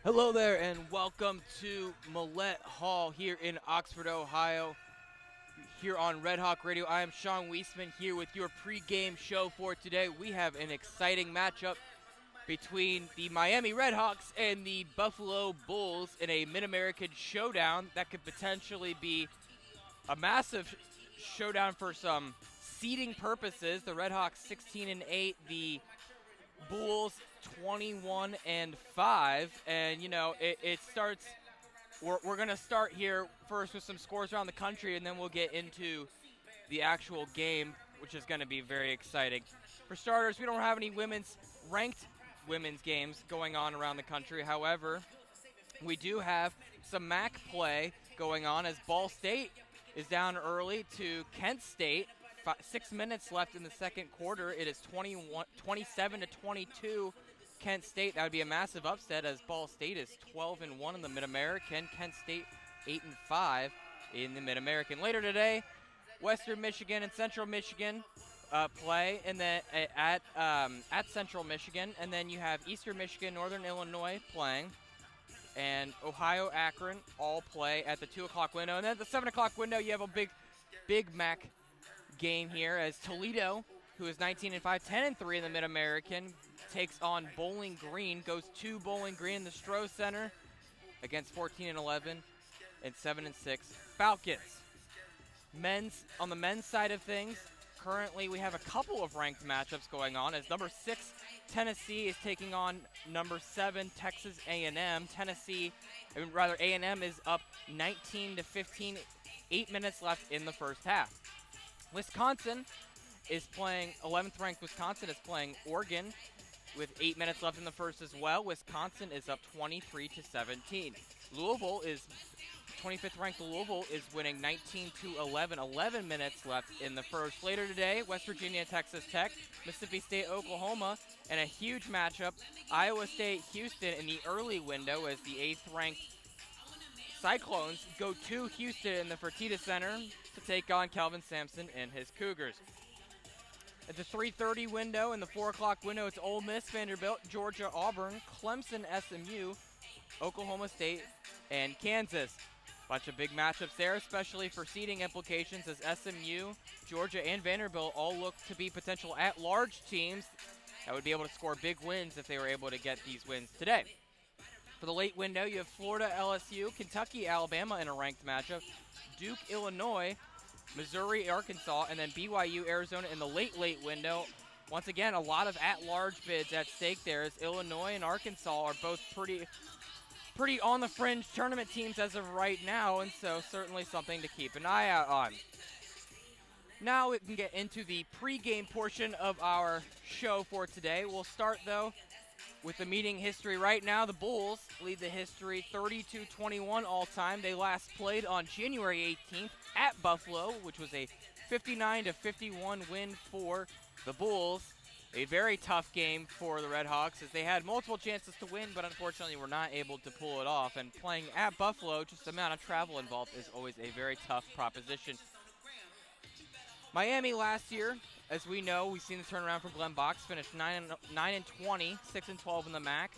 Hello there and welcome to Millett Hall here in Oxford, Ohio, here on RedHawk Radio. I am Sean Wiesemann here with your pregame show for today. We have an exciting matchup between the Miami RedHawks and the Buffalo Bulls in a Mid-American showdown that could potentially be a massive showdown for some seeding purposes. The RedHawks 16-8, the Bulls 21-5, and you know it starts. We're gonna start here first with some scores around the country, and then we'll get into the actual game, which is going to be very exciting. For starters, we don't have any ranked women's games going on around the country. However, we do have some MAC play going on as Ball State is down early to Kent State. 6 minutes left in the second quarter. It is 27-22 Kent State. That would be a massive upset as Ball State is 12-1 in the Mid-American. Kent State 8-5 in the Mid-American. Later today, Western Michigan and Central Michigan play and then at Central Michigan, and then you have Eastern Michigan, Northern Illinois playing, and Ohio, Akron all play at the 2 o'clock window. And then at the 7 o'clock window, you have a big MAC game here as Toledo, who is 19-5, 10-3 in the Mid-American, takes on Bowling Green, goes to Bowling Green in the Stroh Center against 14-11 and 7-6 Falcons. On the men's side of things, currently we have a couple of ranked matchups going on as number 6 Tennessee is taking on number 7 Texas A&M. A&M is up 19-15, 8 minutes left in the first half. Wisconsin is playing, 11th ranked Wisconsin is playing Oregon with 8 minutes left in the first as well. Wisconsin is up 23-17. 25th ranked Louisville is winning 19-11, 11 minutes left in the first. Later today, West Virginia, Texas Tech, Mississippi State, Oklahoma, and a huge matchup, Iowa State, Houston in the early window as the 8th ranked Cyclones go to Houston in the Fertitta Center to take on Kelvin Sampson and his Cougars. At the 3:30 window and the 4 o'clock window, it's Ole Miss, Vanderbilt, Georgia, Auburn, Clemson, SMU, Oklahoma State, and Kansas. Bunch of big matchups there, especially for seeding implications as SMU, Georgia, and Vanderbilt all look to be potential at-large teams that would be able to score big wins if they were able to get these wins today. For the late window, you have Florida, LSU, Kentucky, Alabama in a ranked matchup, Duke, Illinois, Missouri, Arkansas, and then BYU, Arizona in the late window. Once again, a lot of at-large bids at stake there as Illinois and Arkansas are both pretty on the fringe tournament teams as of right now, and so certainly something to keep an eye out on. Now we can get into the pregame portion of our show for today. We'll start, though, with the meeting history right now. The Bulls lead the history 32-21 all-time. They last played on January 18th at Buffalo, which was a 59-51 win for the Bulls. A very tough game for the RedHawks as they had multiple chances to win, but unfortunately were not able to pull it off. And playing at Buffalo, just the amount of travel involved is always a very tough proposition. Miami last year, as we know, we've seen the turnaround for Glenn Box, finished 9-20, 6-12 in the MAC.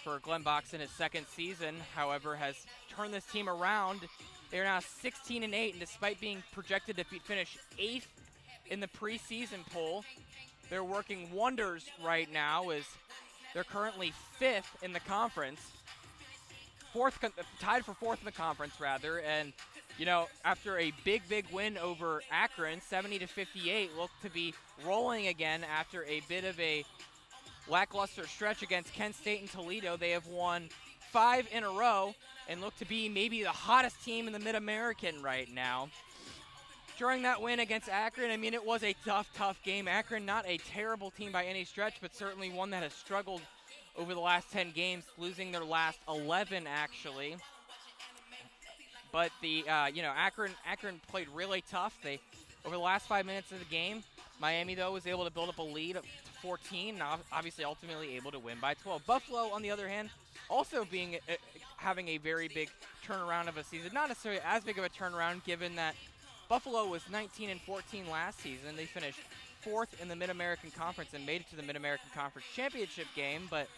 For Glenn Box in his second season, however, has turned this team around. They are now 16-8, and despite being projected to finish 8th in the preseason poll, they're working wonders right now as they're currently 5th in the conference. Tied for 4th in the conference, rather, and you know, after a big win over Akron, 70-58, look to be rolling again after a bit of a lackluster stretch against Kent State and Toledo. They have won 5 in a row and look to be maybe the hottest team in the Mid-American right now. During that win against Akron, I mean, it was a tough game. Akron, not a terrible team by any stretch, but certainly one that has struggled over the last 10 games, losing their last 11, actually. But Akron played really tough. Over the last 5 minutes of the game, Miami, though, was able to build up a lead up to 14, and obviously ultimately able to win by 12. Buffalo, on the other hand, also having a very big turnaround of a season. Not necessarily as big of a turnaround, given that Buffalo was 19-14 last season. They finished 4th in the Mid-American Conference and made it to the Mid-American Conference Championship game, but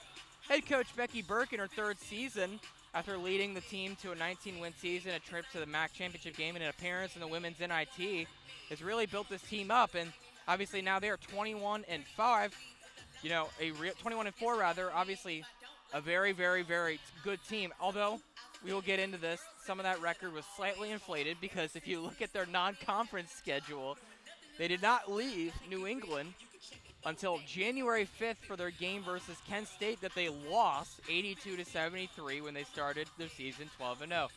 Head coach Becky Burke in her third season, after leading the team to a 19-win season, a trip to the MAC championship game, and an appearance in the women's NIT, has really built this team up. And obviously now they are 21-5. 21-4 rather. Obviously, a very, very, very good team. Although we will get into this, some of that record was slightly inflated because if you look at their non-conference schedule, they did not leave New England until January 5th for their game versus Kent State that they lost 82-73 when they started their season 12-0.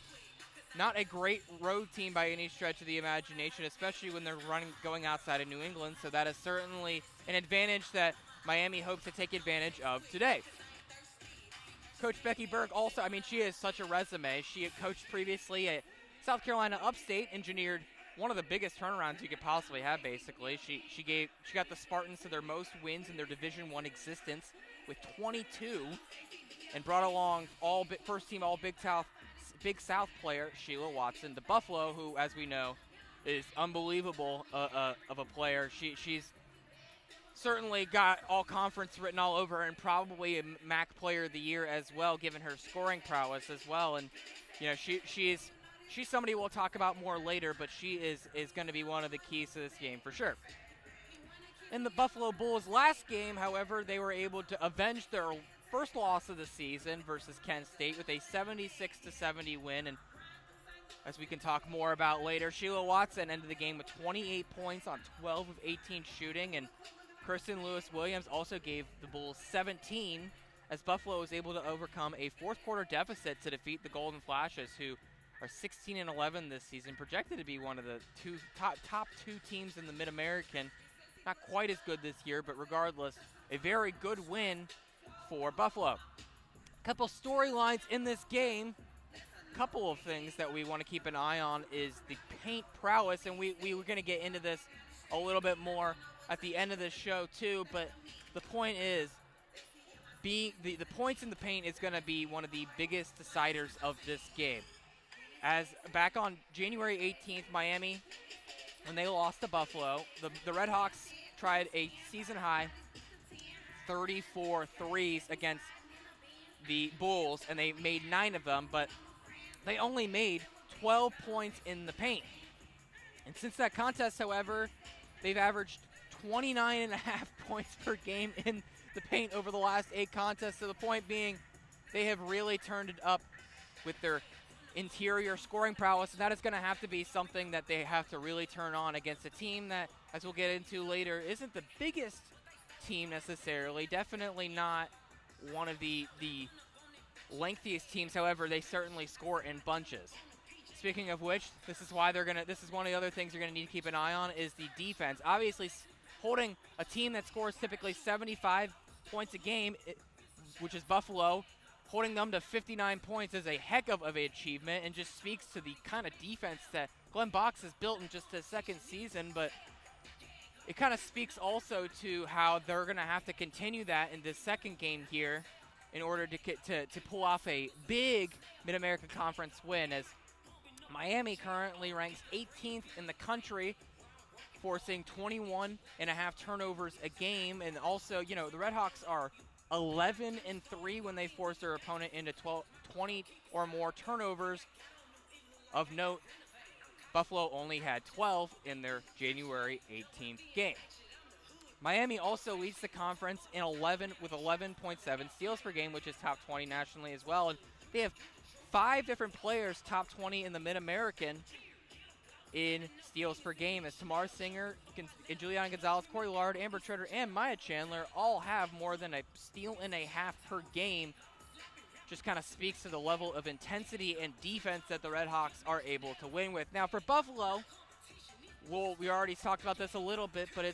Not a great road team by any stretch of the imagination, especially when they're going outside of New England. So that is certainly an advantage that Miami hopes to take advantage of today. Coach Becky Burke also, she has such a resume. She had coached previously at South Carolina Upstate, engineered one of the biggest turnarounds you could possibly have, basically. She got the Spartans to their most wins in their Division I existence with 22, and brought along first-team All Big South player Sheila Watson to Buffalo, who, as we know, is unbelievable of a player. She's certainly got all conference written all over her, and probably a MAC Player of the Year as well, given her scoring prowess as well. And she's somebody we'll talk about more later, but she is going to be one of the keys to this game for sure. In the Buffalo Bulls' last game, however, they were able to avenge their first loss of the season versus Kent State with a 76-70 win. And as we can talk more about later, Sheila Watson ended the game with 28 points on 12 of 18 shooting, and Kirsten Lewis-Williams also gave the Bulls 17 as Buffalo was able to overcome a fourth-quarter deficit to defeat the Golden Flashes, who are 16-11 this season, projected to be one of the top two teams in the Mid-American. Not quite as good this year, but regardless, a very good win for Buffalo. A couple storylines in this game. Couple of things that we want to keep an eye on is the paint prowess, and we were going to get into this a little bit more at the end of the show too, but the point is, the points in the paint is going to be one of the biggest deciders of this game. As back on January 18th, Miami, when they lost to Buffalo, the RedHawks tried a season-high 34 threes against the Bulls, and they made 9 of them, but they only made 12 points in the paint. And since that contest, however, they've averaged 29.5 points per game in the paint over the last 8 contests, to the point being they have really turned it up with their interior scoring prowess, and that is going to have to be something that they have to really turn on against a team that, as we'll get into later, isn't the biggest team necessarily, definitely not one of the lengthiest teams. However, they certainly score in bunches. Speaking of which, this is one of the other things you're going to need to keep an eye on is the defense. Obviously, holding a team that scores typically 75 points a game, which is Buffalo, holding them to 59 points is a heck of an achievement, and just speaks to the kind of defense that Glenn Box has built in just his second season. But it kind of speaks also to how they're going to have to continue that in this second game here in order to pull off a big Mid-America Conference win, as Miami currently ranks 18th in the country, forcing 21.5 turnovers a game. And also, the RedHawks are 11-3 when they force their opponent into 20 or more turnovers. Of note, Buffalo only had 12 in their January 18th game. Miami also leads the conference with 11.7 steals per game, which is top 20 nationally as well. And they have 5 different players top 20 in the Mid-American in steals per game, as Tamar Singer, Juliana Gonzalez, Corey Lard, Amber Treader, and Maya Chandler all have more than a steal and a half per game. Just kind of speaks to the level of intensity and defense that the RedHawks are able to win with. Now for Buffalo, well, we already talked about this a little bit, but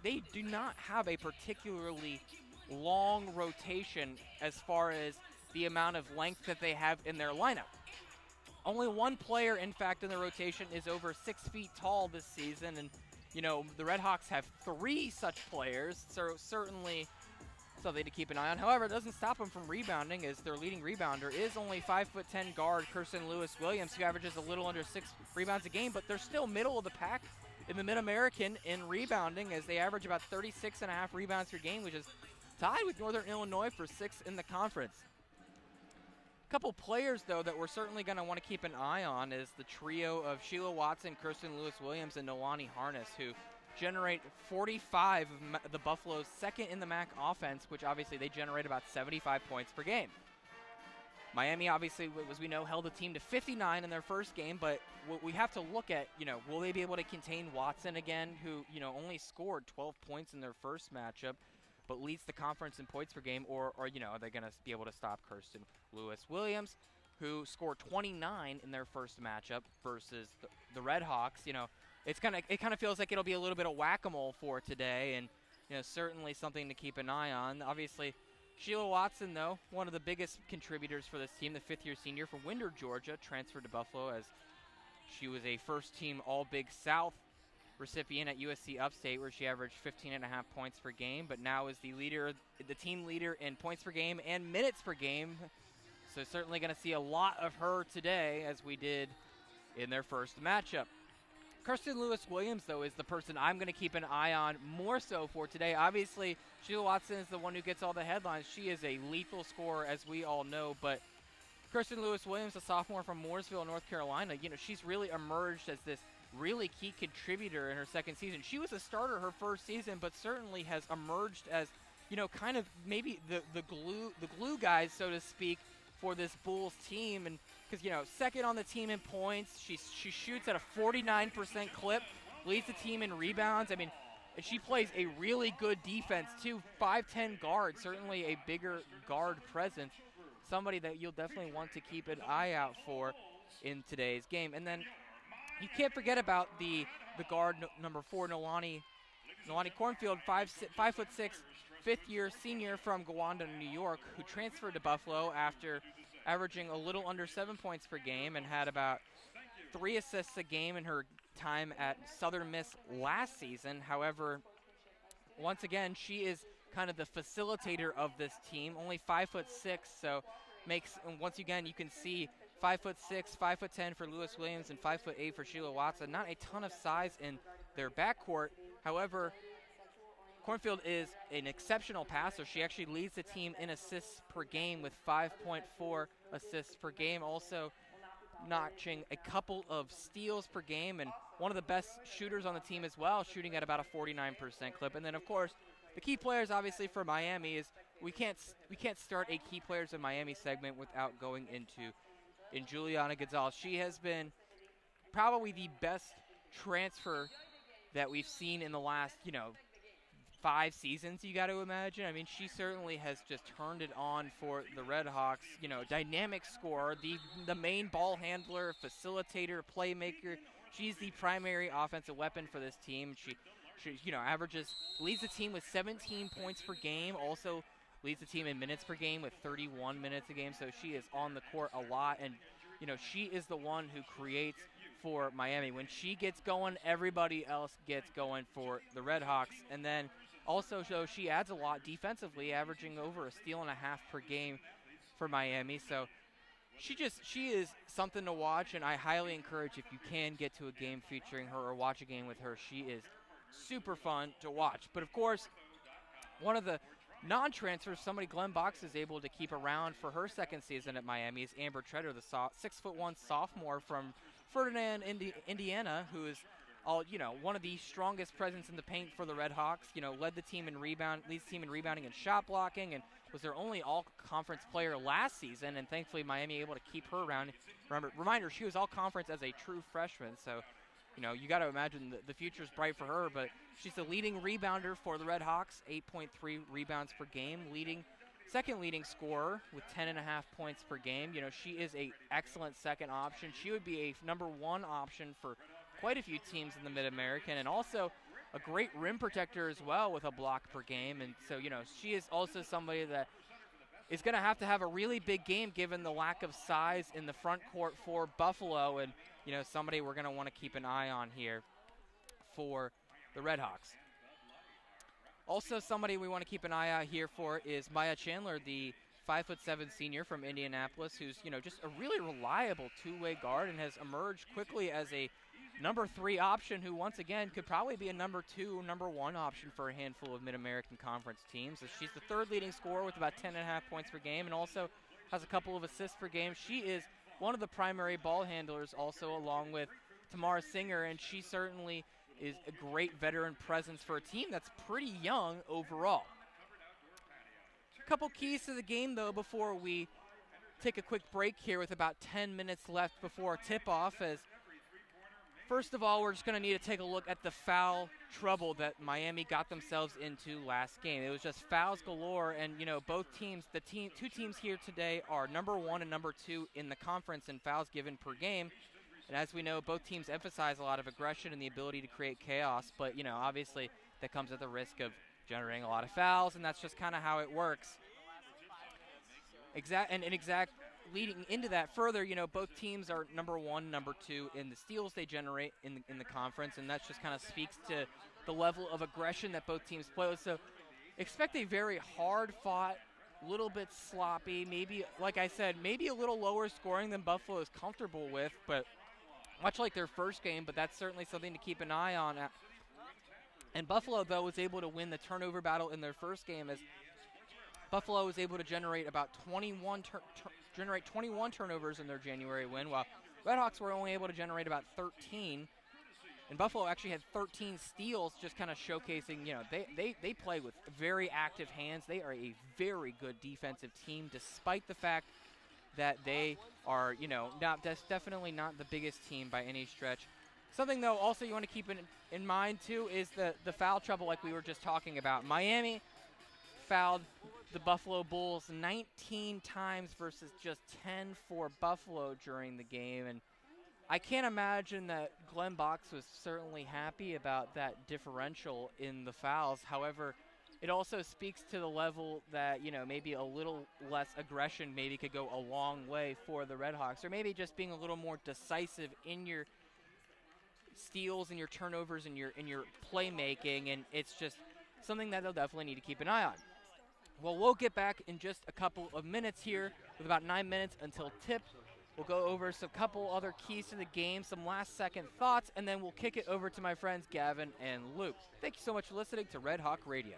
they do not have a particularly long rotation as far as the amount of length that they have in their lineup. Only one player, in fact, in the rotation is over 6 feet tall this season, and the RedHawks have 3 such players, so certainly something to keep an eye on. However, it doesn't stop them from rebounding, as their leading rebounder is only 5'10" guard Kirsten Lewis-Williams, who averages a little under 6 rebounds a game, but they're still middle of the pack in the Mid-American in rebounding, as they average about 36.5 rebounds per game, which is tied with Northern Illinois for 6th in the conference. A couple players, though, that we're certainly going to want to keep an eye on is the trio of Sheila Watson, Kirsten Lewis-Williams, and Nolani Harness, who generate 45 of the Buffalo's second in the MAC offense, which obviously they generate about 75 points per game. Miami, obviously, as we know, held the team to 59 in their first game, but what we have to look at, will they be able to contain Watson again, who, only scored 12 points in their first matchup, but leads the conference in points per game, or are they going to be able to stop Kirsten Lewis-Williams, who scored 29 in their first matchup versus the RedHawks? It kind of feels like it'll be a little bit of whack-a-mole for today, and certainly something to keep an eye on. Obviously, Sheila Watson, though, one of the biggest contributors for this team, the fifth-year senior from Winder, Georgia, transferred to Buffalo as she was a first-team All-Big South recipient at USC Upstate, where she averaged 15.5 points per game, but now is the team leader in points per game and minutes per game. So certainly going to see a lot of her today, as we did in their first matchup. Kirsten Lewis-Williams, though, is the person I'm going to keep an eye on more so for today. Obviously, Sheila Watson is the one who gets all the headlines. She is a lethal scorer, as we all know, but Kirsten Lewis-Williams, a sophomore from Mooresville, North Carolina, she's really emerged as this really key contributor in her second season. She was a starter her first season, but certainly has emerged as, kind of maybe the glue guys, so to speak, for this Bulls team. And because, second on the team in points, she shoots at a 49% clip, leads the team in rebounds. I mean, and she plays a really good defense too. 5'10" guard, certainly a bigger guard presence. Somebody that you'll definitely want to keep an eye out for in today's game. And then you can't forget about the guard number 4, Nolani Cornfield, 5'6", fifth-year senior from Gowanda, New York, who transferred to Buffalo after averaging a little under 7 points per game and had about 3 assists a game in her time at Southern Miss last season. However, once again, she is kind of the facilitator of this team, only 5'6", so and once again, you can see 5'6", 5'10" for Lewis-Williams, and 5'8" for Sheila Watson. Not a ton of size in their backcourt. However, Cornfield is an exceptional passer. She actually leads the team in assists per game with 5.4 assists per game, also notching a couple of steals per game, and one of the best shooters on the team as well, shooting at about a 49% clip. And then, of course, the key players, obviously, for Miami is we can't start a key players in Miami segment without going in Juliana Gonzalez. She has been probably the best transfer that we've seen in the last, 5 seasons, you got to imagine. I mean, she certainly has just turned it on for the RedHawks. Dynamic scorer, the main ball handler, facilitator, playmaker. She's the primary offensive weapon for this team. She leads the team with 17 points per game, also leads the team in minutes per game with 31 minutes a game, so she is on the court a lot, and, she is the one who creates for Miami. When she gets going, everybody else gets going for the RedHawks, and then also, so she adds a lot defensively, averaging over a steal and a half per game for Miami, so she is something to watch, and I highly encourage if you can get to a game featuring her or watch a game with her. She is super fun to watch. But of course, one of the non-transfers, somebody Glenn Box is able to keep around for her second season at Miami, is Amber Treader, the 6'1" sophomore from Ferdinand, Indiana, who is one of the strongest presence in the paint for the RedHawks. Leads the team in rebounding and shot blocking, and was their only all-conference player last season, and thankfully Miami able to keep her around. Reminder, she was all-conference as a true freshman, so you got to imagine the future's bright for her, but she's the leading rebounder for the RedHawks, 8.3 rebounds per game, second leading scorer with 10.5 points per game. She is a excellent second option. She would be a number 1 option for quite a few teams in the Mid-American, and also a great rim protector as well with a block per game. And so, she is also somebody that is going to have a really big game given the lack of size in the front court for Buffalo, and somebody we're going to want to keep an eye on here for the RedHawks. Also, somebody we want to keep an eye out here for is Maya Chandler, the 5'7" senior from Indianapolis, who's just a really reliable two-way guard and has emerged quickly as a number 3 option who once again could probably be a number 2, number 1 option for a handful of Mid-American Conference teams, as she's the 3rd leading scorer with about 10.5 points per game and also has a couple of assists per game. She is one of the primary ball handlers also, along with Tamara Singer, and she certainly is a great veteran presence for a team that's pretty young overall. A couple keys to the game though before we take a quick break here with about 10 minutes left before tip-off. As first of all, we're just going to need to take a look at the foul trouble that Miami got themselves into last game. It was just fouls galore, and you know, both teams, two teams here today are number 1 and number 2 in the conference in fouls given per game. And as we know, both teams emphasize a lot of aggression and the ability to create chaos, but you know, obviously that comes at the risk of generating a lot of fouls, and that's just kind of how it works. Leading into that further, you know, both teams are number 1, number 2 in the steals they generate in the conference, and that just kind of speaks to the level of aggression that both teams play with. So expect a very hard-fought, little bit sloppy, maybe, like I said, maybe a little lower scoring than Buffalo is comfortable with, but much like their first game, but that's certainly something to keep an eye on. And Buffalo, though, was able to win the turnover battle in their first game, as Buffalo was able to generate about 21 turnovers in their January win, while RedHawks were only able to generate about 13. And Buffalo actually had 13 steals, just kind of showcasing, you know, they play with very active hands. They are a very good defensive team, despite the fact that they are, you know, definitely not the biggest team by any stretch. Something, though, also you want to keep in mind, too, is the foul trouble like we were just talking about. Miami fouled the Buffalo Bulls 19 times versus just 10 for Buffalo during the game, and I can't imagine that Glenn Box was certainly happy about that differential in the fouls. However, it also speaks to the level that, you know, maybe a little less aggression maybe could go a long way for the RedHawks, or maybe just being a little more decisive in your steals and your turnovers and your playmaking, and it's just something that they'll definitely need to keep an eye on. Well, we'll get back in just a couple of minutes here with about 9 minutes until tip. We'll go over some couple other keys to the game, some last-second thoughts, and then we'll kick it over to my friends Gavin and Luke. Thank you so much for listening to Red Hawk Radio.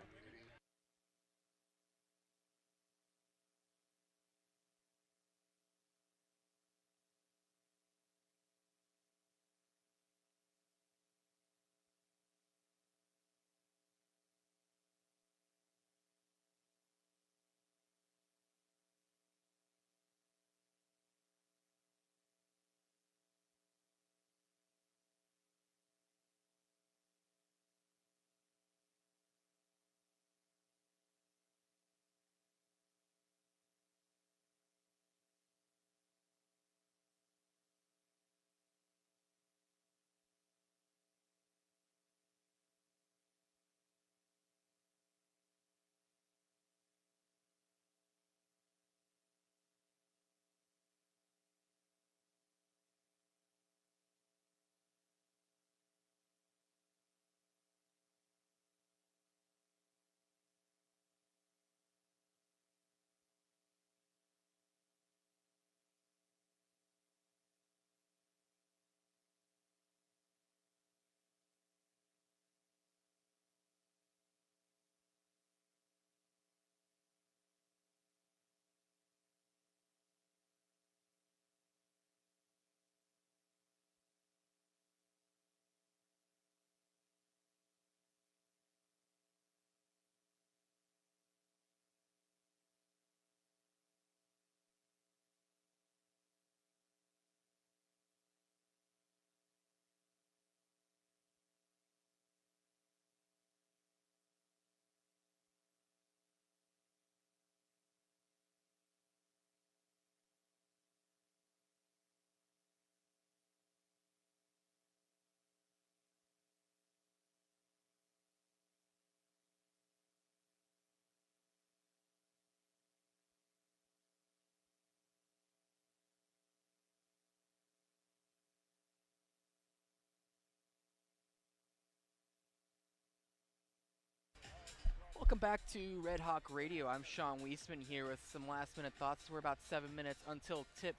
Welcome back to Red Hawk Radio. I'm Sean Wiesemann here with some last-minute thoughts. We're about 7 minutes until tip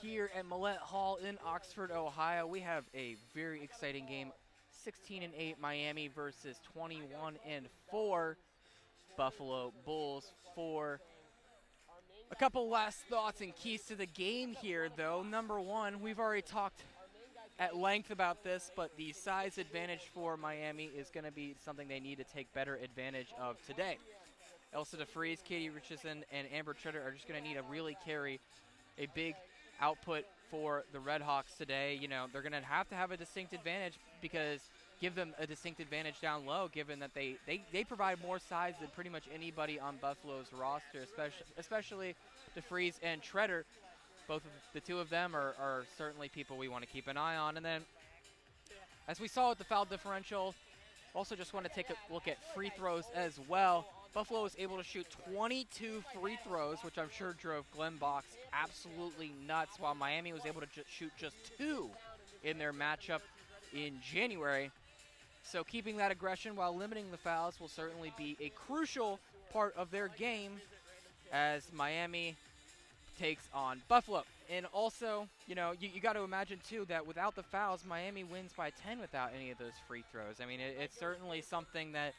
here at Millett Hall in Oxford, Ohio. We have a very exciting game. 16-8 Miami versus 21-4 Buffalo Bulls. For a couple last thoughts and keys to the game here, though. Number one, we've already talked at length about this, but the size advantage for Miami is going to be something they need to take better advantage of today. Elsa DeFries, Katie Richardson, and Amber Treader are just going to need to really carry a big output for the RedHawks today. You know, they're going to have a distinct advantage, because give them a distinct advantage down low, given that they provide more size than pretty much anybody on Buffalo's roster, especially DeFries and Treader. Both of the two of them are certainly people we want to keep an eye on. And then, as we saw with the foul differential, also just want to take a look at free throws as well. Buffalo was able to shoot 22 free throws, which I'm sure drove Glenn Box absolutely nuts, while Miami was able to shoot just 2 in their matchup in January. So keeping that aggression while limiting the fouls will certainly be a crucial part of their game as Miami takes on Buffalo. And also, you know, you got to imagine, too, that without the fouls, Miami wins by 10 without any of those free throws. I mean, it's certainly something that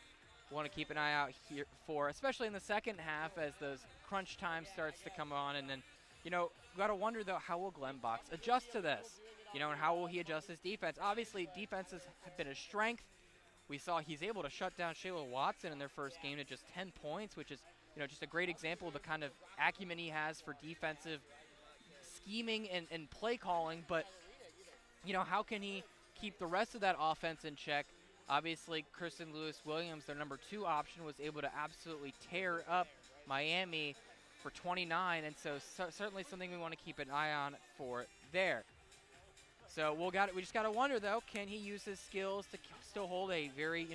we want to keep an eye out here for, especially in the second half as those crunch time starts to come on. And then, you know, got to wonder, though, how will Glenn Box adjust to this? You know, and how will he adjust his defense? Obviously, defenses have been a strength. We saw he's able to shut down Shayla Watson in their first game to just 10 points, which is, you know, just a great example of the kind of acumen he has for defensive scheming and play calling. But, you know, how can he keep the rest of that offense in check? Obviously, Kristen Lewis-Williams, their number 2 option, was able to absolutely tear up Miami for 29, and so certainly something we want to keep an eye on for there. So we just got to wonder, though, can he use his skills to still hold a very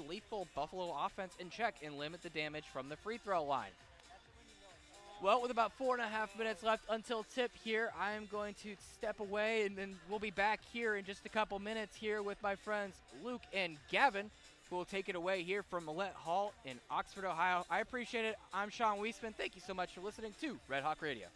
lethal Buffalo offense in check and limit the damage from the free throw line? Well, with about 4.5 minutes left until tip here, I am going to step away, and then we'll be back here in just a couple minutes here with my friends Luke and Gavin, who will take it away here from Millett Hall in Oxford, Ohio. I appreciate it. I'm Sean Wiesemann. Thank you so much for listening to Red Hawk Radio.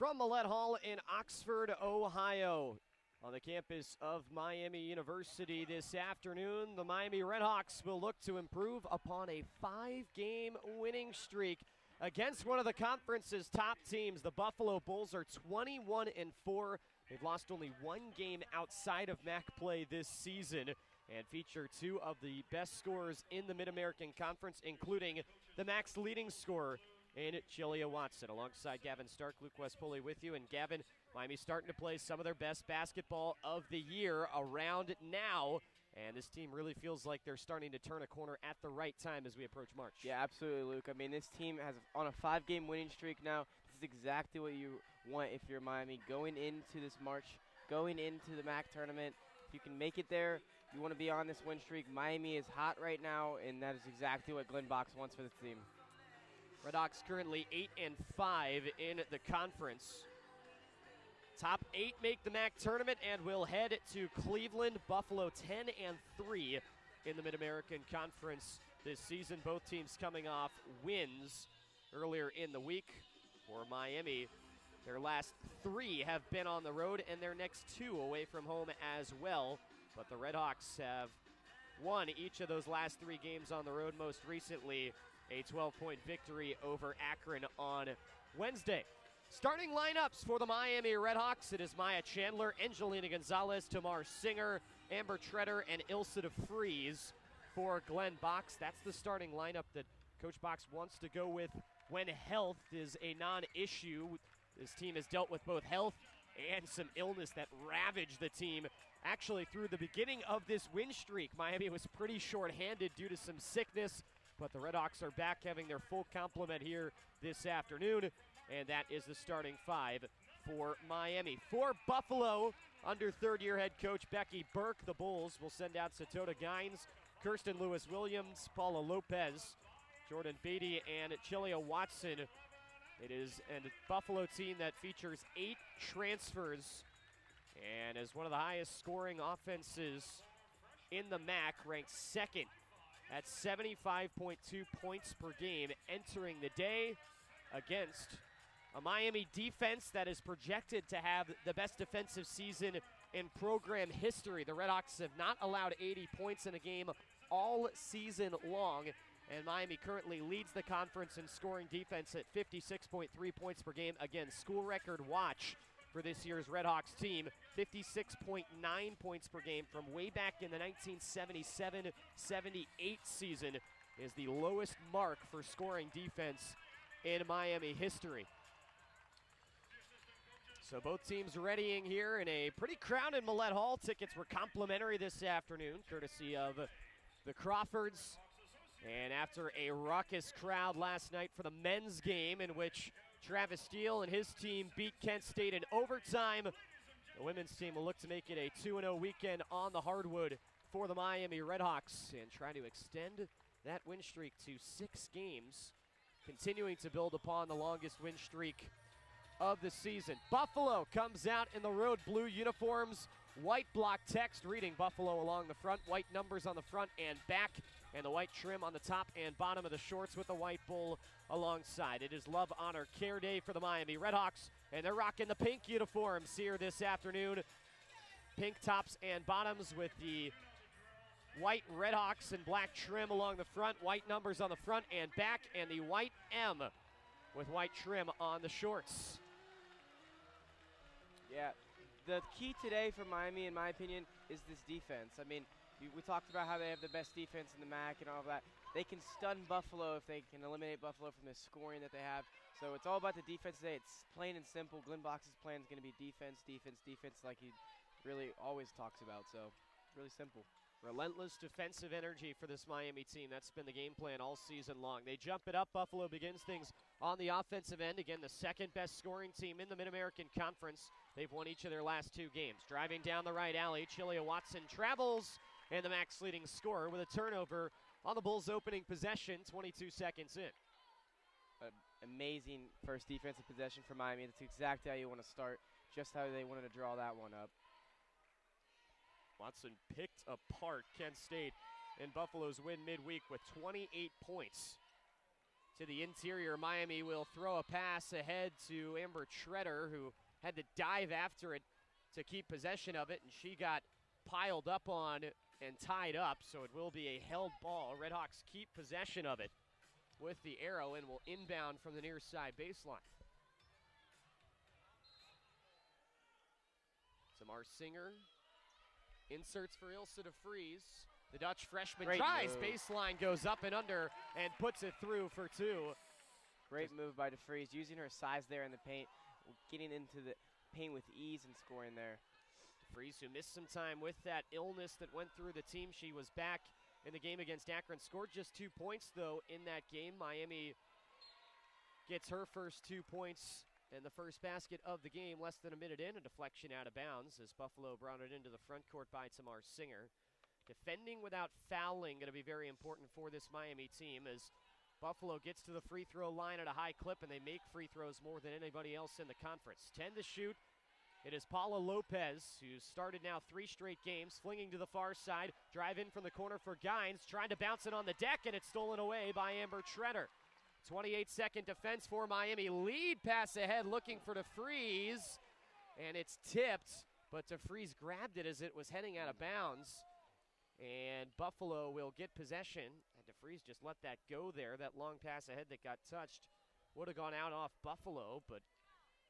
from Millett Hall in Oxford, Ohio. On the campus of Miami University this afternoon, the Miami RedHawks will look to improve upon a 5-game winning streak against one of the conference's top teams. The Buffalo Bulls are 21-4. They've lost only one game outside of MAC play this season and feature two of the best scorers in the Mid-American Conference, including the MAC's leading scorer in Chilea Watson. Alongside Gavin Stark, Luke Poley with you. And Gavin, Miami starting to play some of their best basketball of the year around now. And this team really feels like they're starting to turn a corner at the right time as we approach March. Yeah, absolutely, Luke. I mean, this team has on a 5-game winning streak now. This is exactly what you want if you're Miami going into this March, going into the MAC tournament. If you can make it there, you want to be on this win streak. Miami is hot right now, and that is exactly what Glenn Box wants for this team. RedHawks currently 8-5 in the conference. Top 8 make the MAC tournament and will head to Cleveland. Buffalo 10-3 in the Mid-American Conference this season. Both teams coming off wins earlier in the week. For Miami, their last 3 have been on the road and their next 2 away from home as well. But the RedHawks have won each of those last 3 games on the road, most recently a 12-point victory over Akron on Wednesday. Starting lineups for the Miami RedHawks, it is Maya Chandler, Angelina Gonzalez, Tamar Singer, Amber Treader, and Ilsa DeFries for Glenn Box. That's the starting lineup that Coach Box wants to go with when health is a non-issue. This team has dealt with both health and some illness that ravaged the team. Actually, through the beginning of this win streak, Miami was pretty short-handed due to some sickness, but the RedHawks are back having their full complement here this afternoon, and that is the starting 5 for Miami. For Buffalo, under third-year head coach Becky Burke, the Bulls will send out Satota Gines, Kirsten Lewis-Williams, Paula Lopez, Jordan Beatty, and Chilea Watson. It is a Buffalo team that features 8 transfers and is one of the highest scoring offenses in the MAC, ranked second at 75.2 points per game entering the day against a Miami defense that is projected to have the best defensive season in program history. The RedHawks have not allowed 80 points in a game all season long, and Miami currently leads the conference in scoring defense at 56.3 points per game. Again, school record watch for this year's RedHawks team, 56.9 points per game from way back in the 1977-78 season is the lowest mark for scoring defense in Miami history. So both teams readying here in a pretty crowded Millett Hall. Tickets were complimentary this afternoon, courtesy of the Crawfords. And after a raucous crowd last night for the men's game in which Travis Steele and his team beat Kent State in overtime, the women's team will look to make it a 2-0 weekend on the hardwood for the Miami RedHawks and try to extend that win streak to 6 games, continuing to build upon the longest win streak of the season. Buffalo comes out in the road blue uniforms, white block text reading Buffalo along the front, white numbers on the front and back, and the white trim on the top and bottom of the shorts with the white bull alongside. It is Love, Honor, Care Day for the Miami RedHawks, and they're rocking the pink uniforms here this afternoon. Pink tops and bottoms with the white RedHawks and black trim along the front, white numbers on the front and back, and the white M with white trim on the shorts. Yeah, the key today for Miami, in my opinion, is this defense. I mean, we talked about how they have the best defense in the MAC and all of that. They can stun Buffalo if they can eliminate Buffalo from the scoring that they have. So it's all about the defense today. It's plain and simple. Glenn Box's plan is going to be defense, defense, defense, like he really always talks about. So really simple. Relentless defensive energy for this Miami team. That's been the game plan all season long. They jump it up. Buffalo begins things on the offensive end. Again, the second best scoring team in the Mid-American Conference. They've won each of their last 2 games. Driving down the right alley, Chilea Watson travels, and the MAC's leading scorer with a turnover on the Bulls' opening possession, 22 seconds in. Amazing first defensive possession for Miami. That's exactly how you want to start, just how they wanted to draw that one up. Watson picked apart Kent State in Buffalo's win midweek with 28 points to the interior. Miami will throw a pass ahead to Amber Treader, who had to dive after it to keep possession of it, and she got piled up on and tied up, so it will be a held ball. RedHawks keep possession of it with the arrow and will inbound from the near side baseline. Tamar Singer inserts for Ilse de Vries. The Dutch freshman tries, baseline goes up and under and puts it through for two. Great move by de Vries, using her size there in the paint, getting into the paint with ease and scoring there. de Vries, who missed some time with that illness that went through the team. She was back in the game against Akron. Scored just 2 points, though, in that game. Miami gets her first 2 points and the first basket of the game less than a minute in. A deflection out of bounds as Buffalo brought it into the front court by Tamar Singer. Defending without fouling going to be very important for this Miami team as Buffalo gets to the free throw line at a high clip, and they make free throws more than anybody else in the conference. 10 to shoot. It is Paula Lopez, who's started now 3 straight games, flinging to the far side. Drive in from the corner for Gines, trying to bounce it on the deck, and it's stolen away by Amber Treader. 28-second defense for Miami. Lead pass ahead, looking for de Vries, and it's tipped, but de Vries grabbed it as it was heading out of bounds. And Buffalo will get possession. And de Vries just let that go there. That long pass ahead that got touched would have gone out off Buffalo, but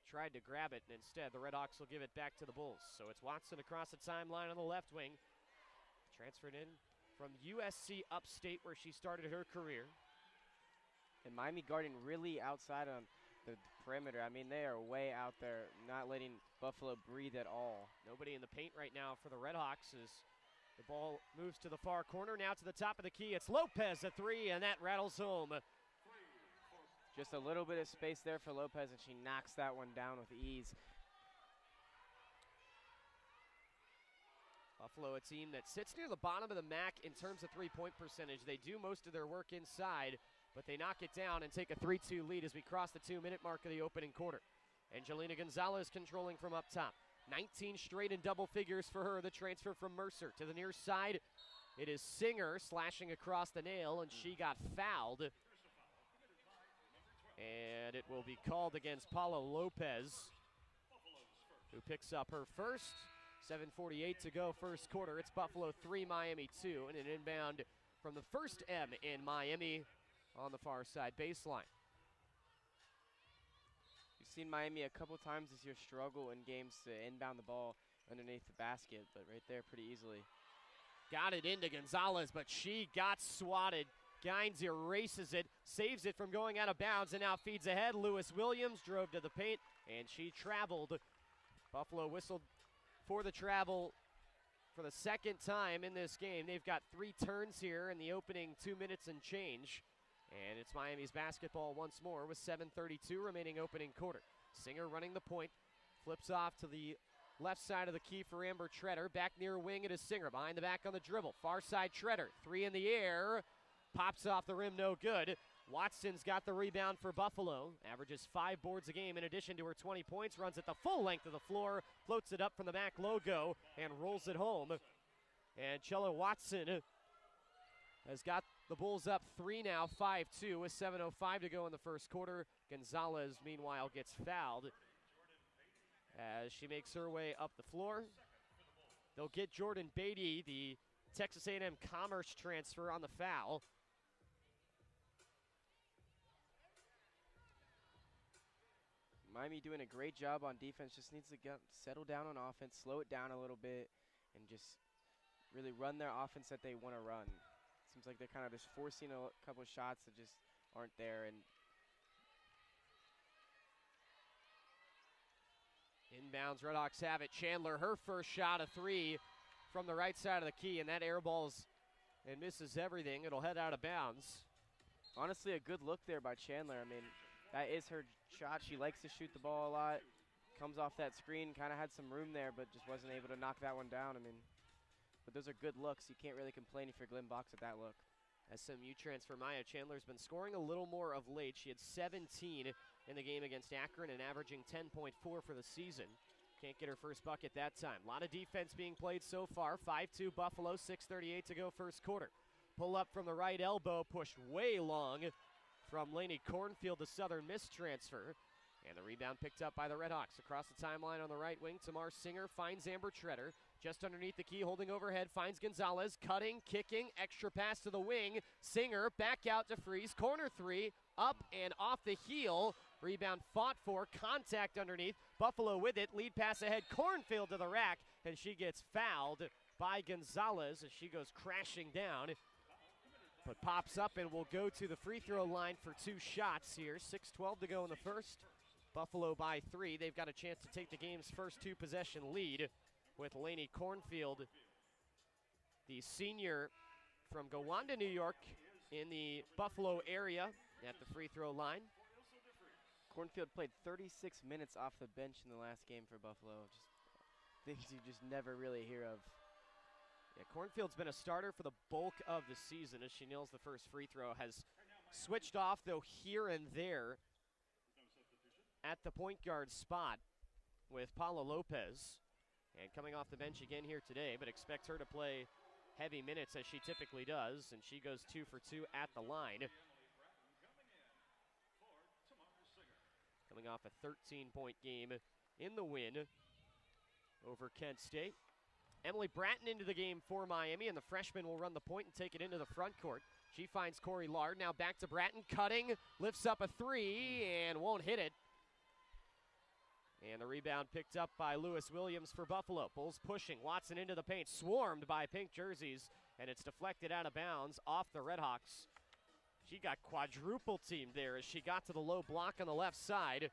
tried to grab it, and instead the RedHawks will give it back to the Bulls. So it's Watson across the timeline on the left wing. Transferred in from USC Upstate, where she started her career. And Miami guarding really outside on the perimeter. I mean, they are way out there, not letting Buffalo breathe at all. Nobody in the paint right now for the RedHawks as the ball moves to the far corner. Now to the top of the key. It's Lopez, a 3, and that rattles home. Just a little bit of space there for Lopez, and she knocks that one down with ease. Buffalo, a team that sits near the bottom of the MAC in terms of three-point percentage. They do most of their work inside, but they knock it down and take a 3-2 lead as we cross the 2-minute mark of the opening quarter. Angelina Gonzalez controlling from up top. 19 straight in double figures for her, the transfer from Mercer. To the near side, it is Singer slashing across the nail, and she got fouled. And it will be called against Paula Lopez, who picks up her first. 7:48 to go first quarter. It's Buffalo 3, Miami 2, and an inbound from the first M in Miami on the far side baseline. You've seen Miami a couple times this year struggle in games to inbound the ball underneath the basket, but right there pretty easily. Got it into Gonzalez, but she got swatted. Gines erases it, saves it from going out of bounds, and now feeds ahead. Lewis Williams drove to the paint, and she traveled. Buffalo whistled for the travel for the second time in this game. They've got 3 turns here in the opening 2 minutes and change. And it's Miami's basketball once more with 7:32 remaining opening quarter. Singer running the point, flips off to the left side of the key for Amber Treader. Back near wing, it is Singer behind the back on the dribble. Far side Treader, 3 in the air, pops off the rim, no good. Watson's got the rebound for Buffalo. Averages 5 boards a game in addition to her 20 points. Runs it the full length of the floor, floats it up from the MAC logo, and rolls it home. And Chella Watson has got the Bulls up 3 now, 5-2 with 7:05 to go in the first quarter. Gonzalez, meanwhile, gets fouled as she makes her way up the floor. They'll get Jordan Beatty, the Texas A&M Commerce transfer, on the foul. Miami doing a great job on defense, just needs to settle down on offense, slow it down a little bit, and just really run their offense that they want to run. Seems like they're kind of just forcing a couple of shots that just aren't there. And inbounds, RedHawks have it. Chandler, her first shot, a 3 from the right side of the key, and that air balls and misses everything. It'll head out of bounds. Honestly, a good look there by Chandler. I mean, that is her shot. She likes to shoot the ball a lot. Comes off that screen, kind of had some room there, but just wasn't able to knock that one down. I mean, but those are good looks. You can't really complain if you're Glenn Box at that look. SMU transfer Maya Chandler's been scoring a little more of late. She had 17 in the game against Akron and averaging 10.4 for the season. Can't get her first bucket that time. A lot of defense being played so far. 5-2 Buffalo, 6:38 to go first quarter. Pull up from the right elbow, pushed way long from Laney Cornfield, the Southern Miss transfer. And the rebound picked up by the RedHawks. Across the timeline on the right wing, Tamar Singer finds Amber Treader. Just underneath the key, holding overhead, finds Gonzalez. Cutting, kicking, extra pass to the wing. Singer back out to Freeze. Corner three, up and off the heel. Rebound fought for, contact underneath. Buffalo with it, lead pass ahead. Cornfield to the rack, and she gets fouled by Gonzalez as she goes crashing down. But pops up and will go to the free throw line for 2 shots here. 6:12 to go in the first. Buffalo by 3. They've got a chance to take the game's first 2-possession lead with Laney Cornfield, the senior from Gowanda, New York, in the Buffalo area at the free throw line. Cornfield played 36 minutes off the bench in the last game for Buffalo. Just things you just never really hear of. Yeah, Cornfield's been a starter for the bulk of the season as she nails the first free throw. Has switched off, though, here and there at the point guard spot with Paula Lopez. And coming off the bench again here today, but expect her to play heavy minutes as she typically does. And she goes 2 for 2 at the line. Coming off a 13-point game in the win over Kent State. Emily Bratton into the game for Miami, and the freshman will run the point and take it into the front court. She finds Corey Lard. Now back to Bratton, cutting, lifts up a 3, and won't hit it. And the rebound picked up by Lewis Williams for Buffalo. Bulls pushing, Watson into the paint, swarmed by pink jerseys, and it's deflected out of bounds off the RedHawks. She got quadruple teamed there as she got to the low block on the left side.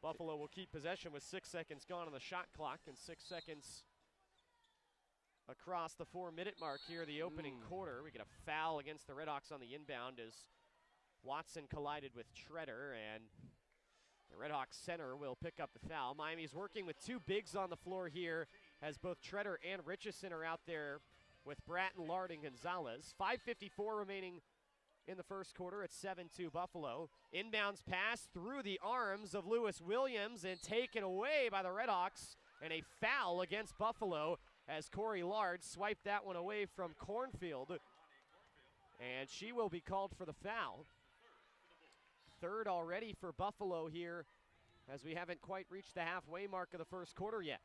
Buffalo will keep possession with 6 seconds gone on the shot clock and 6 seconds across the 4-minute mark here in the opening quarter. We get a foul against the RedHawks on the inbound as Watson collided with Treader, and the RedHawks center will pick up the foul. Miami's working with 2 bigs on the floor here as both Treader and Richardson are out there with Bratton, Lard, and Gonzalez. 5:54 remaining in the first quarter at 7-2 Buffalo. Inbounds pass through the arms of Lewis Williams and taken away by the RedHawks, and a foul against Buffalo as Corey Lard swiped that one away from Cornfield, and she will be called for the foul. Third already for Buffalo here as we haven't quite reached the halfway mark of the first quarter yet.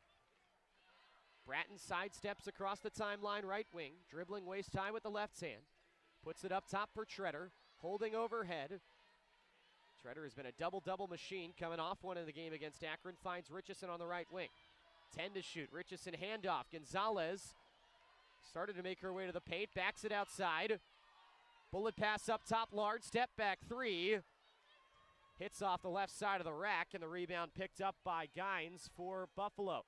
Bratton sidesteps across the timeline right wing, dribbling waist high with the left hand. Puts it up top for Treader, holding overhead. Treader has been a double-double machine coming off one in the game against Akron. Finds Richardson on the right wing. 10 to shoot. Richardson handoff. Gonzalez started to make her way to the paint. Backs it outside. Bullet pass up top. Lard. Step back 3. Hits off the left side of the rack, and the rebound picked up by Gines for Buffalo.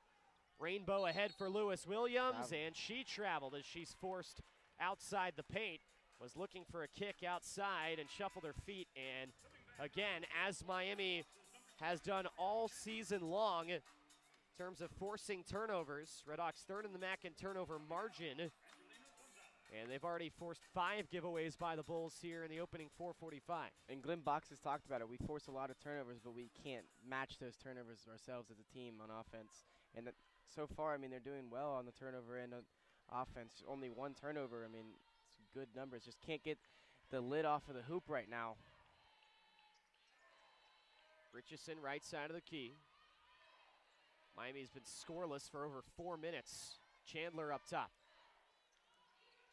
Rainbow ahead for Lewis Williams, and she traveled as she's forced outside the paint. Was looking for a kick outside and shuffled her feet. And again, as Miami has done all season long in terms of forcing turnovers, RedHawks third in the MAC in turnover margin. And they've already forced 5 giveaways by the Bulls here in the opening 4:45. And Glenn Box has talked about it. We force a lot of turnovers, but we can't match those turnovers ourselves as a team on offense. And so far, I mean, they're doing well on the turnover end of offense. Only 1 turnover. I mean, it's good numbers. Just can't get the lid off of the hoop right now. Richardson, right side of the key. Miami's been scoreless for over 4 minutes. Chandler up top.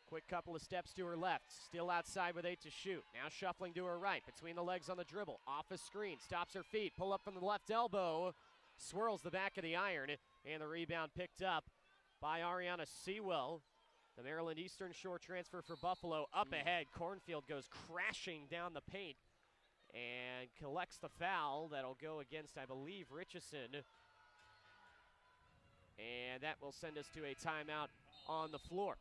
Quick couple of steps to her left. Still outside with 8 to shoot. Now shuffling to her right. Between the legs on the dribble. Off a screen. Stops her feet. Pull up from the left elbow. Swirls the back of the iron. And the rebound picked up by Ariana Sewell. The Maryland Eastern Shore transfer for Buffalo. Up ahead. Cornfield goes crashing down the paint. And collects the foul. That'll go against, I believe, Richardson. And that will send us to a timeout on the floor.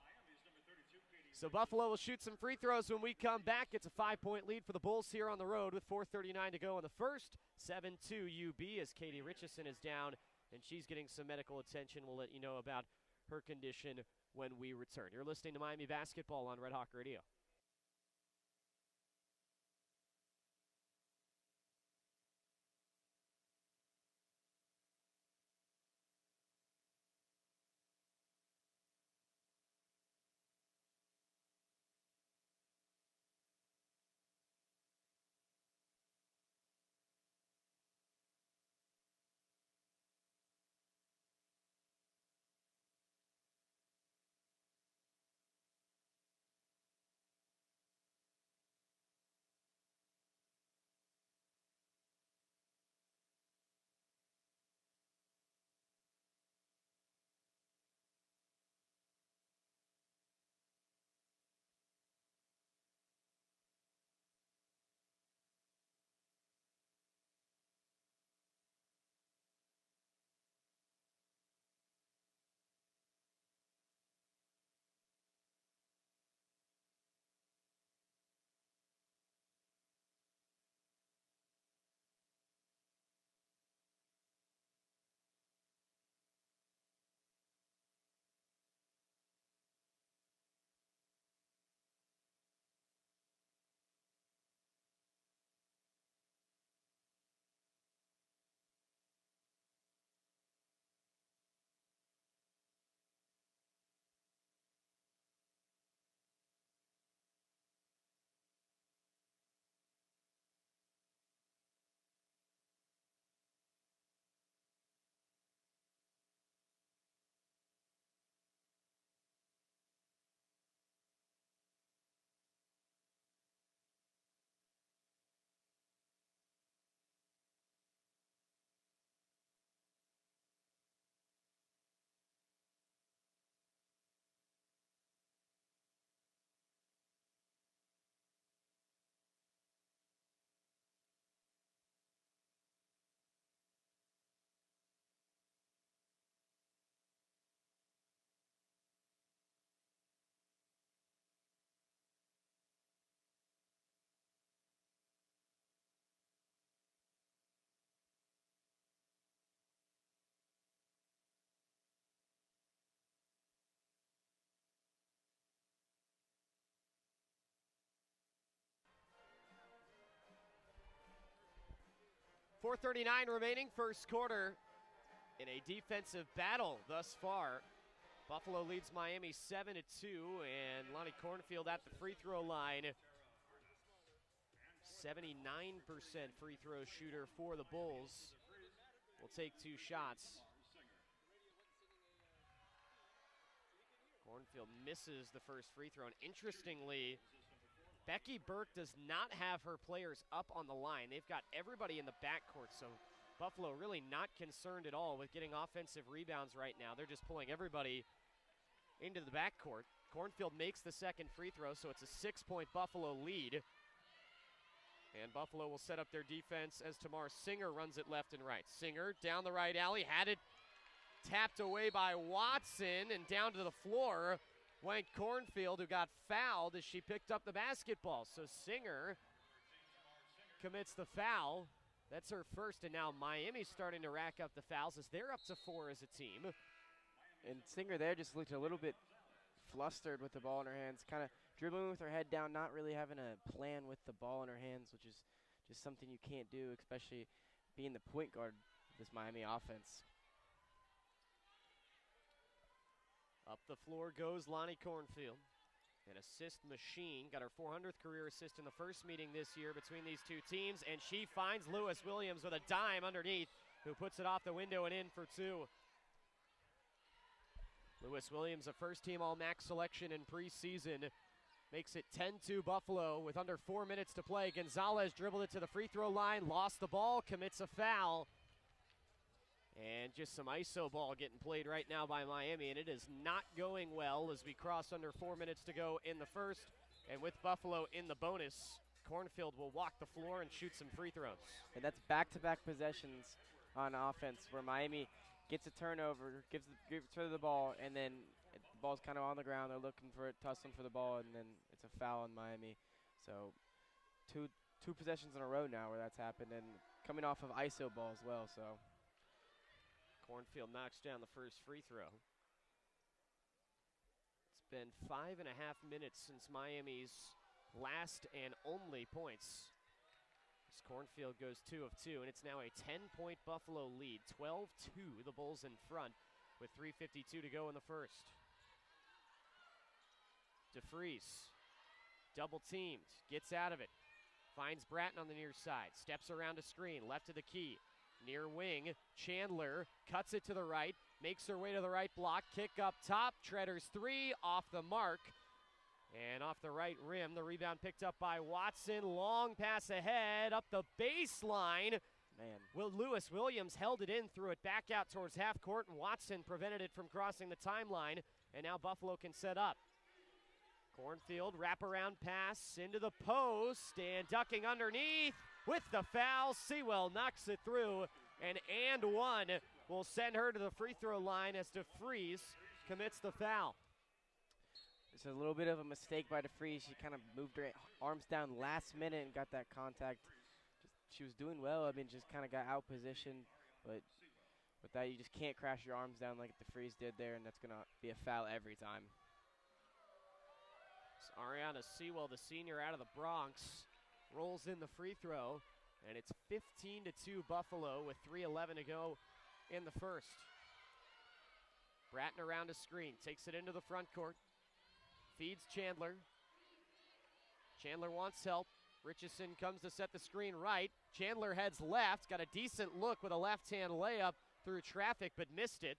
So Buffalo will shoot some free throws when we come back. It's a 5-point lead for the Bulls here on the road with 4:39 to go in the first. 7-2 UB as Katie Richardson is down, and she's getting some medical attention. We'll let you know about her condition when we return. You're listening to Miami Basketball on Red Hawk Radio. 4:39 remaining, first quarter, in a defensive battle thus far. Buffalo leads Miami 7-2, and Lonnie Cornfield at the free throw line. 79% free throw shooter for the Bulls. Will take 2 shots. Cornfield misses the first free throw, and interestingly, Becky Burke does not have her players up on the line. They've got everybody in the backcourt, so Buffalo really not concerned at all with getting offensive rebounds right now. They're just pulling everybody into the backcourt. Cornfield makes the second free throw, so it's a 6-point Buffalo lead. And Buffalo will set up their defense as Tamar Singer runs it left and right. Singer down the right alley, had it tapped away by Watson, and down to the floor went Cornfield, who got fouled as she picked up the basketball. So Singer commits the foul. That's her first, and now Miami's starting to rack up the fouls as they're up to 4 as a team. And Singer there just looked a little bit flustered with the ball in her hands, kind of dribbling with her head down, not really having a plan with the ball in her hands, which is just something you can't do, especially being the point guard of this Miami offense. Up the floor goes Lonnie Cornfield. An assist machine, got her 400th career assist in the first meeting this year between these two teams, and she finds Lewis Williams with a dime underneath, who puts it off the window and in for 2. Lewis Williams, a first-team All-MAC selection in preseason, makes it 10-2 Buffalo with under 4 minutes to play. Gonzalez dribbled it to the free throw line, lost the ball, commits a foul. And just some ISO ball getting played right now by Miami, and it is not going well as we cross under 4 minutes to go in the first. And with Buffalo in the bonus, Cornfield will walk the floor and shoot some free throws. And that's back-to-back possessions on offense where Miami gets a turnover, gives her the ball, and then the ball's kind of on the ground. They're looking for it, tussling for the ball, and then it's a foul on Miami. So two possessions in a row now where that's happened, and coming off of ISO ball as well. So Cornfield knocks down the first free throw. It's been 5.5 minutes since Miami's last and only points. As Cornfield goes 2 of 2, and it's now a 10-point Buffalo lead. 12-2, the Bulls in front with 3:52 to go in the first. DeFries, double teamed, gets out of it. Finds Bratton on the near side, steps around a screen, left of the key. Near wing, Chandler cuts it to the right, makes her way to the right block, kick up top, Treader's 3, off the mark. And off the right rim, the rebound picked up by Watson. Long pass ahead, up the baseline. Man. Lewis Williams held it in, threw it back out towards half court, and Watson prevented it from crossing the timeline. And now Buffalo can set up. Cornfield, wraparound pass into the post, and ducking underneath with the foul. Sewell knocks it through, and one will send her to the free throw line as DeFries commits the foul. It's a little bit of a mistake by DeFries. She kind of moved her arms down last minute and got that contact. She was doing well. I mean, just kind of got out positioned, but with that, you just can't crash your arms down like DeFries did there, and that's going to be a foul every time. So Ariana Sewell, the senior out of the Bronx, rolls in the free throw, and it's 15-2 Buffalo with 3:11 to go in the first. Bratton around a screen, takes it into the front court, feeds Chandler. Chandler wants help. Richardson comes to set the screen right. Chandler heads left, got a decent look with a left-hand layup through traffic, but missed it.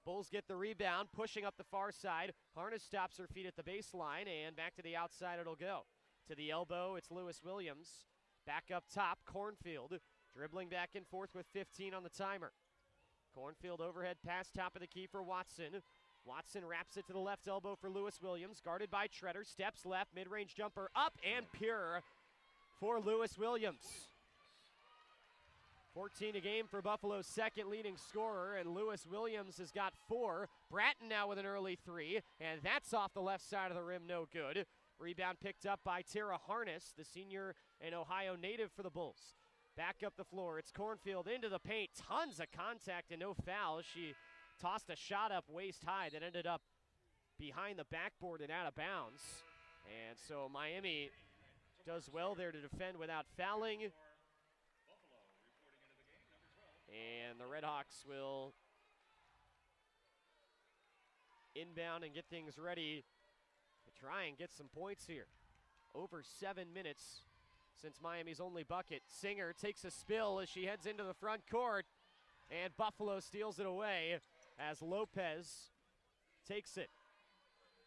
Bulls get the rebound, pushing up the far side. Harness stops her feet at the baseline, and back to the outside it'll go. To the elbow, it's Lewis Williams. Back up top, Cornfield, dribbling back and forth with 15 on the timer. Cornfield overhead pass, top of the key for Watson. Watson wraps it to the left elbow for Lewis Williams, guarded by Treader, steps left, mid-range jumper up and pure for Lewis Williams. 14 a game for Buffalo's second leading scorer, and Lewis Williams has got 4. Bratton now with an early 3, and that's off the left side of the rim, no good. Rebound picked up by Tara Harness, the senior and Ohio native for the Bulls. Back up the floor, it's Cornfield into the paint, tons of contact and no foul. She tossed a shot up waist high that ended up behind the backboard and out of bounds. And so Miami does well there to defend without fouling. And the RedHawks will inbound and get things ready to try and get some points here. Over 7 minutes since Miami's only bucket. Singer takes a spill as she heads into the front court, and Buffalo steals it away as Lopez takes it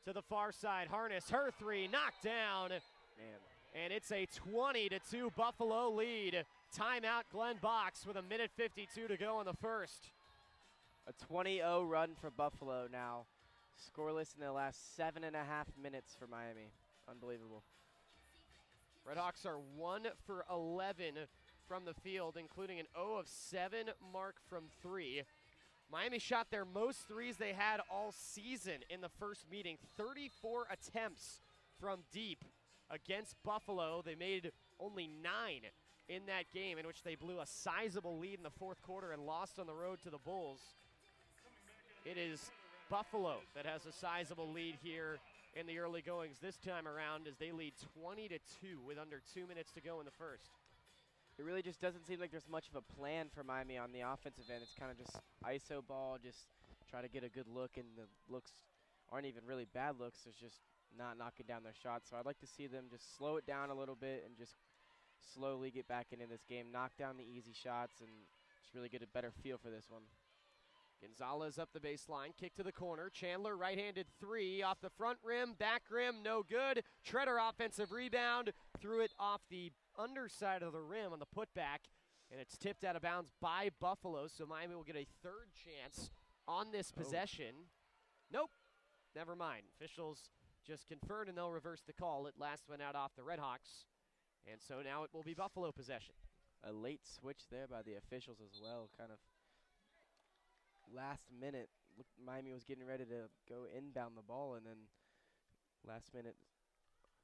to the far side. Harness, her three, knocked down. Man. And it's a 20-2 Buffalo lead. Timeout Glenn Box with 1:52 to go in the first. A 20-0 run for Buffalo now. Scoreless in the last 7.5 minutes for Miami. Unbelievable. RedHawks are 1 for 11 from the field, including an 0 of 7 mark from 3. Miami shot their most threes they had all season in the first meeting. 34 attempts from deep against Buffalo. They made only 9 in that game, in which they blew a sizable lead in the fourth quarter and lost on the road to the Bulls. It is Buffalo that has a sizable lead here in the early goings this time around, as they lead 20-2 with under 2 minutes to go in the first. It really just doesn't seem like there's much of a plan for Miami on the offensive end. It's kind of just ISO ball, just try to get a good look, and the looks aren't even really bad looks. It's just not knocking down their shots. So I'd like to see them just slow it down a little bit and just slowly get back into this game, knock down the easy shots, and just really get a better feel for this one. Gonzalez up the baseline, kick to the corner. Chandler right-handed three off the front rim, back rim, no good. Treader offensive rebound, threw it off the underside of the rim on the putback, and it's tipped out of bounds by Buffalo, so Miami will get a third chance on this possession. Nope, never mind. Officials just confirmed, and they'll reverse the call. It last went out off the RedHawks, and so now it will be Buffalo possession. A late switch there by the officials as well, kind of last minute. Miami was getting ready to go inbound the ball, and then last minute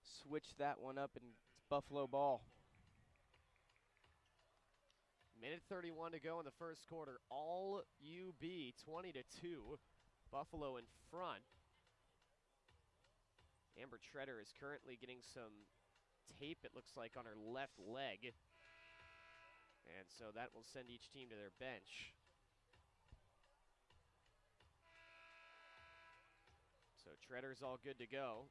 switch that one up, and it's Buffalo ball. Minute 31 to go in the first quarter. All UB 20-2. Buffalo in front. Amber Treader is currently getting some tape, it looks like, on her left leg. And so that will send each team to their bench. So Treader's all good to go.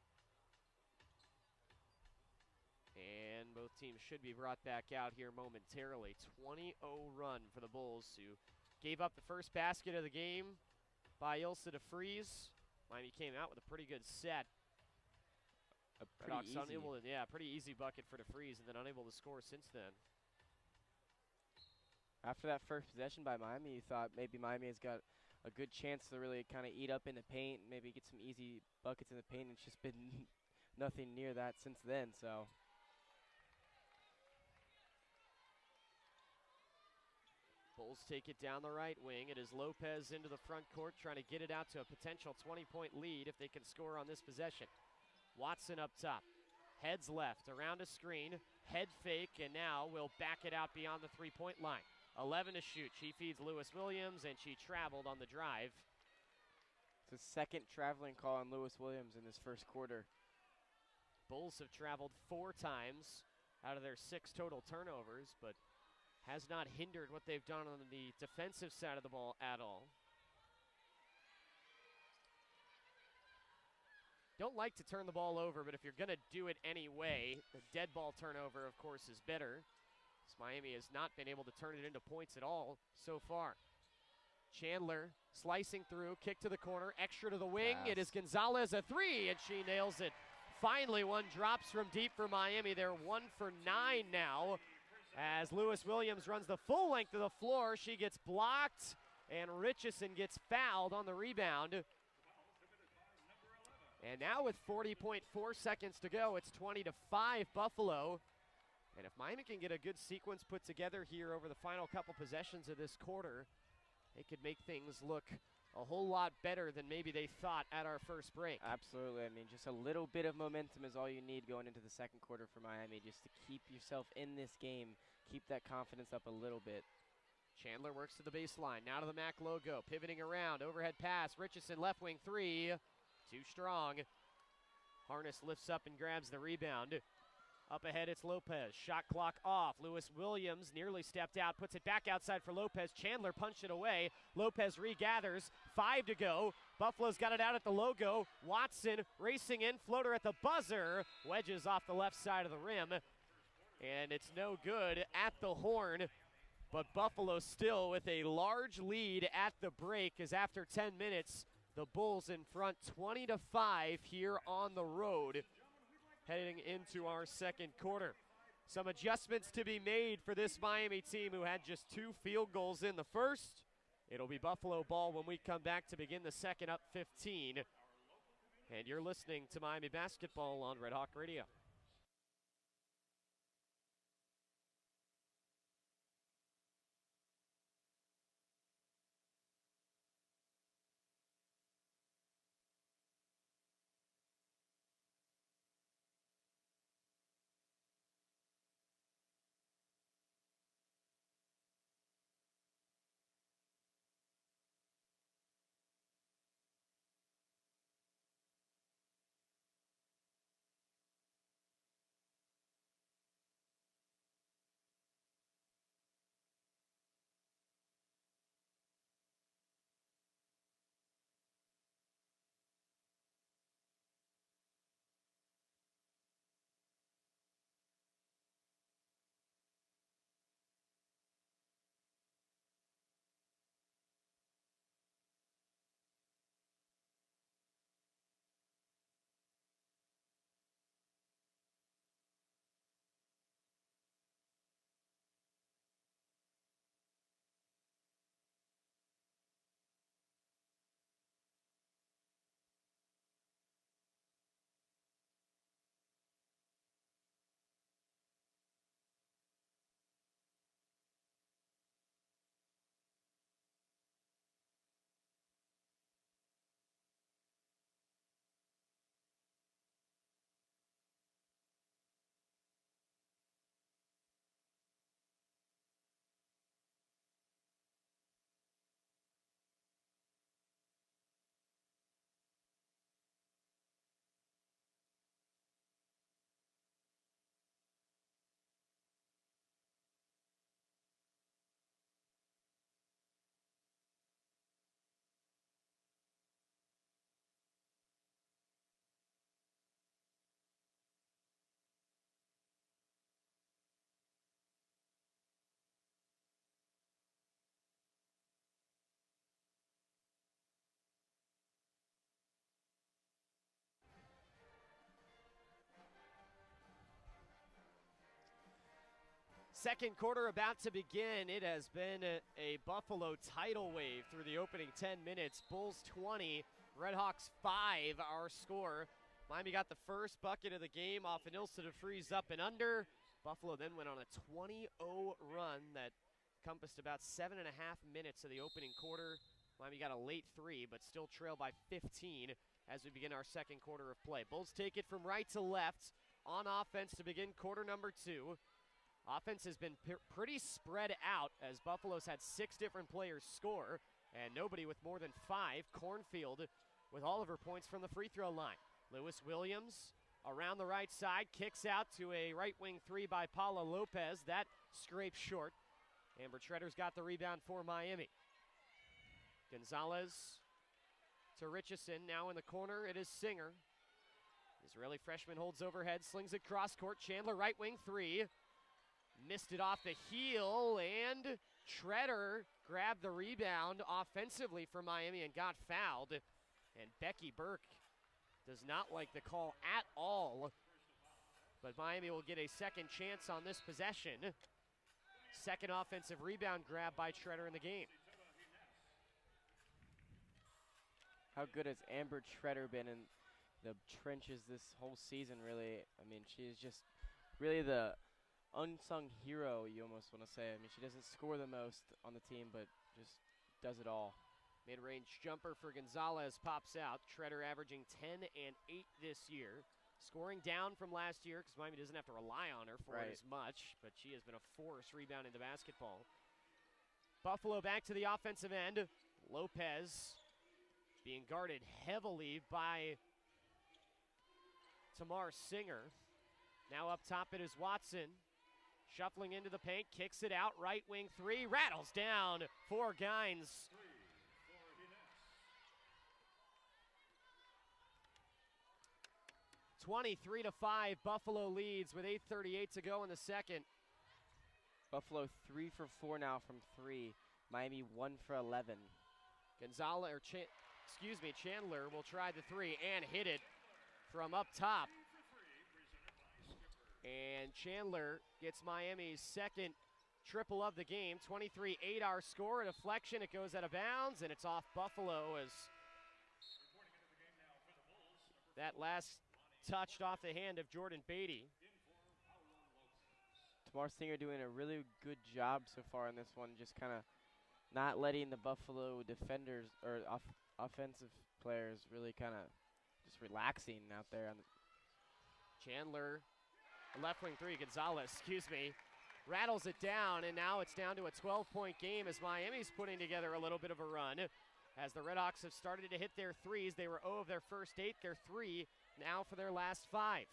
And both teams should be brought back out here momentarily. 20-0 run for the Bulls, who gave up the first basket of the game by Ilse to freeze. Miami came out with a pretty good set. Pretty easy bucket for DeFreeze, and then unable to score since then. After that first possession by Miami, you thought maybe Miami has got a good chance to really kind of eat up in the paint, maybe get some easy buckets in the paint. It's just been nothing near that since then, so. Bulls take it down the right wing. It is Lopez into the front court, trying to get it out to a potential 20-point lead if they can score on this possession. Watson up top, heads left, around a screen, head fake, and now will back it out beyond the three-point line. 11 to shoot. She feeds Lewis Williams, and she traveled on the drive. It's a second traveling call on Lewis Williams in this first quarter. Bulls have traveled 4 times out of their 6 total turnovers, but has not hindered what they've done on the defensive side of the ball at all. Don't like to turn the ball over, but if you're going to do it anyway, the dead ball turnover, of course, is better. As Miami has not been able to turn it into points at all so far. Chandler slicing through, kick to the corner, extra to the wing. It is Gonzalez, a three, and she nails it. Finally, one drops from deep for Miami. They're 1 for 9 now. As Lewis Williams runs the full length of the floor, she gets blocked, and Richardson gets fouled on the rebound. And now with 40.4 seconds to go, it's 20-5 Buffalo. And if Miami can get a good sequence put together here over the final couple possessions of this quarter, it could make things look a whole lot better than maybe they thought at our first break. Absolutely. I mean, just a little bit of momentum is all you need going into the second quarter for Miami, just to keep yourself in this game, keep that confidence up a little bit. Chandler works to the baseline, now to the MAC logo, pivoting around, overhead pass, Richardson left wing three, too strong. Harness lifts up and grabs the rebound. Up ahead, it's Lopez. Shot clock off. Lewis Williams nearly stepped out, puts it back outside for Lopez. Chandler punched it away. Lopez regathers. 5 to go. Buffalo's got it out at the logo. Watson racing in. Floater at the buzzer. Wedges off the left side of the rim. And it's no good at the horn. But Buffalo still with a large lead at the break, as after 10 minutes, the Bulls in front 20-5 here on the road, heading into our second quarter. Some adjustments to be made for this Miami team who had just 2 field goals in the first. It'll be Buffalo ball when we come back to begin the second, up 15. And you're listening to Miami Basketball on Red Hawk Radio. Second quarter about to begin. It has been a Buffalo tidal wave through the opening 10 minutes. Bulls 20, RedHawks 5, our score. Miami got the first bucket of the game off an Ilsa to freeze up and under. Buffalo then went on a 20-0 run that encompassed about 7.5 minutes of the opening quarter. Miami got a late 3, but still trailed by 15 as we begin our second quarter of play. Bulls take it from right to left on offense to begin quarter number 2. Offense has been pretty spread out as Buffalo's had 6 different players score and nobody with more than 5. Cornfield with all of her points from the free throw line. Lewis Williams around the right side, kicks out to a right wing 3 by Paula Lopez. That scrapes short. Amber Treader's got the rebound for Miami. Gonzalez to Richardson, now in the corner, it is Singer. Israeli freshman holds overhead, slings it cross court. Chandler right wing 3. Missed it off the heel, and Treader grabbed the rebound offensively for Miami and got fouled. And Becky Burke does not like the call at all. But Miami will get a second chance on this possession. Second offensive rebound grab by Treader in the game. How good has Amber Treader been in the trenches this whole season, really? I mean, she is just really the unsung hero, you almost want to say. I mean, she doesn't score the most on the team, but just does it all. Mid-range jumper for Gonzalez pops out. Treader averaging 10 and 8 this year. Scoring down from last year because Miami doesn't have to rely on her for it as much, but she has been a force rebounding the basketball. Buffalo back to the offensive end. Lopez being guarded heavily by Tamar Singer. Now up top it is Watson. Shuffling into the paint, kicks it out, right wing three, rattles down for Gines. 23-5, Buffalo leads with 8:38 to go in the second. Buffalo 3 for 4 now from 3. Miami 1 for 11. Chandler will try the three and hit it from up top. And Chandler gets Miami's second triple of the game. 23-8 our score. A deflection, it goes out of bounds, and it's off Buffalo as that last touched off the hand of Jordan Beatty. Tamar Singer doing a really good job so far in this one, just kind of not letting the Buffalo defenders or offensive players really kind of just relaxing out there. Chandler, left wing three, rattles it down, and now it's down to a 12-point game as Miami's putting together a little bit of a run. As the RedHawks have started to hit their threes, they were 0 of their first 8, they're 3 now for their last 5.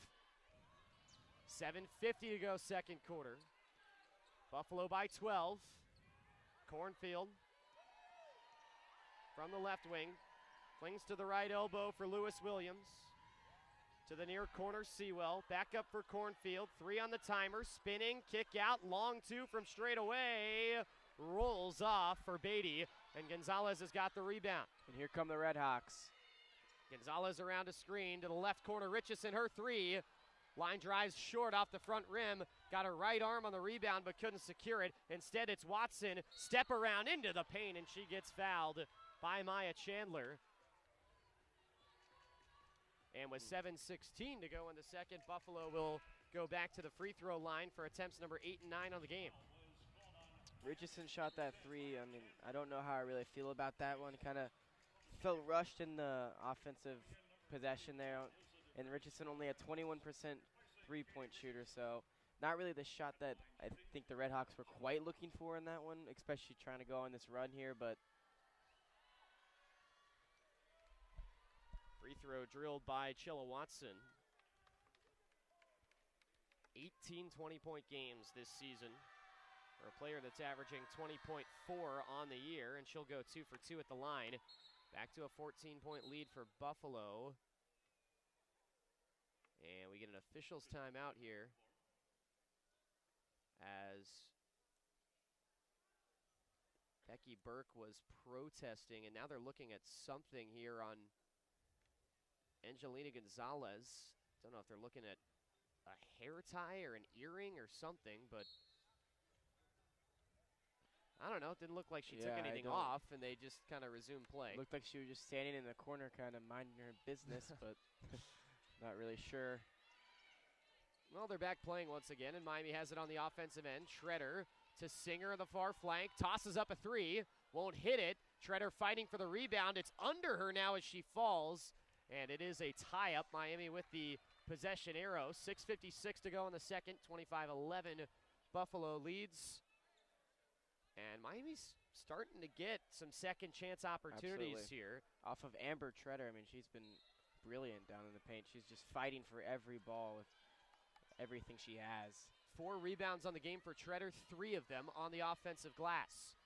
7:50 to go second quarter. Buffalo by 12. Cornfield from the left wing, flings to the right elbow for Lewis Williams. To the near corner, Sewell, back up for Cornfield, 3 on the timer, spinning, kick out, long 2 from straight away, rolls off for Beatty, and Gonzalez has got the rebound. And here come the RedHawks. Gonzalez around a screen to the left corner, Richardson, her 3. Line drives short off the front rim, got her right arm on the rebound but couldn't secure it. Instead it's Watson, step around into the paint, and she gets fouled by Maya Chandler. And with 7:16 to go in the second, Buffalo will go back to the free throw line for attempts number 8 and 9 on the game. Richardson shot that 3. I mean, I don't know how I really feel about that one. Kind of felt rushed in the offensive possession there. And Richardson only a 21% three-point shooter, so not really the shot that I think the RedHawks were quite looking for in that one, especially trying to go on this run here, but free throw drilled by Chilla Watson. 18 20-point games this season for a player that's averaging 20.4 on the year, and she'll go 2 for 2 at the line. Back to a 14-point lead for Buffalo. And we get an officials timeout here as Becky Burke was protesting, and now they're looking at something here on Angelina Gonzalez. Don't know if they're looking at a hair tie or an earring or something, but I don't know. It didn't look like she took anything off, and they just kind of resumed play. Looked like she was just standing in the corner kind of minding her business, but not really sure. Well, they're back playing once again, and Miami has it on the offensive end. Schroeder to Singer on the far flank, tosses up a 3, won't hit it. Schroeder fighting for the rebound. It's under her now as she falls, and it is a tie-up. Miami with the possession arrow. 6:56 to go in the second. 25-11, Buffalo leads. And Miami's starting to get some second chance opportunities here. Off of Amber Treader, I mean, she's been brilliant down in the paint. She's just fighting for every ball with everything she has. 4 rebounds on the game for Treader, 3 of them on the offensive glass.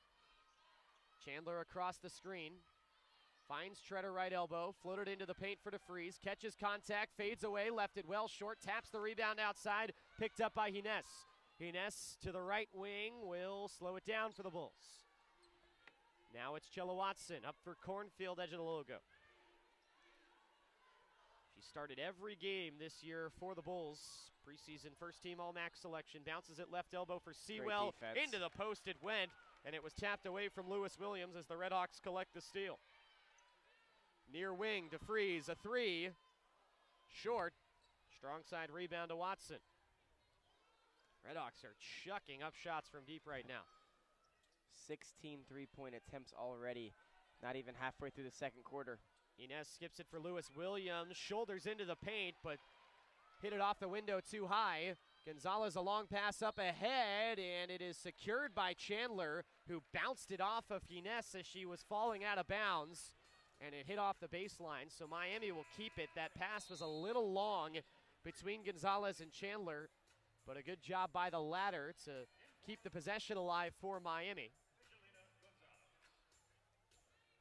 Chandler across the screen. Finds Treader right elbow, floated into the paint for DeFries, catches contact, fades away, left it well short, taps the rebound outside, picked up by Hines. Hines to the right wing will slow it down for the Bulls. Now it's Chilla Watson up for Cornfield, edge of the logo. She started every game this year for the Bulls. Preseason first team All-MAC selection. Bounces it left elbow for Sewell. Into the post it went, and it was tapped away from Lewis Williams as the RedHawks collect the steal. Near wing, DeFries, a 3. Short. Strong side rebound to Watson. RedHawks are chucking up shots from deep right now. 16 three-point attempts already. Not even halfway through the second quarter. Ines skips it for Lewis Williams. Shoulders into the paint, but hit it off the window too high. Gonzalez a long pass up ahead, and it is secured by Chandler, who bounced it off of Ines as she was falling out of bounds, and it hit off the baseline, so Miami will keep it. That pass was a little long, between Gonzalez and Chandler, but a good job by the latter to keep the possession alive for Miami.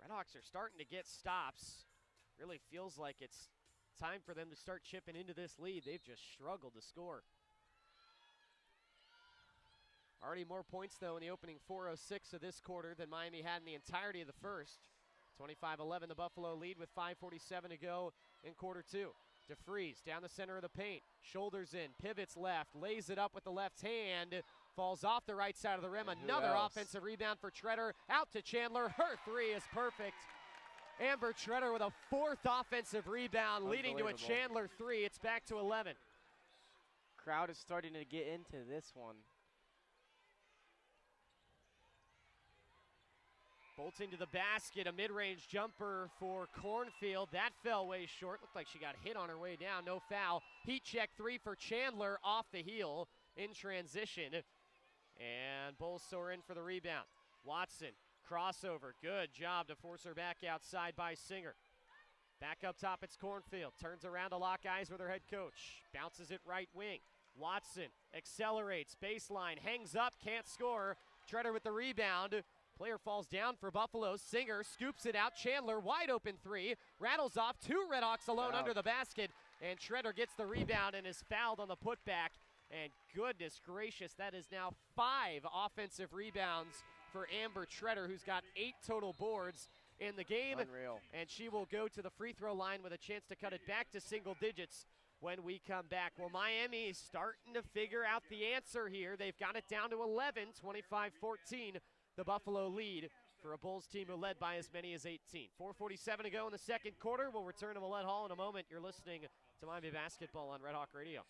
RedHawks are starting to get stops. Really feels like it's time for them to start chipping into this lead. They've just struggled to score. Already more points, though, in the opening 4:06 of this quarter than Miami had in the entirety of the first. 25-11, the Buffalo lead with 5:47 to go in quarter two. DeFries down the center of the paint, shoulders in, pivots left, lays it up with the left hand, falls off the right side of the rim. Another offensive rebound for Treader, out to Chandler. Her three is perfect. Amber Treader with a fourth offensive rebound, leading to a Chandler three. It's back to 11. Crowd is starting to get into this one. Bolting to the basket, a mid-range jumper for Cornfield. That fell way short. Looked like she got hit on her way down. No foul. Heat check three for Chandler off the heel in transition. And Bulls soar in for the rebound. Watson, crossover. Good job to force her back outside by Singer. Back up top, it's Cornfield. Turns around to lock eyes with her head coach. Bounces it right wing. Watson accelerates, baseline, hangs up, can't score. Treader with the rebound. Player falls down for Buffalo. Singer scoops it out. Chandler, wide open three. Rattles off. Two RedHawks alone under the basket. And Treader gets the rebound and is fouled on the putback. And goodness gracious, that is now 5 offensive rebounds for Amber Treader, who's got 8 total boards in the game. Unreal. And she will go to the free throw line with a chance to cut it back to single digits when we come back. Well, Miami is starting to figure out the answer here. They've got it down to 11, 25-14. The Buffalo lead for a Bulls team who led by as many as 18. 4:47 to go in the second quarter. We'll return to Millett Hall in a moment. You're listening to Miami Basketball on Red Hawk Radio.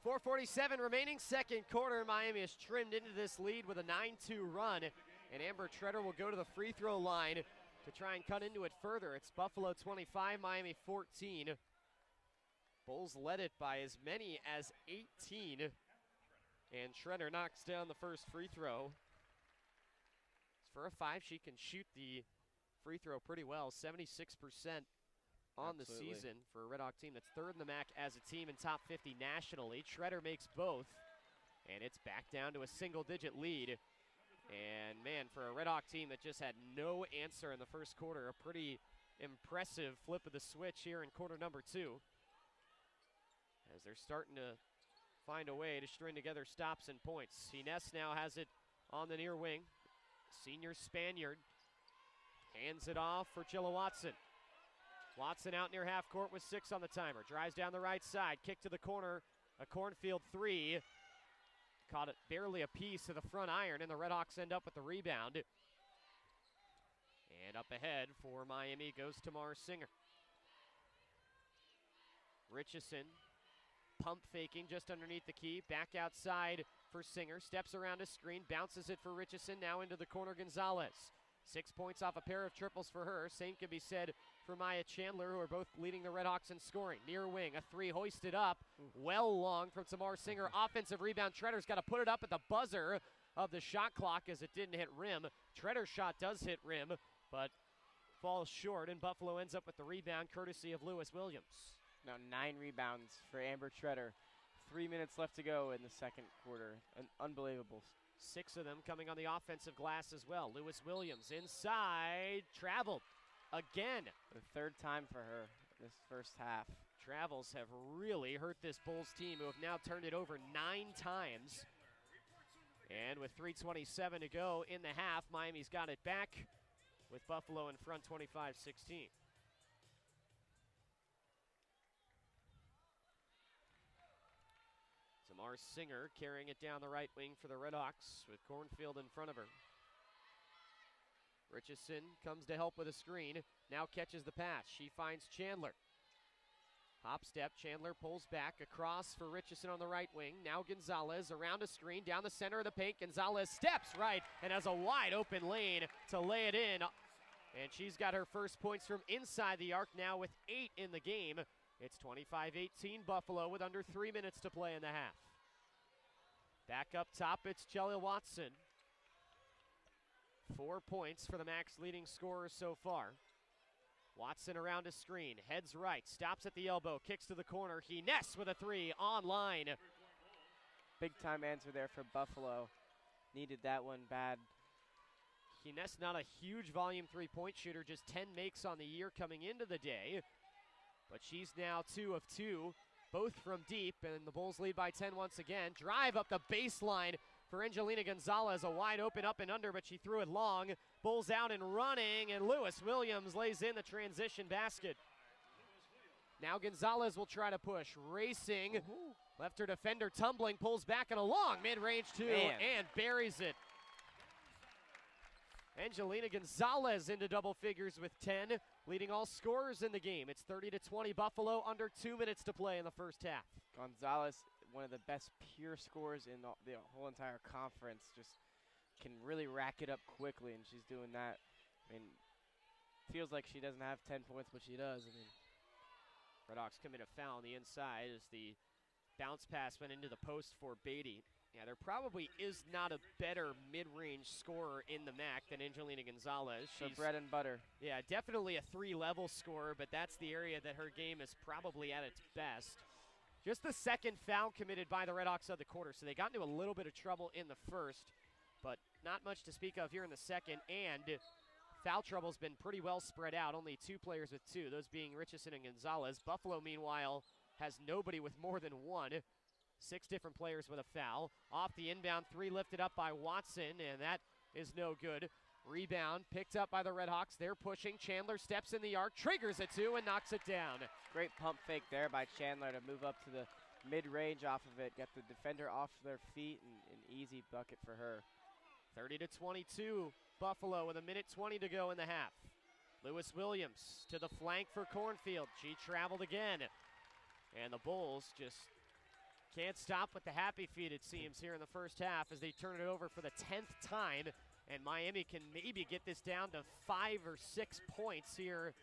.447 remaining second quarter. Miami has trimmed into this lead with a 9-2 run. And Amber Treader will go to the free throw line to try and cut into it further. It's Buffalo 25, Miami 14. Bulls led it by as many as 18. And Treader knocks down the first free throw. For a 5, she can shoot the free throw pretty well, 76% on the Absolutely. season for a Red Hawk team that's third in the MAC as a team in top 50 nationally. Shredder makes both, and it's back down to a single-digit lead. And, man, for a Red Hawk team that just had no answer in the first quarter, a pretty impressive flip of the switch here in quarter number 2, as they're starting to find a way to string together stops and points. Hines now has it on the near wing. Senior Spaniard hands it off for Chilla Watson. Watson out near half court with 6 on the timer. Drives down the right side, kick to the corner, a cornfield 3. Caught it barely a piece of the front iron, and the RedHawks end up with the rebound. And up ahead for Miami goes Tamar Singer. Richardson pump faking just underneath the key. Back outside for Singer. Steps around a screen. Bounces it for Richardson. Now into the corner, Gonzalez. 6 points off a pair of triples for her. Same can be said for Maya Chandler, who are both leading the RedHawks in scoring. Near wing, a 3 hoisted up. Well long from Tamar Singer. Offensive rebound. Treader's got to put it up at the buzzer of the shot clock as it didn't hit rim. Treader's shot does hit rim, but falls short, and Buffalo ends up with the rebound courtesy of Lewis Williams. Now 9 rebounds for Amber Treader. 3 minutes left to go in the second quarter. Unbelievable. 6 of them coming on the offensive glass as well. Lewis Williams inside, traveled again. The 3rd time for her this first half. Travels have really hurt this Bulls team, who have now turned it over 9 times. And with 3:27 to go in the half, Miami's got it back with Buffalo in front 25-16. Tamar Singer carrying it down the right wing for the RedHawks with Cornfield in front of her. Richardson comes to help with a screen, now catches the pass. She finds Chandler. Hop step, Chandler pulls back across for Richardson on the right wing. Now Gonzalez around a screen, down the center of the paint. Gonzalez steps right and has a wide open lane to lay it in. And she's got her first points from inside the arc now with 8 in the game. It's 25-18 Buffalo with under 3 minutes to play in the half. Back up top, it's Chilla Watson. 4 points for the MAC's leading scorer so far. Watson around a screen, heads right, stops at the elbow, kicks to the corner. Hines with a 3 online. Big time answer there for Buffalo. Needed that one bad. Hines not a huge volume 3-point shooter, just 10 makes on the year coming into the day. But she's now 2 of 2, both from deep, and the Bulls lead by 10 once again. Drive up the baseline for Angelina Gonzalez, a wide open up and under, but she threw it long. Bulls out and running, and Lewis Williams lays in the transition basket. Now Gonzalez will try to push, racing. Left her defender tumbling, pulls back and a long mid-range two, and buries it. Angelina Gonzalez into double figures with 10, leading all scorers in the game. It's 30-20 Buffalo, under 2 minutes to play in the first half. Gonzalez, one of the best pure scorers in the whole entire conference, just can really rack it up quickly, and she's doing that. I mean, feels like she doesn't have 10 points, but she does. I mean, RedHawks commit a foul on the inside as the bounce pass went into the post for Beatty. Yeah, there probably is not a better mid-range scorer in the MAC than Angelina Gonzalez. She's bread and butter. Yeah, definitely a 3-level scorer, but that's the area that her game is probably at its best. Just the second foul committed by the RedHawks of the quarter, so they got into a little bit of trouble in the first, but not much to speak of here in the second, and foul trouble's been pretty well spread out. Only 2 players with 2, those being Richardson and Gonzalez. Buffalo, meanwhile, has nobody with more than 1. 6 different players with a foul. Off the inbound 3 lifted up by Watson, and that is no good. Rebound picked up by the RedHawks. They're pushing. Chandler steps in the arc, triggers a 2, and knocks it down. Great pump fake there by Chandler to move up to the mid-range off of it. Get the defender off their feet, and an easy bucket for her. 30-22 Buffalo with 1:20 to go in the half. Lewis Williams to the flank for Cornfield. She traveled again. And the Bulls just can't stop with the happy feet, it seems, here in the first half as they turn it over for the 10th time. And Miami can maybe get this down to 5 or 6 points here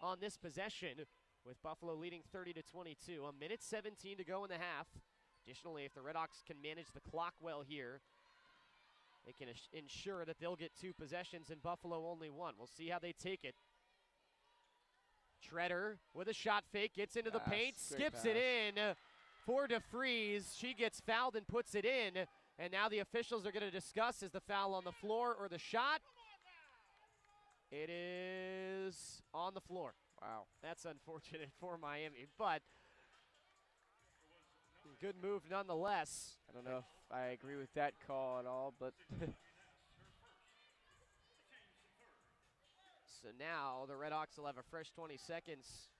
on this possession, with Buffalo leading 30-22. 1:17 to go in the half. Additionally, if the RedHawks can manage the clock well here they can ensure that they'll get 2 possessions and Buffalo only 1. We'll see how they take it. Treader with a shot fake, gets into the paint, skips it in for DeFries. She gets fouled and puts it in. And now the officials are going to discuss, is the foul on the floor or the shot? It is on the floor. Wow. That's unfortunate for Miami, but good move nonetheless. I don't know if I agree with that call at all, but so now the RedHawks will have a fresh 20 seconds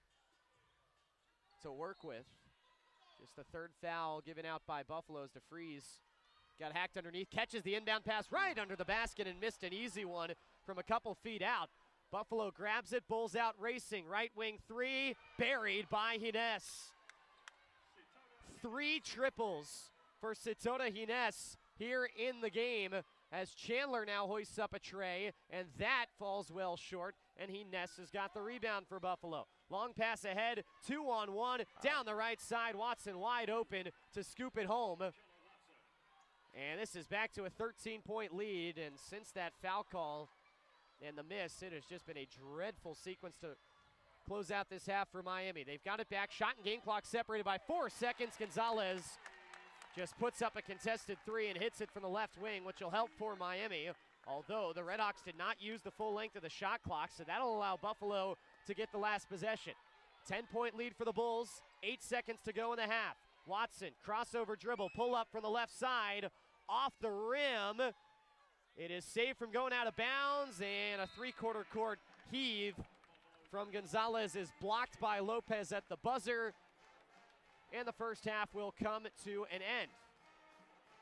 to work with. Just the 3rd foul given out by Buffalo's DeFries. Got hacked underneath, catches the inbound pass right under the basket and missed an easy one from a couple feet out. Buffalo grabs it, Bulls out racing, right wing 3, buried by Hines. 3 triples for Sitota Hines here in the game as Chandler now hoists up a tray, and that falls well short, and Hines has got the rebound for Buffalo. Long pass ahead, 2-on-1, down the right side, Watson wide open to scoop it home. And this is back to a 13-point lead, and since that foul call and the miss, it has just been a dreadful sequence to close out this half for Miami. They've got it back, shot and game clock separated by 4 seconds. Gonzalez just puts up a contested 3 and hits it from the left wing, which will help for Miami, although the RedHawks did not use the full length of the shot clock, so that'll allow Buffalo to get the last possession. 10-point lead for the Bulls, 8 seconds to go in the half. Watson, crossover dribble, pull up from the left side, off the rim. It is saved from going out of bounds, and a 3/4 court heave from Gonzalez is blocked by Lopez at the buzzer, and the first half will come to an end.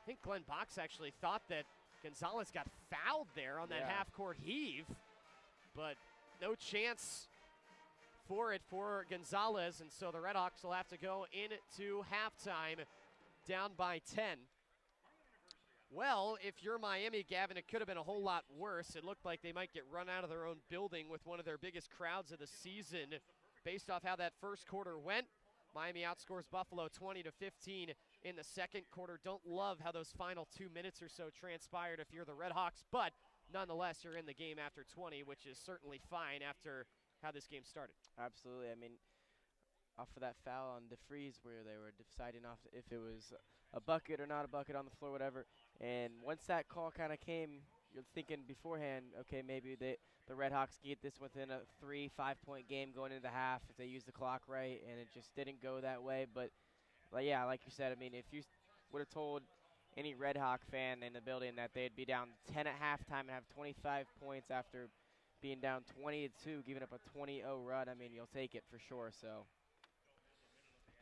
I think Glenn Box actually thought that Gonzalez got fouled there on that half-court heave, but no chance for it for Gonzalez, and so the RedHawks will have to go into halftime down by 10. Well, if you're Miami, Gavin, it could have been a whole lot worse. It looked like they might get run out of their own building with one of their biggest crowds of the season. Based off how that first quarter went, Miami outscores Buffalo 20-15 in the second quarter. Don't love how those final 2 minutes or so transpired if you're the RedHawks, but nonetheless, you're in the game after 20, which is certainly fine after how this game started. Absolutely. I mean, off of that foul on DeFries where they were deciding off if it was a bucket or not a bucket on the floor, whatever. And once that call kind of came, you're thinking beforehand, okay, maybe the RedHawks get this within a 3-5-point game going into the half if they use the clock right, and it just didn't go that way. But yeah, like you said, I mean, if you would have told any RedHawk fan in the building that they'd be down 10 at halftime and have 25 points after being down 20-2, giving up a 20-0 run, I mean, you'll take it for sure. So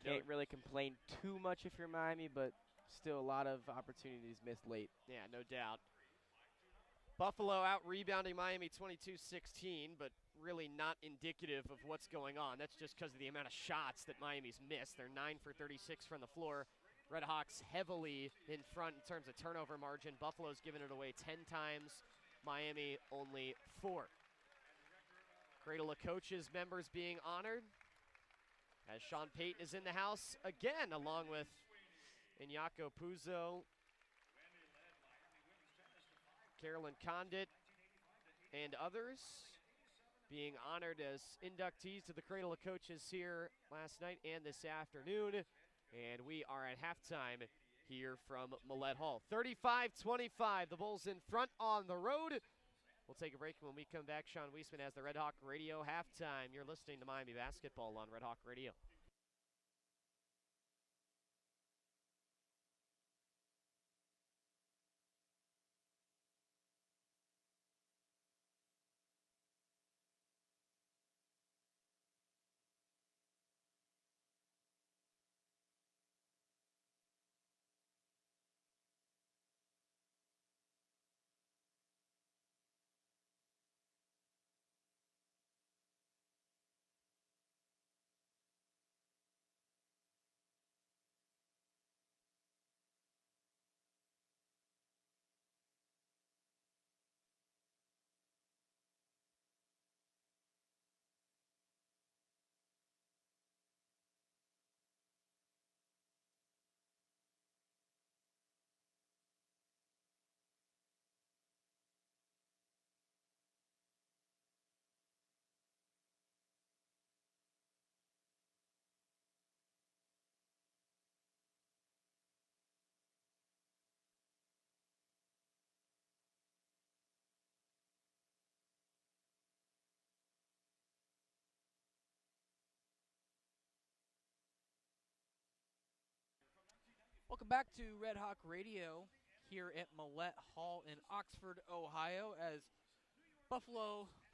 can't really complain too much if you're Miami, but still a lot of opportunities missed late. Yeah, no doubt. Buffalo out rebounding Miami 22-16, but really not indicative of what's going on. That's just because of the amount of shots that Miami's missed. They're 9 for 36 from the floor. RedHawks heavily in front in terms of turnover margin. Buffalo's given it away 10 times. Miami only 4. Cradle of Coaches members being honored as Sean Payton is in the house again, along with Iñaki Puzo, Carolyn Condit, and others being honored as inductees to the Cradle of Coaches here last night and this afternoon. And we are at halftime here from Millett Hall. 35-25, the Bulls in front on the road. We'll take a break. When we come back, Sean Wiesemann has the Red Hawk Radio halftime. You're listening to Miami Basketball on Red Hawk Radio. Welcome back to Red Hawk Radio here at Millett Hall in Oxford, Ohio, as the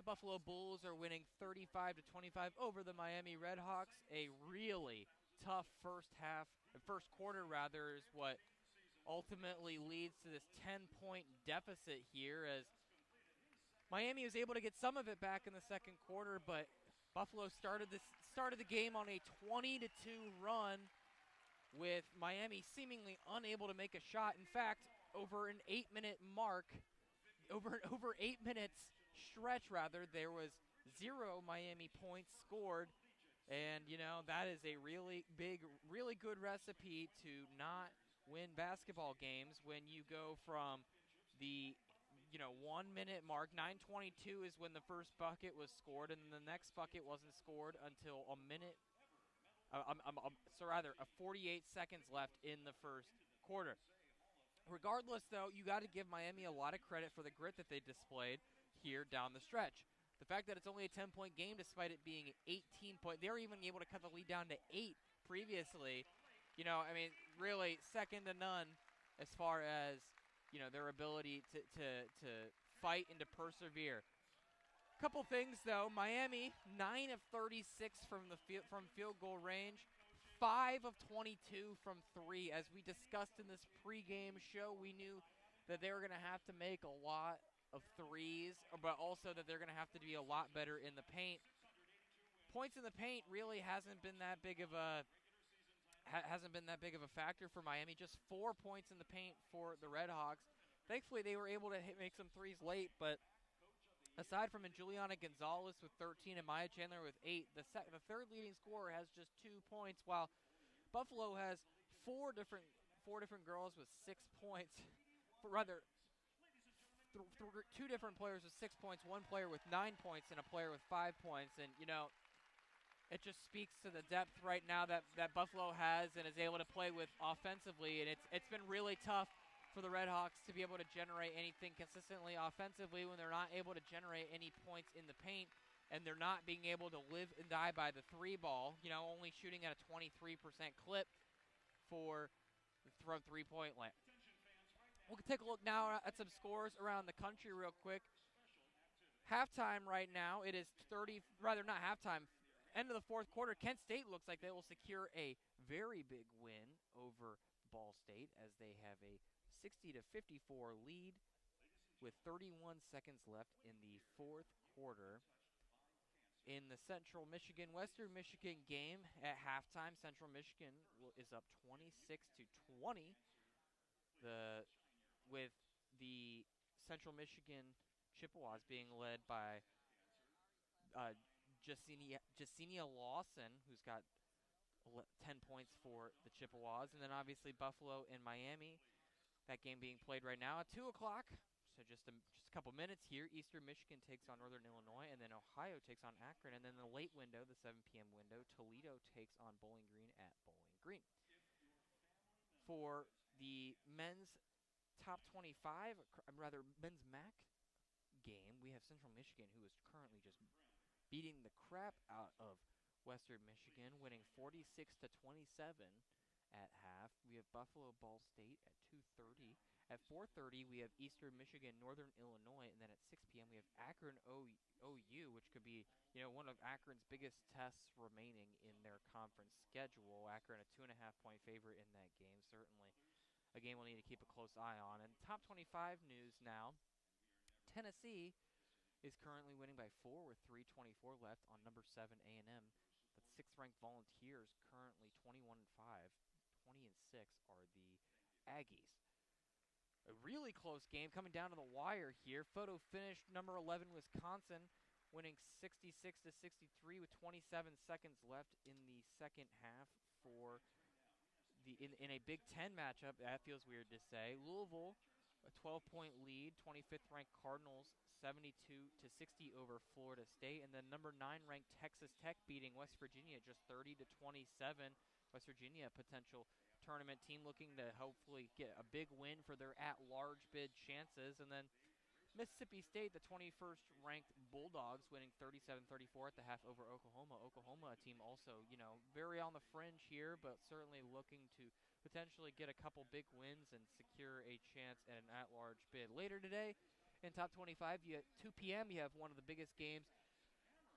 Buffalo Bulls are winning 35-25 over the Miami RedHawks. A really tough first quarter rather, is what ultimately leads to this 10-point deficit here, as Miami was able to get some of it back in the second quarter, but Buffalo started the game on a 20-2 run, with Miami seemingly unable to make a shot. In fact, over 8 minutes stretch rather, there was 0 Miami points scored. And, that is a really good recipe to not win basketball games when you go from the 1 minute mark. 9:22 is when the first bucket was scored, and the next bucket wasn't scored until 48 seconds left in the first quarter. Regardless, though, you got to give Miami a lot of credit for the grit that they displayed here down the stretch. The fact that it's only a 10-point game, despite it being 18 point, they were even able to cut the lead down to 8 previously. Really second to none as far as their ability to fight and to persevere. Couple things though: Miami 9 of 36 from field goal range, 5 of 22 from 3. As we discussed in this pregame show, we knew that they were going to have to make a lot of threes, but also that they're going to have to be a lot better in the paint. Points in the paint really hasn't been that big of a factor for Miami. Just 4 points in the paint for the RedHawks. Thankfully, they were able to make some threes late, but aside from Juliana Gonzalez with 13 and Maya Chandler with 8, the third leading scorer has just 2 points, while Buffalo has four different girls with 6 points. Rather, 2 different players with 6 points, 1 player with 9 points, and a player with 5 points. And, it just speaks to the depth right now that Buffalo has and is able to play with offensively. And it's been really tough for the RedHawks to be able to generate anything consistently offensively when they're not able to generate any points in the paint, and they're not being able to live and die by the 3 ball, only shooting at a 23% clip from 3-point land. We'll take a look now at some scores around the country real quick. Halftime right now, it is not halftime, end of the fourth quarter. Kent State looks like they will secure a very big win over Ball State, as they have a 60-54 lead with 31 seconds left in the fourth quarter. In the Central Michigan-Western Michigan game at halftime, Central Michigan is up 26-20. With the Central Michigan Chippewas being led by Jasenia Lawson, who's got 10 points for the Chippewas. And then obviously Buffalo and Miami, that game being played right now at 2 o'clock. So just a couple minutes here. Eastern Michigan takes on Northern Illinois, and then Ohio takes on Akron. And then the late window, the 7 p.m. window, Toledo takes on Bowling Green at Bowling Green. For the men's men's MAC game, we have Central Michigan, who is currently just beating the crap out of Western Michigan, winning 46-27 at half. We have Buffalo Ball State at 2:30. At 4:30, we have Eastern Michigan, Northern Illinois, and then at 6 p.m. we have Akron OU, which could be one of Akron's biggest tests remaining in their conference schedule. Akron a 2.5-point favorite in that game, certainly a game we'll need to keep a close eye on. And top 25 news now: Tennessee is currently winning by 4 with 3:24 left on number 7 A&M. The 6th-ranked Volunteers currently 21-5. 20-6 are the Aggies. A really close game coming down to the wire here. Photo finish, number 11 Wisconsin winning 66-63 with 27 seconds left in the second half for in a Big Ten matchup. That feels weird to say. Louisville, a 12-point lead. 25th-ranked Cardinals 72-60 over Florida State, and then number 9-ranked Texas Tech beating West Virginia just 30-27. West Virginia, a potential tournament team looking to hopefully get a big win for their at-large bid chances. And then Mississippi State, the 21st ranked Bulldogs, winning 37-34 at the half over Oklahoma. Oklahoma, a team also, very on the fringe here, but certainly looking to potentially get a couple big wins and secure a chance at an at-large bid. Later today, in top 25, at 2 p.m., you have one of the biggest games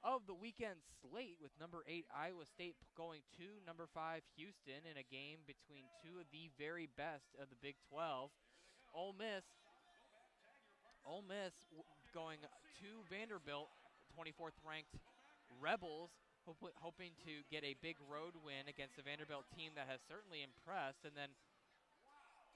of the weekend slate, with number 8 Iowa State going to number 5 Houston in a game between two of the very best of the Big 12. Ole Miss going to Vanderbilt, 24th ranked Rebels, hoping to get a big road win against the Vanderbilt team that has certainly impressed. And then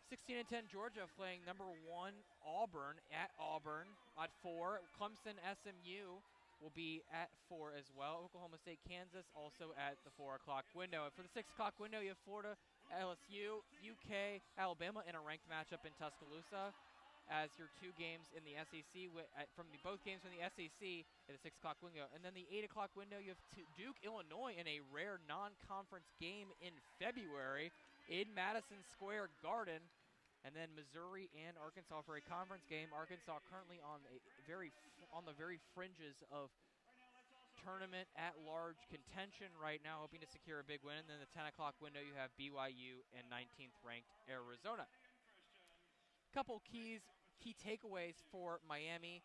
16-10 Georgia playing number 1 Auburn at 4. Clemson SMU will be at 4 as well. Oklahoma State Kansas also at the 4 o'clock window. And for the 6 o'clock window, you have Florida, LSU, UK, Alabama in a ranked matchup in Tuscaloosa as your two games in the SEC, both games from the SEC at the 6 o'clock window. And then the 8 o'clock window, you have Duke, Illinois in a rare non-conference game in February in Madison Square Garden. And then Missouri and Arkansas for a conference game. Arkansas currently on the very fringes of tournament at-large contention right now, hoping to secure a big win. And then the 10 o'clock window, you have BYU and 19th ranked Arizona. Couple key takeaways for Miami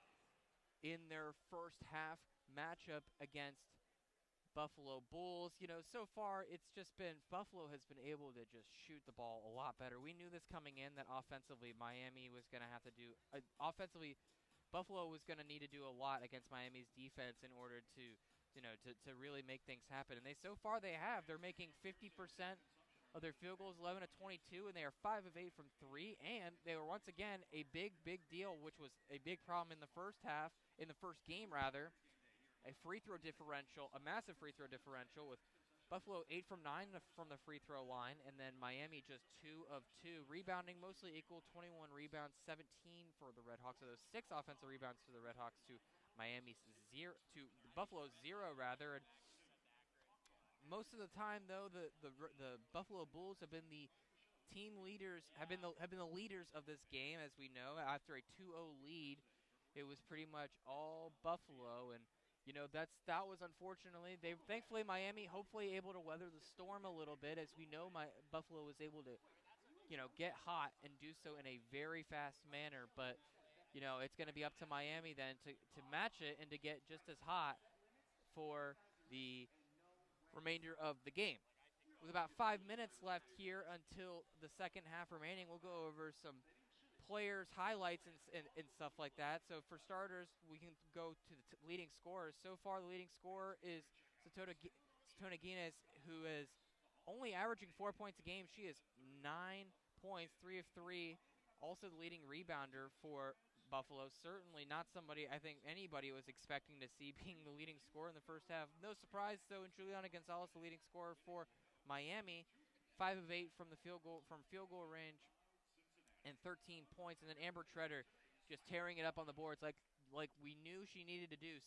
in their first half matchup against Buffalo Bulls. So far it's just been Buffalo has been able to just shoot the ball a lot better. We knew this coming in, that offensively Miami was going to have to do offensively Buffalo was going to need to do a lot against Miami's defense in order to really make things happen. And so far they have. They're making 50% of their field goals, 11 of 22, and they are 5 of 8 from 3. And they were once again a big deal, which was a big problem in the first game rather. A massive free throw differential, with Buffalo 8 from 9 from the free throw line, and then Miami just 2 of 2. Rebounding mostly equal, 21 rebounds, 17 for the RedHawks. So those 6 offensive rebounds for the RedHawks to Buffalo's 0 rather. And most of the time, though, the Buffalo Bulls have been the team leaders, have been the leaders of this game, as we know. After a 2-0 lead, it was pretty much all Buffalo, and that was unfortunately. Thankfully Miami hopefully able to weather the storm a little bit, as we know Buffalo was able to get hot and do so in a very fast manner. But it's going to be up to Miami then to match it and to get just as hot for the remainder of the game. With about 5 minutes left here until the second half remaining, we'll go over some players' highlights and stuff like that. So for starters, we can go to the leading scorers. So far, the leading scorer is Satona Guinness, who is only averaging 4 points a game. She is 9 points, 3 of 3. Also the leading rebounder for Buffalo. Certainly not somebody I think anybody was expecting to see being the leading scorer in the first half. No surprise, though, in Juliana Gonzalez, the leading scorer for Miami. 5 of 8 from field goal range and 13 points. And then Amber Treader just tearing it up on the boards like we knew she needed to do.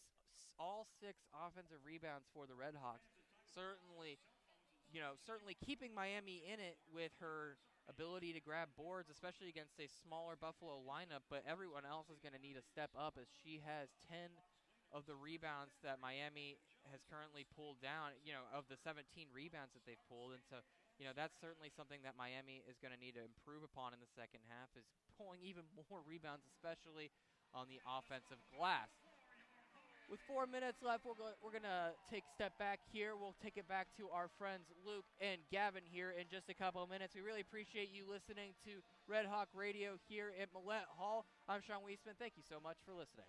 All 6 offensive rebounds for the RedHawks. Certainly keeping Miami in it with her ability to grab boards, especially against a smaller Buffalo lineup. But everyone else is going to need to step up, as she has 10 of the rebounds that Miami has currently pulled down, of the 17 rebounds that they've pulled. And so, that's certainly something that Miami is going to need to improve upon in the second half, is pulling even more rebounds, especially on the offensive glass. With 4 minutes left, we're going to take a step back here. We'll take it back to our friends Luke and Gavin here in just a couple of minutes. We really appreciate you listening to Red Hawk Radio here at Millett Hall. I'm Sean Wiesemann. Thank you so much for listening.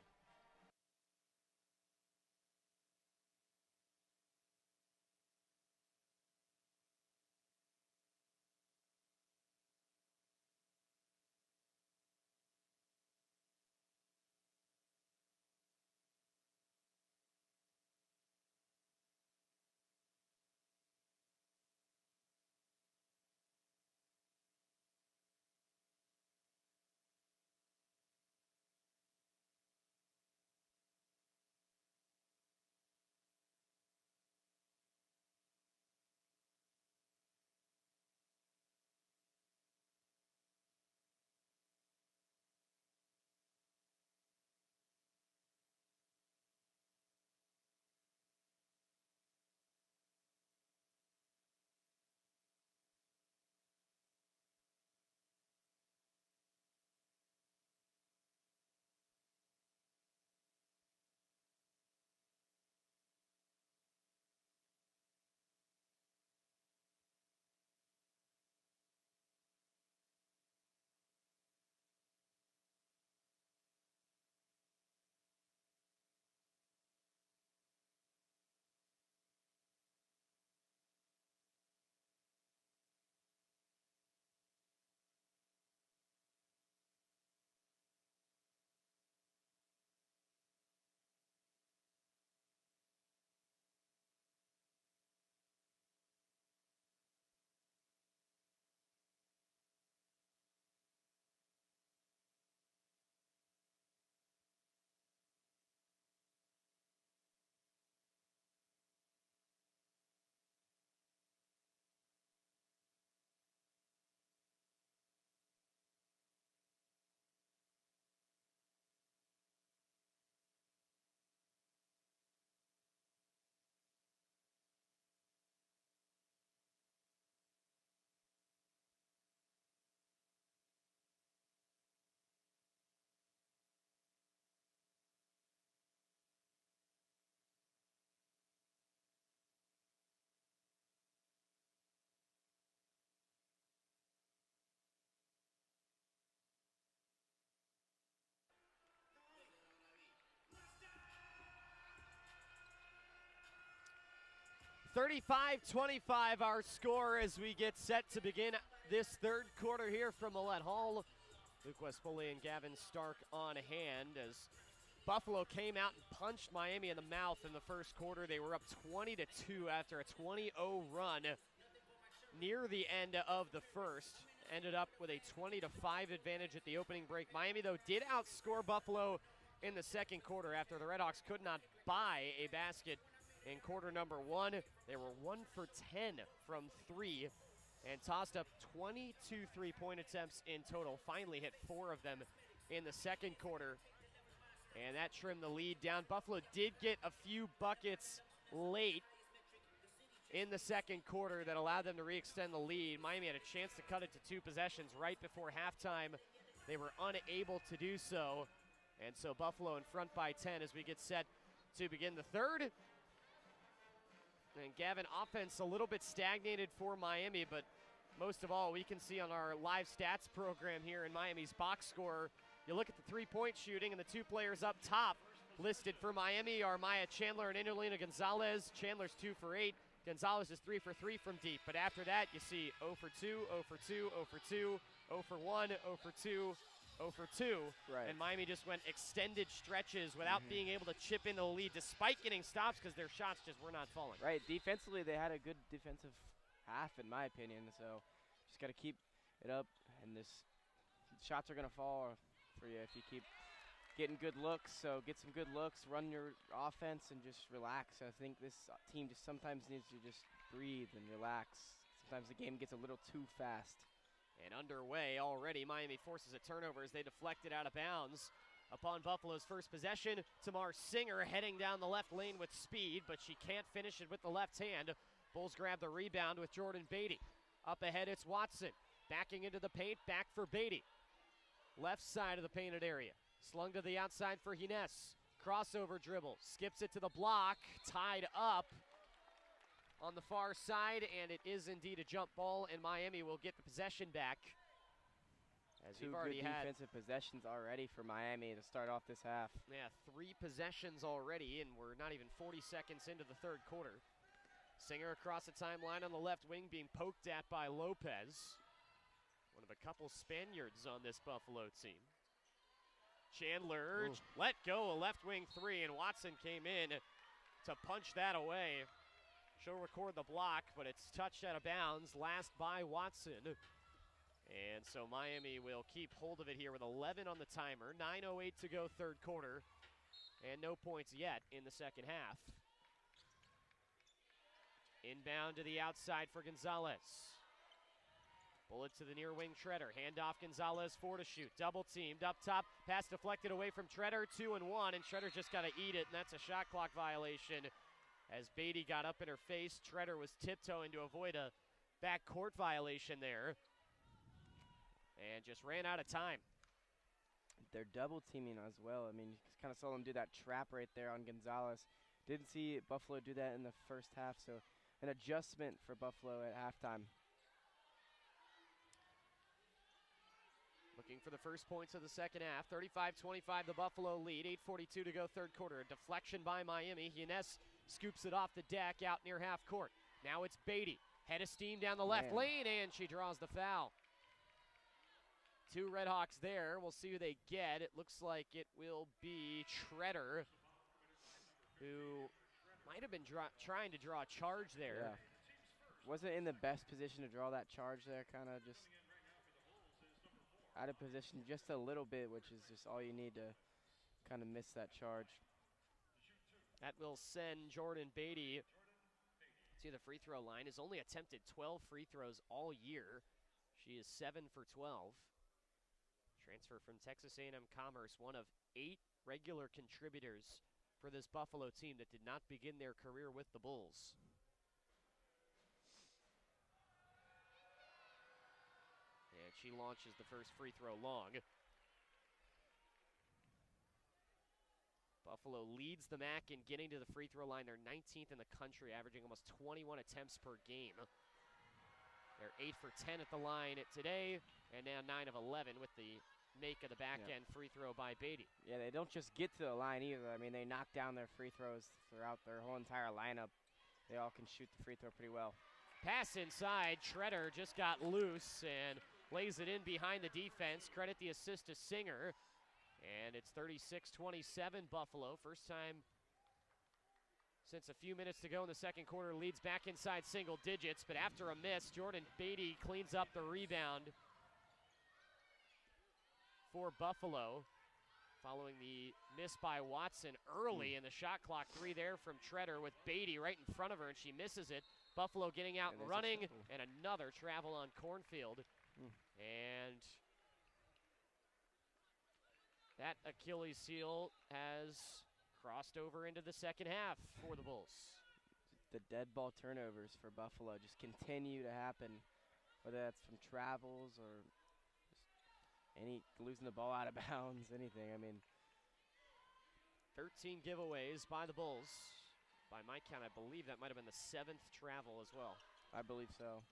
35-25 our score as we get set to begin this third quarter here from Millett Hall. Luke Poley and Gavin Stark on hand as Buffalo came out and punched Miami in the mouth in the first quarter. They were up 20-2 after a 20-0 run near the end of the first. Ended up with a 20-5 advantage at the opening break. Miami, though, did outscore Buffalo in the second quarter after the RedHawks could not buy a basket in quarter number one. They were 1 for 10 from three and tossed up 22 three-point attempts in total. Finally hit 4 of them in the second quarter, and that trimmed the lead down. Buffalo did get a few buckets late in the second quarter that allowed them to re-extend the lead. Miami had a chance to cut it to 2 possessions right before halftime. They were unable to do so, and so Buffalo in front by 10 as we get set to begin the third. And Gavin, offense a little bit stagnated for Miami, but most of all, we can see on our live stats program here in Miami's box score, you look at the three-point shooting, and the 2 players up top listed for Miami are Maya Chandler and Angelina Gonzalez. Chandler's 2 for 8. Gonzalez is 3 for 3 from deep. But after that, you see 0 for 2, 0 for 2, 0 for 2, 0 for 1, 0 for 2, 0 for 2. Right. And Miami just went extended stretches without being able to chip into the lead despite getting stops because their shots just were not falling. Right. Defensively, they had a good defensive half, in my opinion. So just got to keep it up, and shots are going to fall for you if you keep getting good looks. So get some good looks, run your offense, and just relax. I think this team just sometimes needs to just breathe and relax. Sometimes the game gets a little too fast. And underway already, Miami forces a turnover as they deflect it out of bounds. Upon Buffalo's first possession, Tamar Singer heading down the left lane with speed, but she can't finish it with the left hand. Bulls grab the rebound with Jordan Beatty. Up ahead, it's Watson. Backing into the paint, back for Beatty. Left side of the painted area. Slung to the outside for Hines. Crossover dribble. Skips it to the block. Tied up on the far side, and it is indeed a jump ball, and Miami will get the possession back. As 2 we've already good had defensive possessions already for Miami to start off this half. Yeah, 3 possessions already, and we're not even 40 seconds into the third quarter. Singer across the timeline on the left wing being poked at by Lopez. One of a couple Spaniards on this Buffalo team. Chandler let go a left wing 3, and Watson came in to punch that away. She'll record the block, but it's touched out of bounds. Last by Watson. And so Miami will keep hold of it here with 11 on the timer. 9:08 to go third quarter. And no points yet in the second half. Inbound to the outside for Gonzalez. Bullet to the near wing, Treader. Handoff Gonzalez, 4 to shoot. Double teamed up top. Pass deflected away from Treader, 2 and 1. And Treader just got to eat it, and that's a shot clock violation. As Beatty got up in her face, Treader was tiptoeing to avoid a backcourt violation there. And just ran out of time. They're double teaming as well. I mean, you kind of saw them do that trap right there on Gonzalez. Didn't see Buffalo do that in the first half, so an adjustment for Buffalo at halftime. Looking for the first points of the second half. 35-25 the Buffalo lead. 8:42 to go third quarter. A deflection by Miami. Hines scoops it off the deck out near half court. Now it's Beatty. Head of steam down the left lane, and she draws the foul. 2 RedHawks there. We'll see who they get. It looks like it will be Treader, who might have been trying to draw a charge there. Yeah. Wasn't in the best position to draw that charge there. Kind of just out of position just a little bit, which is just all you need to kind of miss that charge. That will send Jordan Beatty to the free throw line. Has only attempted 12 free throws all year. She is 7 for 12. Transfer from Texas A&M Commerce, one of 8 regular contributors for this Buffalo team that did not begin their career with the Bulls. And she launches the first free throw long. Buffalo leads the MAC in getting to the free throw line. They're 19th in the country, averaging almost 21 attempts per game. They're 8 for 10 at the line today, and now 9 of 11 with the make of the back end free throw by Beatty. Yeah, they don't just get to the line either. I mean, they knock down their free throws throughout their whole entire lineup. they all can shoot the free throw pretty well. Pass inside. Treader just got loose and lays it in behind the defense. Credit the assist to Singer. And it's 36-27 Buffalo. First time since a few minutes to go in the second quarter. Leads back inside single digits, but after a miss, Jordan Beatty cleans up the rebound for Buffalo. Following the miss by Watson early in the shot clock. 3 there from Treader with Beatty right in front of her, and she misses it. Buffalo getting out and running, and another travel on Cornfield. And that Achilles heel has crossed over into the second half for the Bulls. The dead ball turnovers for Buffalo just continue to happen, whether that's from travels or losing the ball out of bounds, anything. I mean, 13 giveaways by the Bulls. By my count, I believe that might have been the 7th travel as well. I believe so.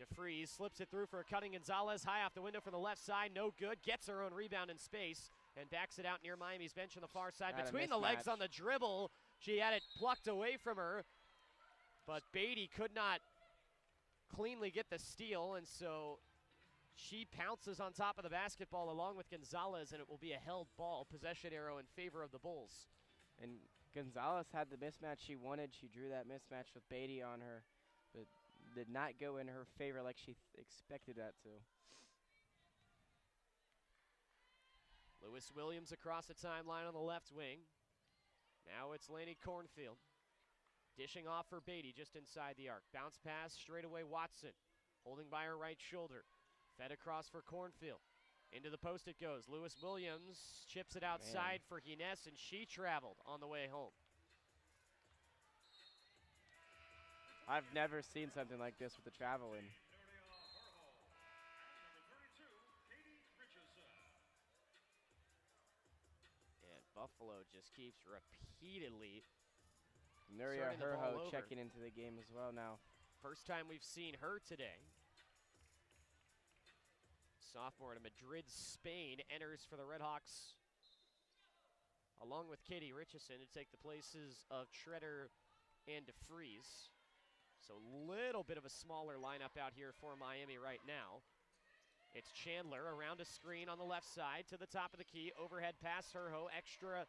DeFreeze slips it through for a cutting Gonzalez. High off the window from the left side, no good. Gets her own rebound in space and backs it out near Miami's bench on the far side. Between the legs on the dribble, she had it plucked away from her, but Beatty could not cleanly get the steal, and so she pounces on top of the basketball along with Gonzalez, and it will be a held ball, possession arrow in favor of the Bulls. And Gonzalez had the mismatch she wanted. She drew that mismatch with Beatty on her, but did not go in her favor like she expected that to. Lewis Williams across the timeline on the left wing. Now it's Laney Cornfield. Dishing off for Beatty just inside the arc. Bounce pass, straightaway Watson. Holding by her right shoulder. Fed across for Cornfield. Into the post it goes. Lewis Williams chips it outside for Hines, and she traveled on the way home. I've never seen something like this with the traveling. And Buffalo just keeps repeatedly Nuria Herho checking into the game as well now. First time we've seen her today. Sophomore out of Madrid, Spain, enters for the RedHawks along with Katie Richardson to take the places of Treader and DeFreeze. So a little bit of a smaller lineup out here for Miami right now. It's Chandler around a screen on the left side to the top of the key. Overhead pass, Herho, extra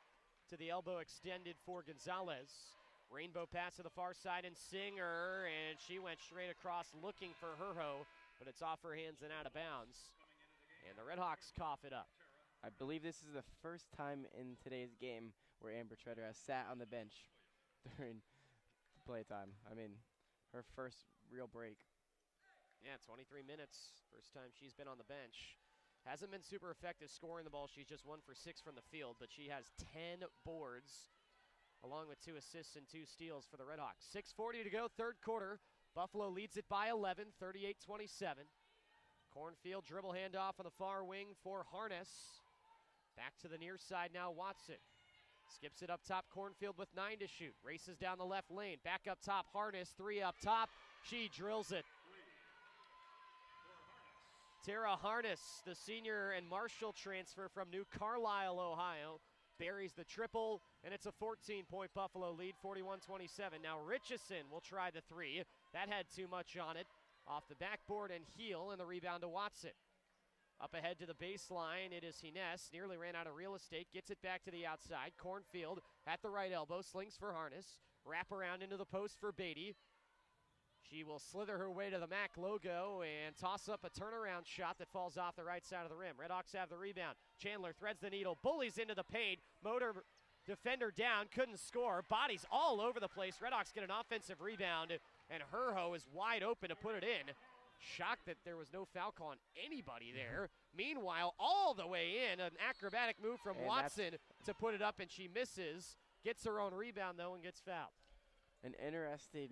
to the elbow extended for Gonzalez. Rainbow pass to the far side and Singer, and she went straight across looking for Herho, but it's off her hands and out of bounds. And the RedHawks cough it up. I believe this is the first time in today's game where Amber Treader has sat on the bench during playtime. I mean, her first real break. Yeah, 23 minutes. First time she's been on the bench. Hasn't been super effective scoring the ball. She's just 1 for 6 from the field, but she has 10 boards, along with 2 assists and 2 steals for the RedHawks. 6:40 to go, third quarter. Buffalo leads it by 11, 38-27. Cornfield dribble handoff on the far wing for Harness. Back to the near side now, Watson. Skips it up top, Cornfield with 9 to shoot. Races down the left lane. Back up top, Harness, 3 up top. She drills it. Tara Harness, the senior and Marshall transfer from New Carlisle, Ohio, buries the triple, and it's a 14-point Buffalo lead, 41-27. Now Richardson will try the 3. That had too much on it. Off the backboard and heel, and the rebound to Watson. Up ahead to the baseline, it is Hines. Nearly ran out of real estate, gets it back to the outside. Cornfield at the right elbow, slings for Harness. Wrap around into the post for Beatty. She will slither her way to the MAC logo and toss up a turnaround shot that falls off the right side of the rim. RedHawks have the rebound. Chandler threads the needle, bullies into the paint. Motor defender down, couldn't score. Bodies all over the place. RedHawks get an offensive rebound, and Herho is wide open to put it in. Shocked that there was no foul call on anybody there. Meanwhile, all the way in, an acrobatic move from Watson to put it up, and she misses. Gets her own rebound, though, and gets fouled. An interesting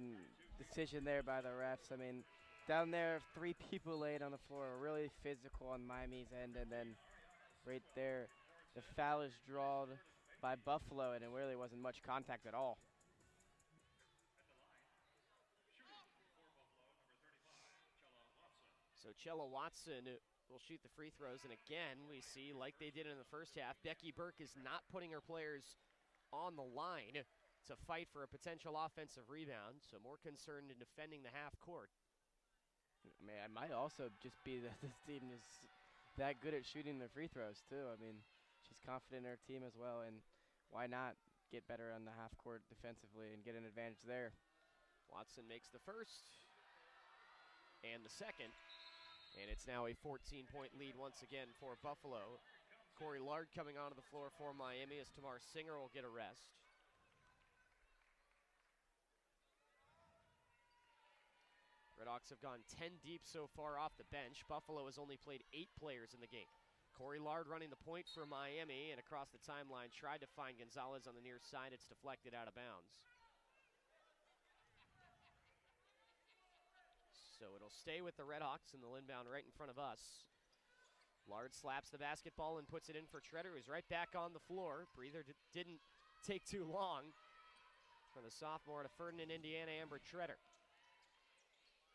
decision there by the refs. I mean, down there, 3 people laid on the floor, really physical on Miami's end, and then right there, the foul is drawn by Buffalo, and it really wasn't much contact at all. So Chella Watson will shoot the free throws, and again, we see, like they did in the first half, Becky Burke is not putting her players on the line. to fight for a potential offensive rebound, so more concerned in defending the half court. I mean, it might also just be that this team is that good at shooting their free throws, too. I mean, she's confident in her team as well, and why not get better on the half court defensively and get an advantage there? Watson makes the first and the second, and it's now a 14-point lead once again for Buffalo. Corey Lard coming onto the floor for Miami as Tamar Singer will get a rest. RedHawks have gone 10 deep so far off the bench. Buffalo has only played 8 players in the game. Corey Lard running the point for Miami, and across the timeline tried to find Gonzalez on the near side. It's deflected out of bounds. So it'll stay with the RedHawks and the inbound right in front of us. Lard slaps the basketball and puts it in for Treader, who's right back on the floor. Breather didn't take too long for the sophomore out of Ferdinand, Indiana, Amber Treader.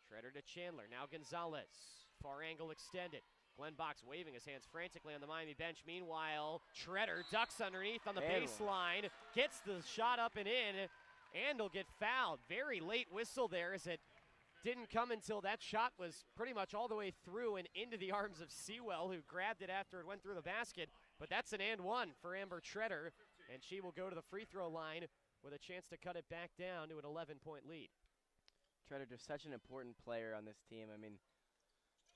Treader to Chandler, now Gonzalez. Far angle extended. Glenn Box waving his hands frantically on the Miami bench. Meanwhile, Treader ducks underneath on the baseline, gets the shot up and in, and will get fouled. Very late whistle there as it didn't come until that shot was pretty much all the way through and into the arms of Sewell, who grabbed it after it went through the basket. But that's an and one for Amber Treader, and she will go to the free throw line with a chance to cut it back down to an 11-point lead. Treader just such an important player on this team. I mean,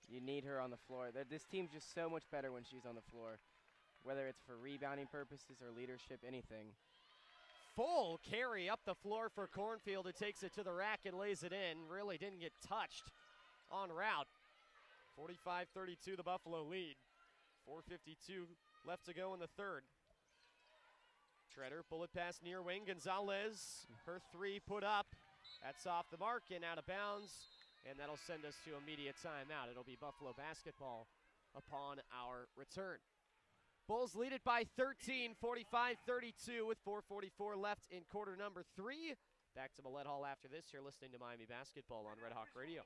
you need her on the floor. This team's just so much better when she's on the floor, whether it's for rebounding purposes or leadership, anything. Full carry up the floor for Cornfield, who takes it to the rack and lays it in. Really didn't get touched en route. 45-32 the Buffalo lead. 4:52 left to go in the third. Treader, bullet pass near wing. Gonzalez, her three put up. That's off the mark and out of bounds, and that'll send us to immediate timeout. It'll be Buffalo basketball upon our return. Bulls lead it by 13, 45-32 with 4:44 left in quarter number 3. Back to Millett Hall after this. You're listening to Miami Basketball on Red Hawk Radio.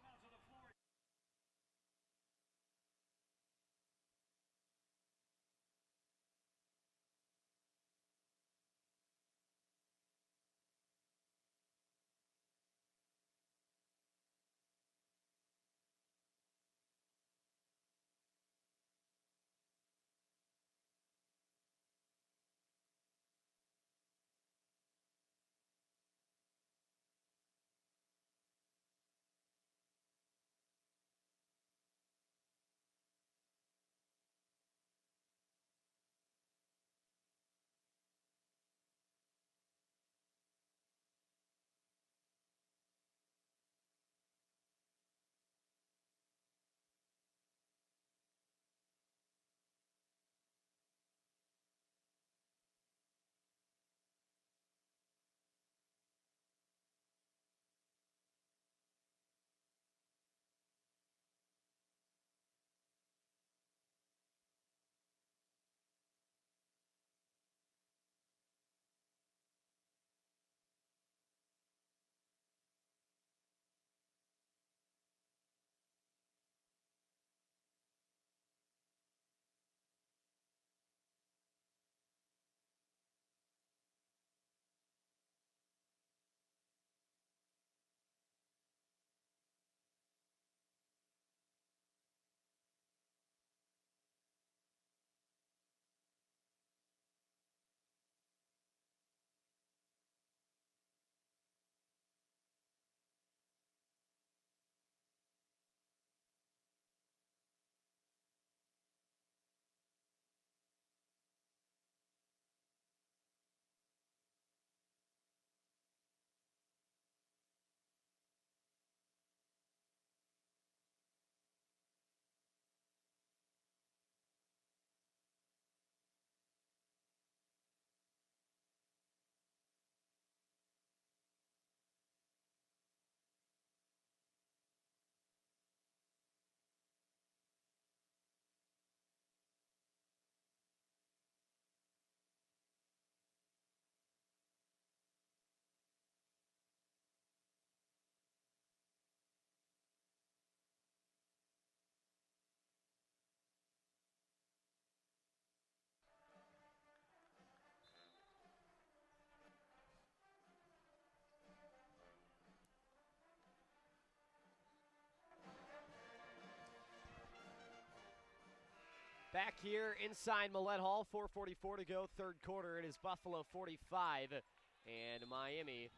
Back here inside Millett Hall, 4:44 to go, third quarter. It is Buffalo 45 and Miami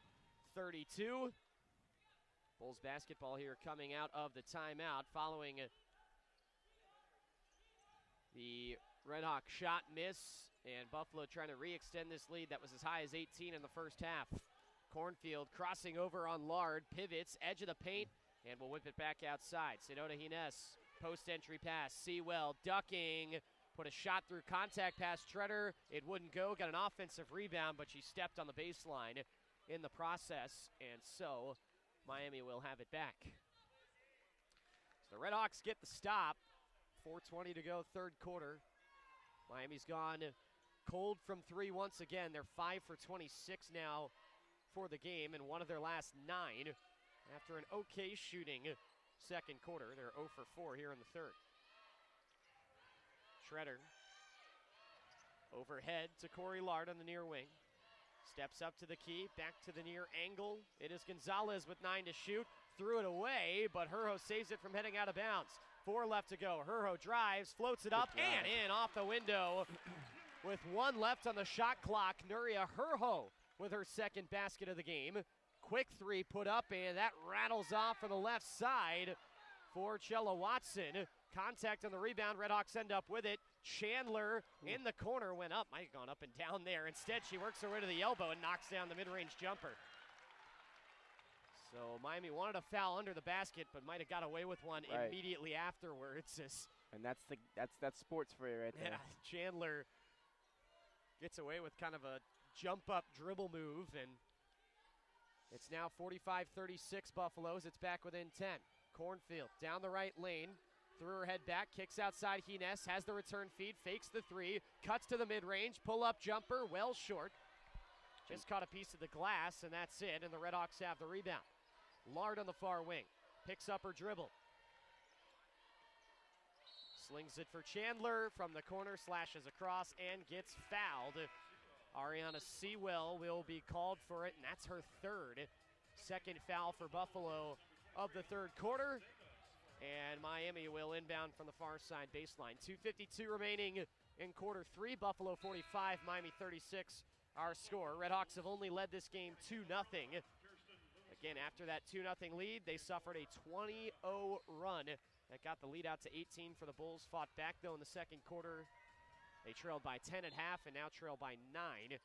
32. Bulls basketball here coming out of the timeout following the RedHawks shot miss, and Buffalo trying to re-extend this lead that was as high as 18 in the first half. Cornfield crossing over on Lard, pivots, edge of the paint, and will whip it back outside. Sinota Hines, post-entry pass, Sewell ducking, put a shot through contact past Treader. It wouldn't go, got an offensive rebound, but she stepped on the baseline in the process, and so Miami will have it back. So the RedHawks get the stop. 4:20 to go, third quarter. Miami's gone cold from three once again. They're 5 for 26 now for the game, and one of their last 9 after an okay shooting second quarter. They're 0 for 4 here in the third. Schroeder overhead to Corey Lard on the near wing. Steps up to the key, back to the near angle. It is Gonzalez with 9 to shoot. Threw it away, but Herho saves it from heading out of bounds. 4 left to go. Herho drives, floats it up, and in off the window. With 1 left on the shot clock, Nuria Herho with her second basket of the game. Quick 3 put up, and that rattles off from the left side for Chella Watson. Contact on the rebound. RedHawks end up with it. Chandler in the corner went up. Might have gone up and down there. Instead, she works her way to the elbow and knocks down the mid-range jumper. So Miami wanted a foul under the basket, but might have got away with one immediately afterwards. And that's sports for you right there. Yeah, Chandler gets away with kind of a jump-up dribble move, and it's now 45-36 Buffaloes. It's back within 10. Cornfield down the right lane. Threw her head back, kicks outside. Hines has the return feed, fakes the 3, cuts to the mid-range, pull-up jumper, well short. Just caught a piece of the glass, and that's it, and the RedHawks have the rebound. Lard on the far wing, picks up her dribble. Slings it for Chandler from the corner, slashes across, and gets fouled. Ariana Sewell will be called for it, and that's her third. Second foul for Buffalo of the third quarter. And Miami will inbound from the far side baseline. 2:52 remaining in quarter 3. Buffalo 45, Miami 36. Our score. RedHawks have only led this game 2-0. Again, after that 2-0 lead, they suffered a 20-0 run that got the lead out to 18 for the Bulls. Fought back, though, in the second quarter. They trailed by 10 at half and now trail by 9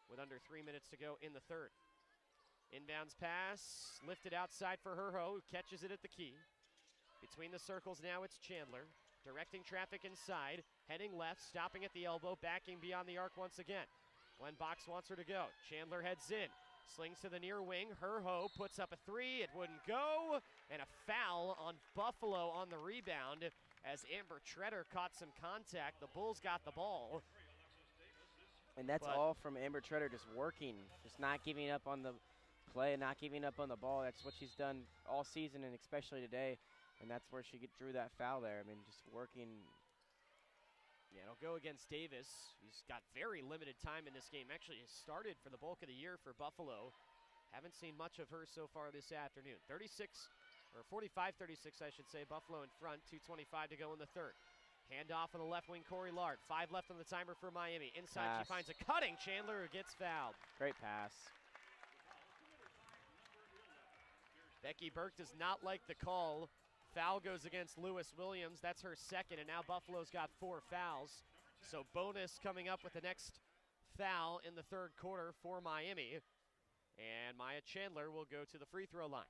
with under 3 minutes to go in the third. Inbounds pass, lifted outside for Herho, who catches it at the key. Between the circles now, it's Chandler, directing traffic inside, heading left, stopping at the elbow, backing beyond the arc once again. Glenn Box wants her to go. Chandler heads in, slings to the near wing. Herho puts up a 3, it wouldn't go, and a foul on Buffalo on the rebound as Amber Treader caught some contact. The Bulls got the ball. And that's all from Amber Treader, just working, just not giving up on the play, not giving up on the ball. That's what she's done all season and especially today. And that's where she drew that foul there. I mean, just working. Yeah, it'll go against Davis. He's got very limited time in this game. Actually, he started for the bulk of the year for Buffalo. Haven't seen much of her so far this afternoon. 45-36, I should say. Buffalo in front. 2:25 to go in the third. Handoff on the left wing, Corey Lard. 5 left on the timer for Miami. Inside, she finds a cutting Chandler who gets fouled. Great pass. Becky Burke does not like the call. Foul goes against Lewis Williams. That's her second, and now Buffalo's got 4 fouls. So bonus coming up with the next foul in the third quarter for Miami. And Maya Chandler will go to the free throw line.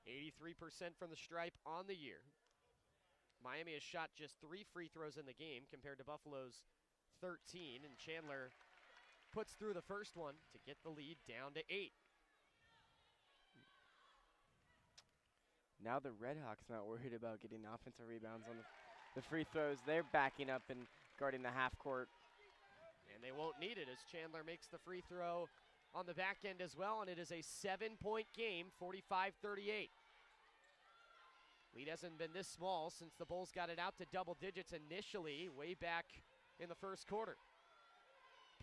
83% from the stripe on the year. Miami has shot just 3 free throws in the game compared to Buffalo's 13, and Chandler puts through the first one to get the lead down to 8. Now the RedHawks not worried about getting offensive rebounds on the free throws. They're backing up and guarding the half court. And they won't need it as Chandler makes the free throw on the back end as well, and it is a 7-point game, 45-38. Lead hasn't been this small since the Bulls got it out to double digits initially way back in the first quarter.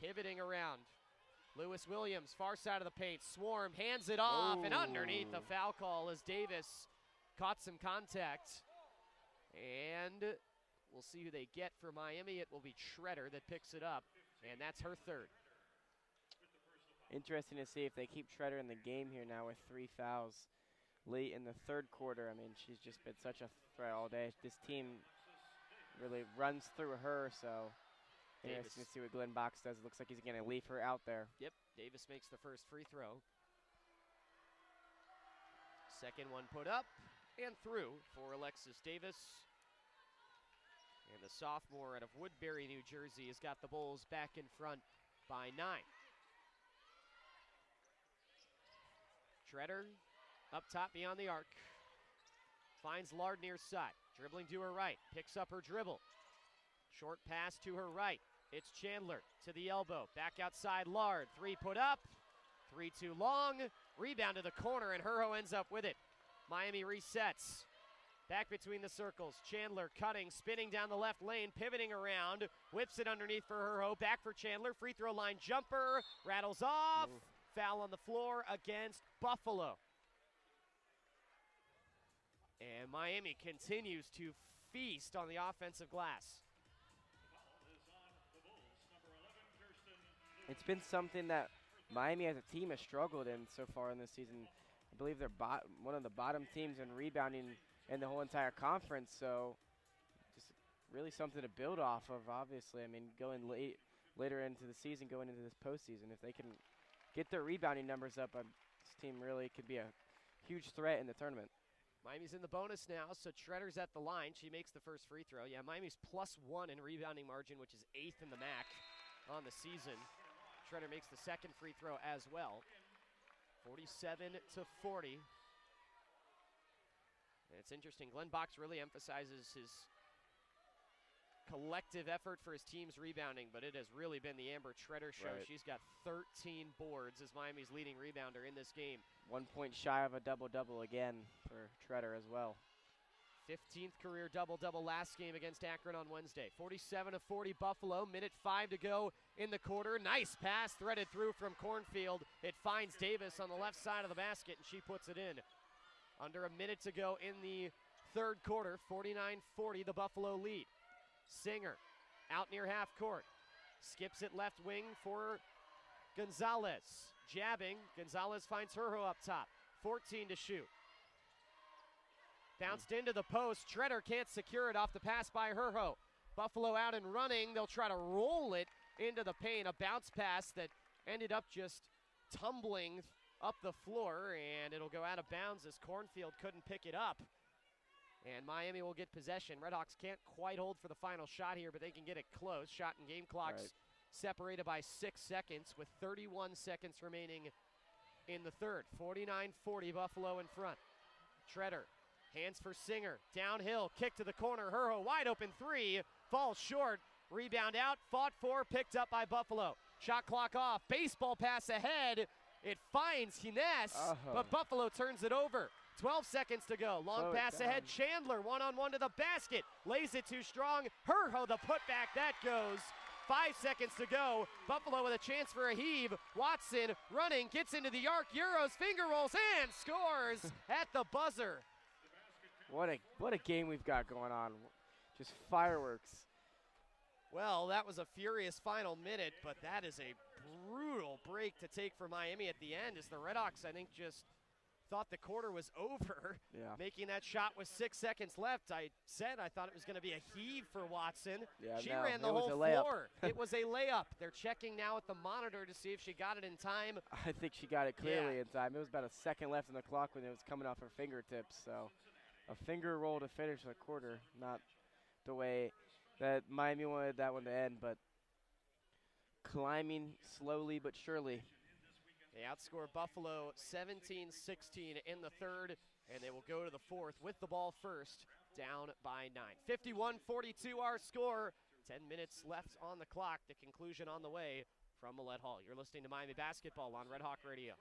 Pivoting around. Lewis Williams, far side of the paint, Swarm, hands it off, and underneath the foul call as Davis caught some contact. And we'll see who they get for Miami. It will be Schroeder that picks it up, and that's her third. Interesting to see if they keep Schroeder in the game here now with 3 fouls late in the third quarter. I mean, she's just been such a threat all day. This team really runs through her, so interesting to see what Glenn Box does. It looks like he's going to leave her out there. Yep, Davis makes the first free throw. Second one put up and through for Alexis Davis. And the sophomore out of Woodbury, New Jersey, has got the Bulls back in front by 9. Schroeder up top beyond the arc. Finds Lard near side. Dribbling to her right. Picks up her dribble. Short pass to her right. It's Chandler to the elbow. Back outside Lard. 3 put up. 3 too long. Rebound to the corner, and Herho ends up with it. Miami resets. Back between the circles. Chandler cutting, spinning down the left lane, pivoting around. Whips it underneath for Herho. Back for Chandler. Free throw line jumper. Rattles off. Ooh. Foul on the floor against Buffalo. And Miami continues to feast on the offensive glass. It's been something that Miami as a team has struggled in so far in this season. I believe they're one of the bottom teams in rebounding in the whole entire conference, so just really something to build off of, obviously. I mean, going later into the season, going into this postseason, if they can get their rebounding numbers up, this team really could be a huge threat in the tournament. Miami's in the bonus now, so Schroeder's at the line. She makes the first free throw. Yeah, Miami's +1 in rebounding margin, which is 8th in the MAC on the season. Schroeder makes the second free throw as well. 47-40. And it's interesting, Glenn Box really emphasizes his collective effort for his team's rebounding, but it has really been the Amber Schroeder show. Right. She's got 13 boards as Miami's leading rebounder in this game. 1 point shy of a double-double again for Schroeder as well. 15th career double-double last game against Akron on Wednesday. 47-40 Buffalo, minute 5 to go in the quarter. Nice pass threaded through from Cornfield. It finds Davis on the left side of the basket, and she puts it in. Under a minute to go in the third quarter, 49-40 the Buffalo lead. Singer out near half court. Skips it left wing for Gonzalez. Jabbing, Gonzalez finds Herho up top. 14 to shoot. Bounced into the post. Schroeder can't secure it off the pass by Herho. Buffalo out and running. They'll try to roll it into the paint. A bounce pass that ended up just tumbling up the floor, and it'll go out of bounds as Cornfield couldn't pick it up. And Miami will get possession. RedHawks can't quite hold for the final shot here, but they can get it close. Shot and game clocks separated by 6 seconds with 31 seconds remaining in the third. 49-40 Buffalo in front. Schroeder. Hands for Singer. Downhill. Kick to the corner. Herho wide open 3. Falls short. Rebound out. Fought for. Picked up by Buffalo. Shot clock off. Baseball pass ahead. It finds Hines, but Buffalo turns it over. 12 seconds to go. Long pass ahead. Chandler one-on-one to the basket. Lays it too strong. Herho the putback. That goes. 5 seconds to go. Buffalo with a chance for a heave. Watson running. Gets into the arc. Euros. Finger rolls and scores at the buzzer. What a game we've got going on. Just fireworks. Well, that was a furious final minute, but that is a brutal break to take for Miami at the end as the RedHawks, I think, just thought the quarter was over. Yeah. Making that shot with 6 seconds left. I said I thought it was going to be a heave for Watson. Yeah, she ran the whole floor. It was a layup. They're checking now at the monitor to see if she got it in time. I think she got it clearly in time. It was about a second left on the clock when it was coming off her fingertips. So a finger roll to finish the quarter. Not the way that Miami wanted that one to end, but climbing slowly but surely. They outscore Buffalo 17-16 in the third, and they will go to the fourth with the ball first, down by 9. 51-42 our score. 10 minutes left on the clock. The conclusion on the way from Millett Hall. You're listening to Miami Basketball on Red Hawk Radio.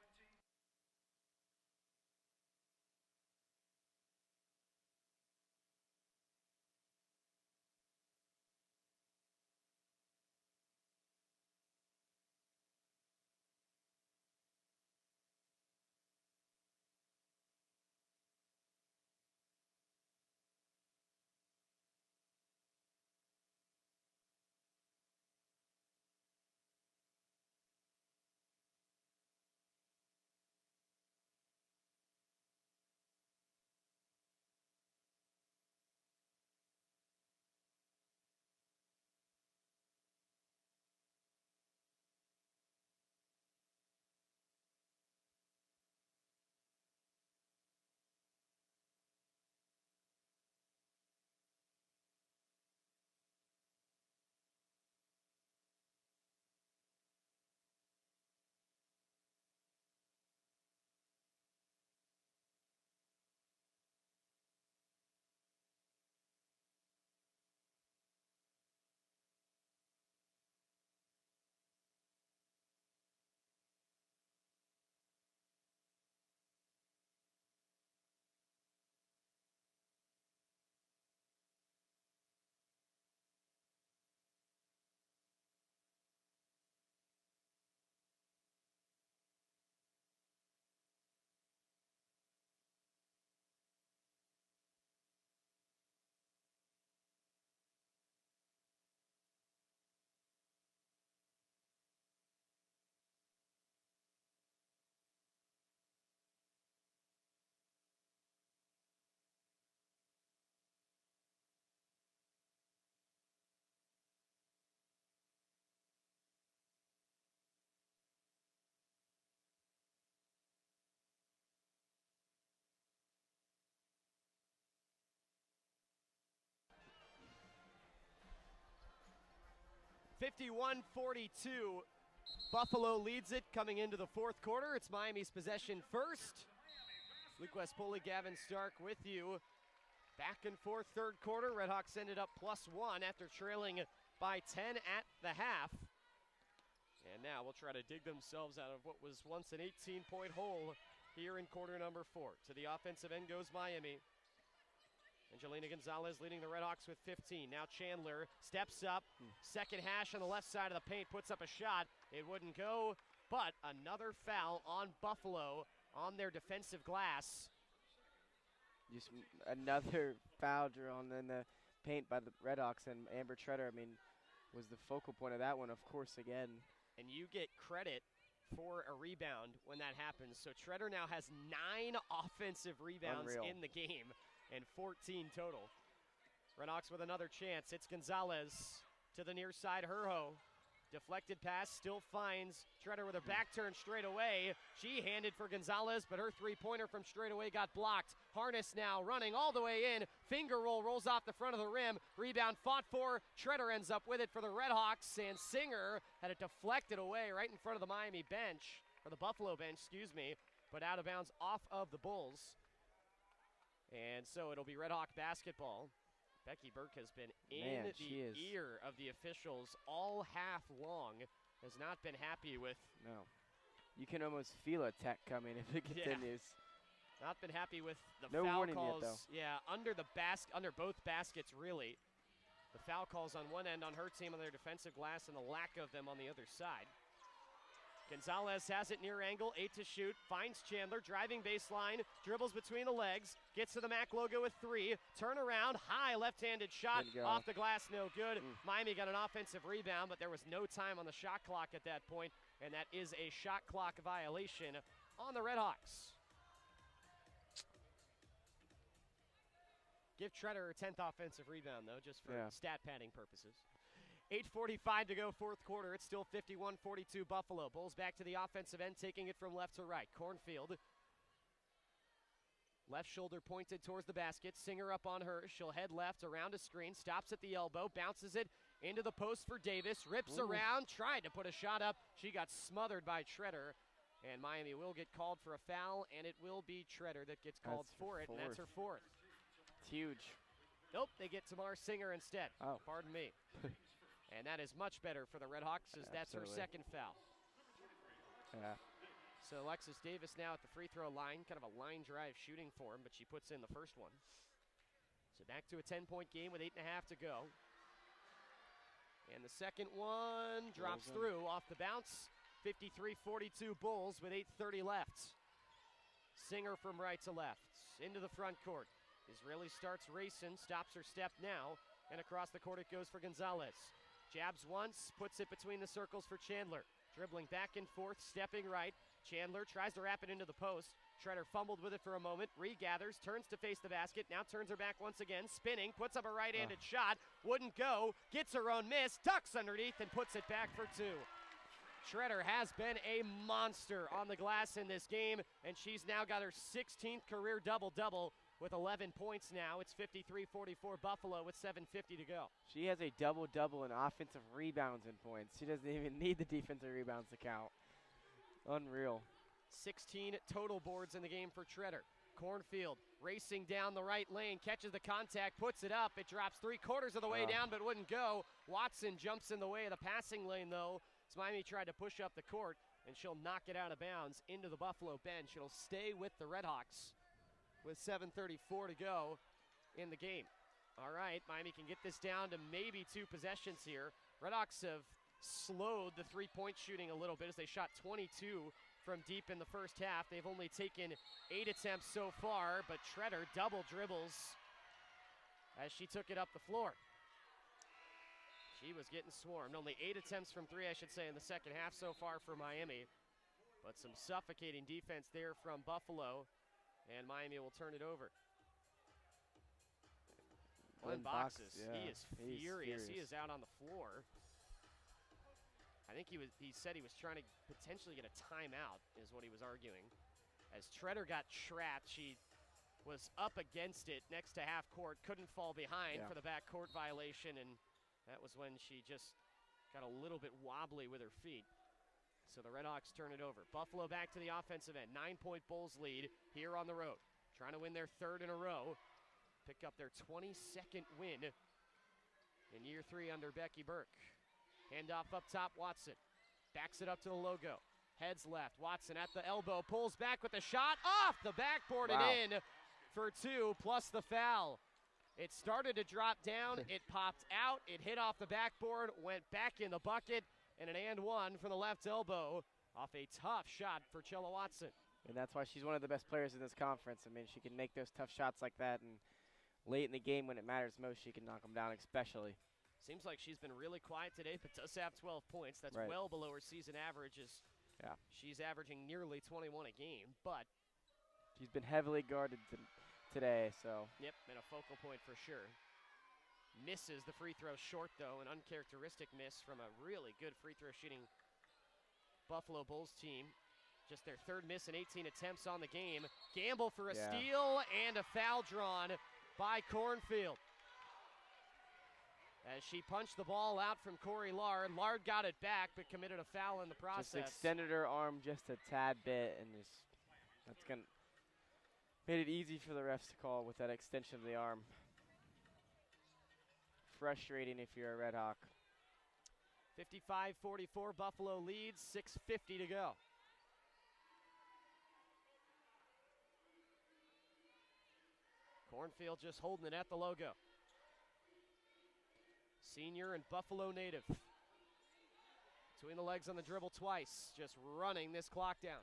51-42. Buffalo leads it coming into the fourth quarter. It's Miami's possession first. Luke West, Poley, Gavin Stark with you. Back and forth third quarter. RedHawks ended up +1 after trailing by 10 at the half. And now will try to dig themselves out of what was once an 18-point hole here in quarter number 4. To the offensive end goes Miami. Angelina Gonzalez leading the RedHawks with 15. Now Chandler steps up. Second hash on the left side of the paint, puts up a shot. It wouldn't go, but another foul on Buffalo on their defensive glass. Just another foul drawn in the paint by the RedHawks, and Amber Treader, I mean, was the focal point of that one, of course, again. And you get credit for a rebound when that happens. So Treader now has 9 offensive rebounds Unreal. in the game and 14 total. RedHawks with another chance. It's Gonzalez to the near side. Herho. Deflected pass, still finds Treader with a back turn straight away. She handed for Gonzalez, but her three-pointer from straight away got blocked. Harness now running all the way in. Finger roll rolls off the front of the rim. Rebound fought for. Treader ends up with it for the RedHawks, and Singer had it deflected away right in front of the Miami bench, or the Buffalo bench, excuse me, but out of bounds off of the Bulls. And so it'll be RedHawk basketball. Becky Burke has been in the ear of the officials all half long. Has not been happy with. No. You can almost feel a tech coming if it continues. Not been happy with the no foul warning calls. Yet, though. Yeah, under both baskets, really. The foul calls on one end on her team on their defensive glass, and the lack of them on the other side. Gonzalez has it near angle, 8 to shoot, finds Chandler, driving baseline, dribbles between the legs, gets to the MAC logo with 3, turn around, high left-handed shot, off the glass, no good. Miami got an offensive rebound, but there was no time on the shot clock at that point, and that is a shot clock violation on the RedHawks. Give Treader her 10th offensive rebound, though, just for stat padding purposes. 8:45 to go, fourth quarter. It's still 51-42 Buffalo. Bulls back to the offensive end, taking it from left to right. Cornfield. Left shoulder pointed towards the basket. Singer up on her. She'll head left around a screen. Stops at the elbow. Bounces it into the post for Davis. Rips around. Tried to put a shot up. She got smothered by Treader. And Miami will get called for a foul, and it will be Treader that gets called for it, and that's her 4th. It's huge. Nope, they get Tamar Singer instead. Oh. Pardon me. And that is much better for the RedHawks, as that's her second foul. Yeah. So Alexis Davis now at the free throw line, kind of a line drive shooting for him, but she puts in the first one. So back to a 10-point game with 8.5 to go. And the second one drops through off the bounce. 53-42 Bulls with 8:30 left. Singer from right to left, into the front court. Israeli starts racing, stops her step now, and across the court it goes for Gonzalez. Jabs once, puts it between the circles for Chandler. Dribbling back and forth, stepping right. Chandler tries to wrap it into the post. Treader fumbled with it for a moment, regathers, turns to face the basket, now turns her back once again, spinning, puts up a right-handed shot, wouldn't go, gets her own miss, ducks underneath, and puts it back for 2. Treader has been a monster on the glass in this game, and she's now got her 16th career double-double with 11 points now. It's 53-44 Buffalo with 7:50 to go. She has a double-double in offensive rebounds and points. She doesn't even need the defensive rebounds to count. Unreal. 16 total boards in the game for Treader. Cornfield racing down the right lane, catches the contact, puts it up. It drops 3/4 of the way down, but wouldn't go. Watson jumps in the way of the passing lane, though. As Miami tried to push up the court, and she'll knock it out of bounds into the Buffalo bench. It'll stay with the RedHawks with 7:34 to go in the game. All right, Miami can get this down to maybe 2 possessions here. RedHawks have slowed the three-point shooting a little bit as they shot 22 from deep in the first half. They've only taken 8 attempts so far, but Treader double dribbles as she took it up the floor. She was getting swarmed. Only 8 attempts from 3, I should say, in the second half so far for Miami. But some suffocating defense there from Buffalo. And Miami will turn it over. Glenn Boxes, he is furious. He is out on the floor. I think he said he was trying to potentially get a timeout, is what he was arguing. As Treader got trapped, she was up against it next to half court, couldn't fall behind for the backcourt violation, and that was when she just got a little bit wobbly with her feet. So the RedHawks turn it over. Buffalo back to the offensive end. 9-point Bulls lead here on the road. Trying to win their third in a row. Pick up their 22nd win in year 3 under Becky Burke. Handoff up top, Watson. Backs it up to the logo. Heads left. Watson at the elbow. Pulls back with a shot. Off the backboard and in for 2 plus the foul. It started to drop down. It popped out. It hit off the backboard. Went back in the bucket. And an and one from the left elbow off a tough shot for Chella Watson. And that's why she's one of the best players in this conference. I mean, she can make those tough shots like that, and late in the game when it matters most, she can knock them down especially. Seems like she's been really quiet today, but does have 12 points. That's well below her season average. She's averaging nearly 21 a game, but she's been heavily guarded today, so. Yep, and a focal point for sure. Misses the free throw short, though, an uncharacteristic miss from a really good free throw shooting Buffalo Bulls team. Just their third miss in 18 attempts on the game. Gamble for a steal and a foul drawn by Cornfield. As she punched the ball out from Corey Lard. Lard got it back, but committed a foul in the process. Just extended her arm just a tad bit, and made it easy for the refs to call with that extension of the arm. Frustrating if you're a Red Hawk. 55-44, Buffalo leads, 6:50 to go. Cornfield just holding it at the logo. Senior and Buffalo native. Between the legs on the dribble twice, just running this clock down.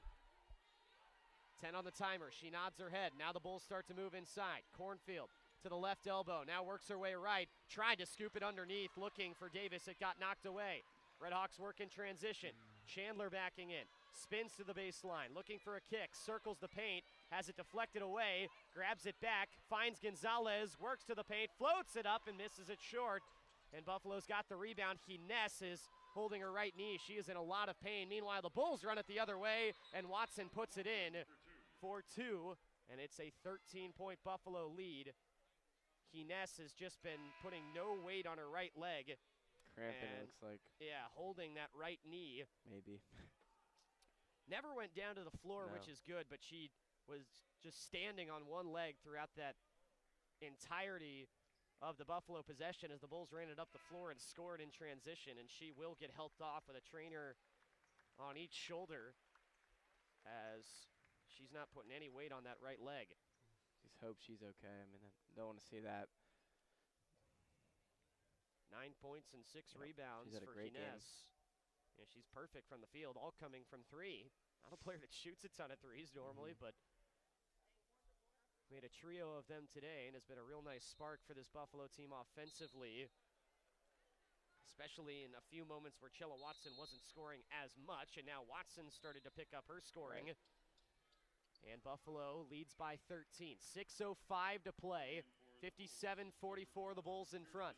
10 on the timer, she nods her head. Now the Bulls start to move inside. Cornfield to the left elbow, now works her way right. Tried to scoop it underneath, looking for Davis. It got knocked away. RedHawks work in transition. Chandler backing in, spins to the baseline, looking for a kick, circles the paint, has it deflected away, grabs it back, finds Gonzalez, works to the paint, floats it up and misses it short. And Buffalo's got the rebound. Hines is holding her right knee. She is in a lot of pain. Meanwhile, the Bulls run it the other way, and Watson puts it in for 2, and it's a 13-point Buffalo lead. Hines has just been putting no weight on her right leg. Cramping, it looks like. Yeah, holding that right knee. Maybe. Never went down to the floor, which is good, but she was just standing on one leg throughout that entirety of the Buffalo possession as the Bulls ran it up the floor and scored in transition, and she will get helped off with a trainer on each shoulder as she's not putting any weight on that right leg. Just hope she's okay. I mean, I don't want to see that. 9 points and 6 rebounds for Hines. Yeah, she's perfect from the field, all coming from 3. Not a player that shoots a ton of threes normally, but made a trio of them today and has been a real nice spark for this Buffalo team offensively, especially in a few moments where Chella Watson wasn't scoring as much, and now Watson started to pick up her scoring. And Buffalo leads by 13. 6:05 to play. 57-44, the Bulls in front.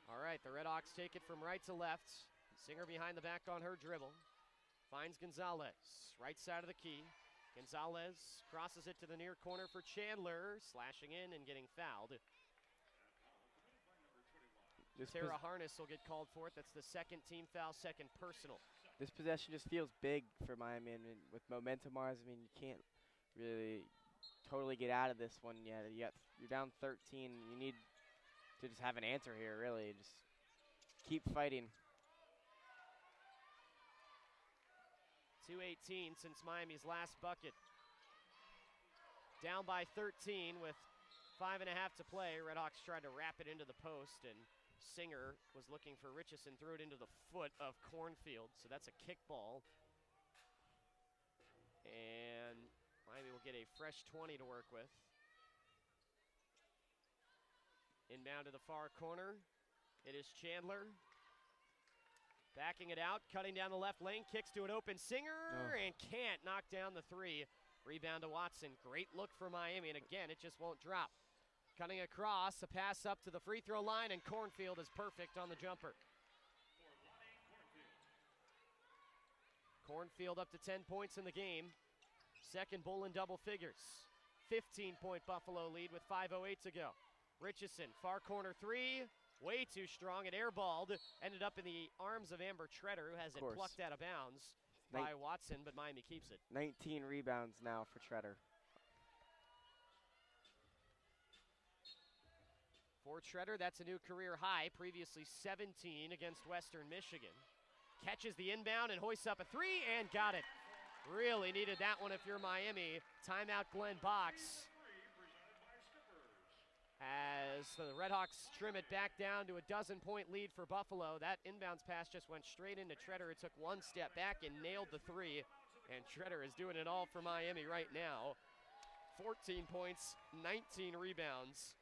All right, the RedHawks take it from right to left. Singer behind the back on her dribble. Finds Gonzalez, right side of the key. Gonzalez crosses it to the near corner for Chandler, slashing in and getting fouled. Sarah Harness will get called for it. That's the second team foul, second personal. This possession just feels big for Miami, and with momentum-wise, I mean, you can't really totally get out of this one yet. You're down 13. You need to just have an answer here, really. Just keep fighting. 2:18 since Miami's last bucket. Down by 13 with 5.5 to play. RedHawks tried to wrap it into the post, and Singer was looking for Richardson, threw it into the foot of Cornfield, so that's a kick ball. And Miami will get a fresh 20 to work with. Inbound to the far corner. It is Chandler. Backing it out, cutting down the left lane, kicks to an open Singer, and can't knock down the 3. Rebound to Watson. Great look for Miami, and again, it just won't drop. Cutting across, a pass up to the free throw line, and Cornfield is perfect on the jumper. Cornfield up to 10 points in the game. Second bull in double figures. 15-point Buffalo lead with 5:08 to go. Richardson, far corner three, way too strong and airballed. Ended up in the arms of Amber Treader, who has it plucked out of bounds by Watson, but Miami keeps it. 19 rebounds now for Treader. For Treader, that's a new career high, previously 17 against Western Michigan. Catches the inbound and hoists up a three and got it. Really needed that one if you're Miami. Timeout Glenn Box. As the RedHawks trim it back down to a 12-point lead for Buffalo. That inbounds pass just went straight into Treader. It took one step back and nailed the three. And Treader is doing it all for Miami right now. 14 points, 19 rebounds,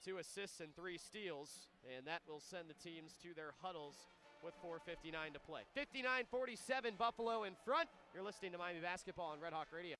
2 assists and 3 steals. And that will send the teams to their huddles with 4:59 to play. 59-47, Buffalo in front. You're listening to Miami Basketball on RedHawk Radio.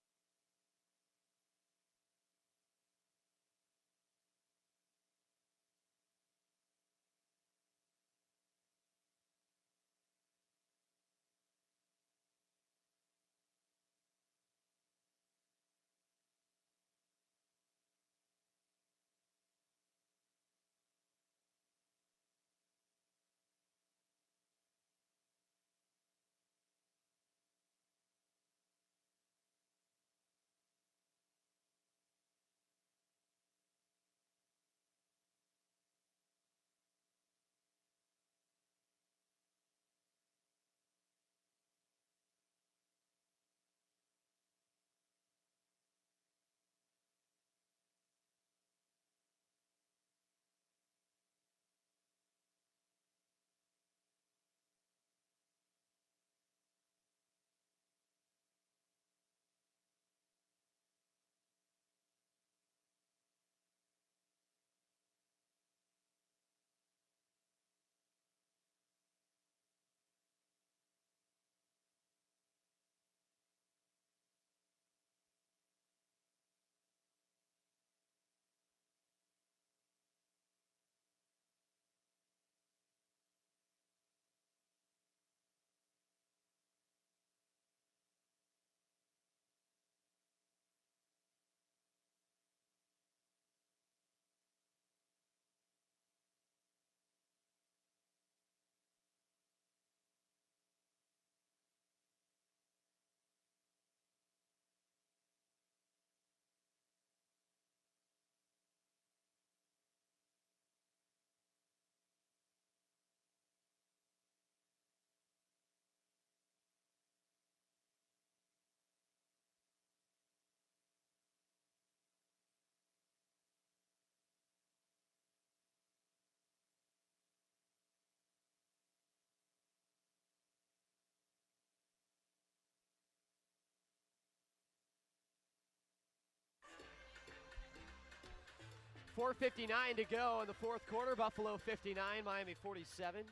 .4:59 to go in the fourth quarter. Buffalo 59, Miami 47.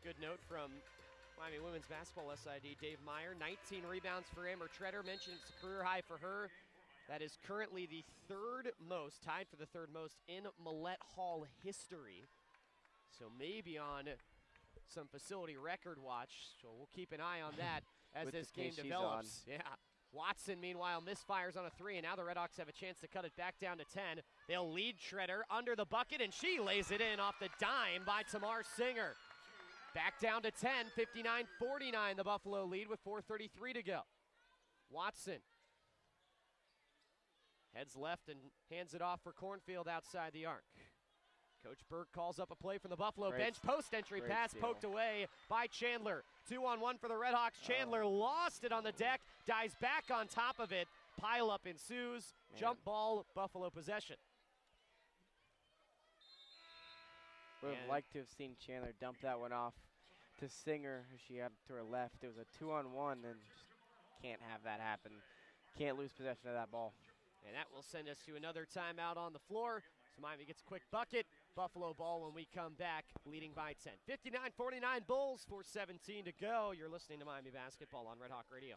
Good note from Miami women's basketball SID Dave Meyer. 19 rebounds for Amber Treader. Mentioned it's a career high for her. That is currently the third most, tied for the third most in Millett Hall history. So maybe on some facility record watch. So we'll keep an eye on that as this game develops. Yeah. Watson, meanwhile, misfires on a three, and now the RedHawks have a chance to cut it back down to 10. They'll lead Treader under the bucket, and she lays it in off the dime by Tamar Singer. Back down to 10, 59-49, the Buffalo lead with 4:33 to go. Watson heads left and hands it off for Cornfield outside the arc. Coach Burke calls up a play from the Buffalo bench. Post entry pass poked away by Chandler. 2-on-1 for the RedHawks. Chandler lost it on the deck, dives back on top of it. Pile up ensues. Jump ball, Buffalo possession. Would have liked to have seen Chandler dump that one off to Singer, who she had to her left. It was a 2-on-1, and just can't have that happen. Can't lose possession of that ball. And that will send us to another timeout on the floor. So Miami gets a quick bucket. Buffalo ball when we come back, leading by 10. 59-49 Bulls, 4:17 to go. You're listening to Miami Basketball on RedHawk Radio.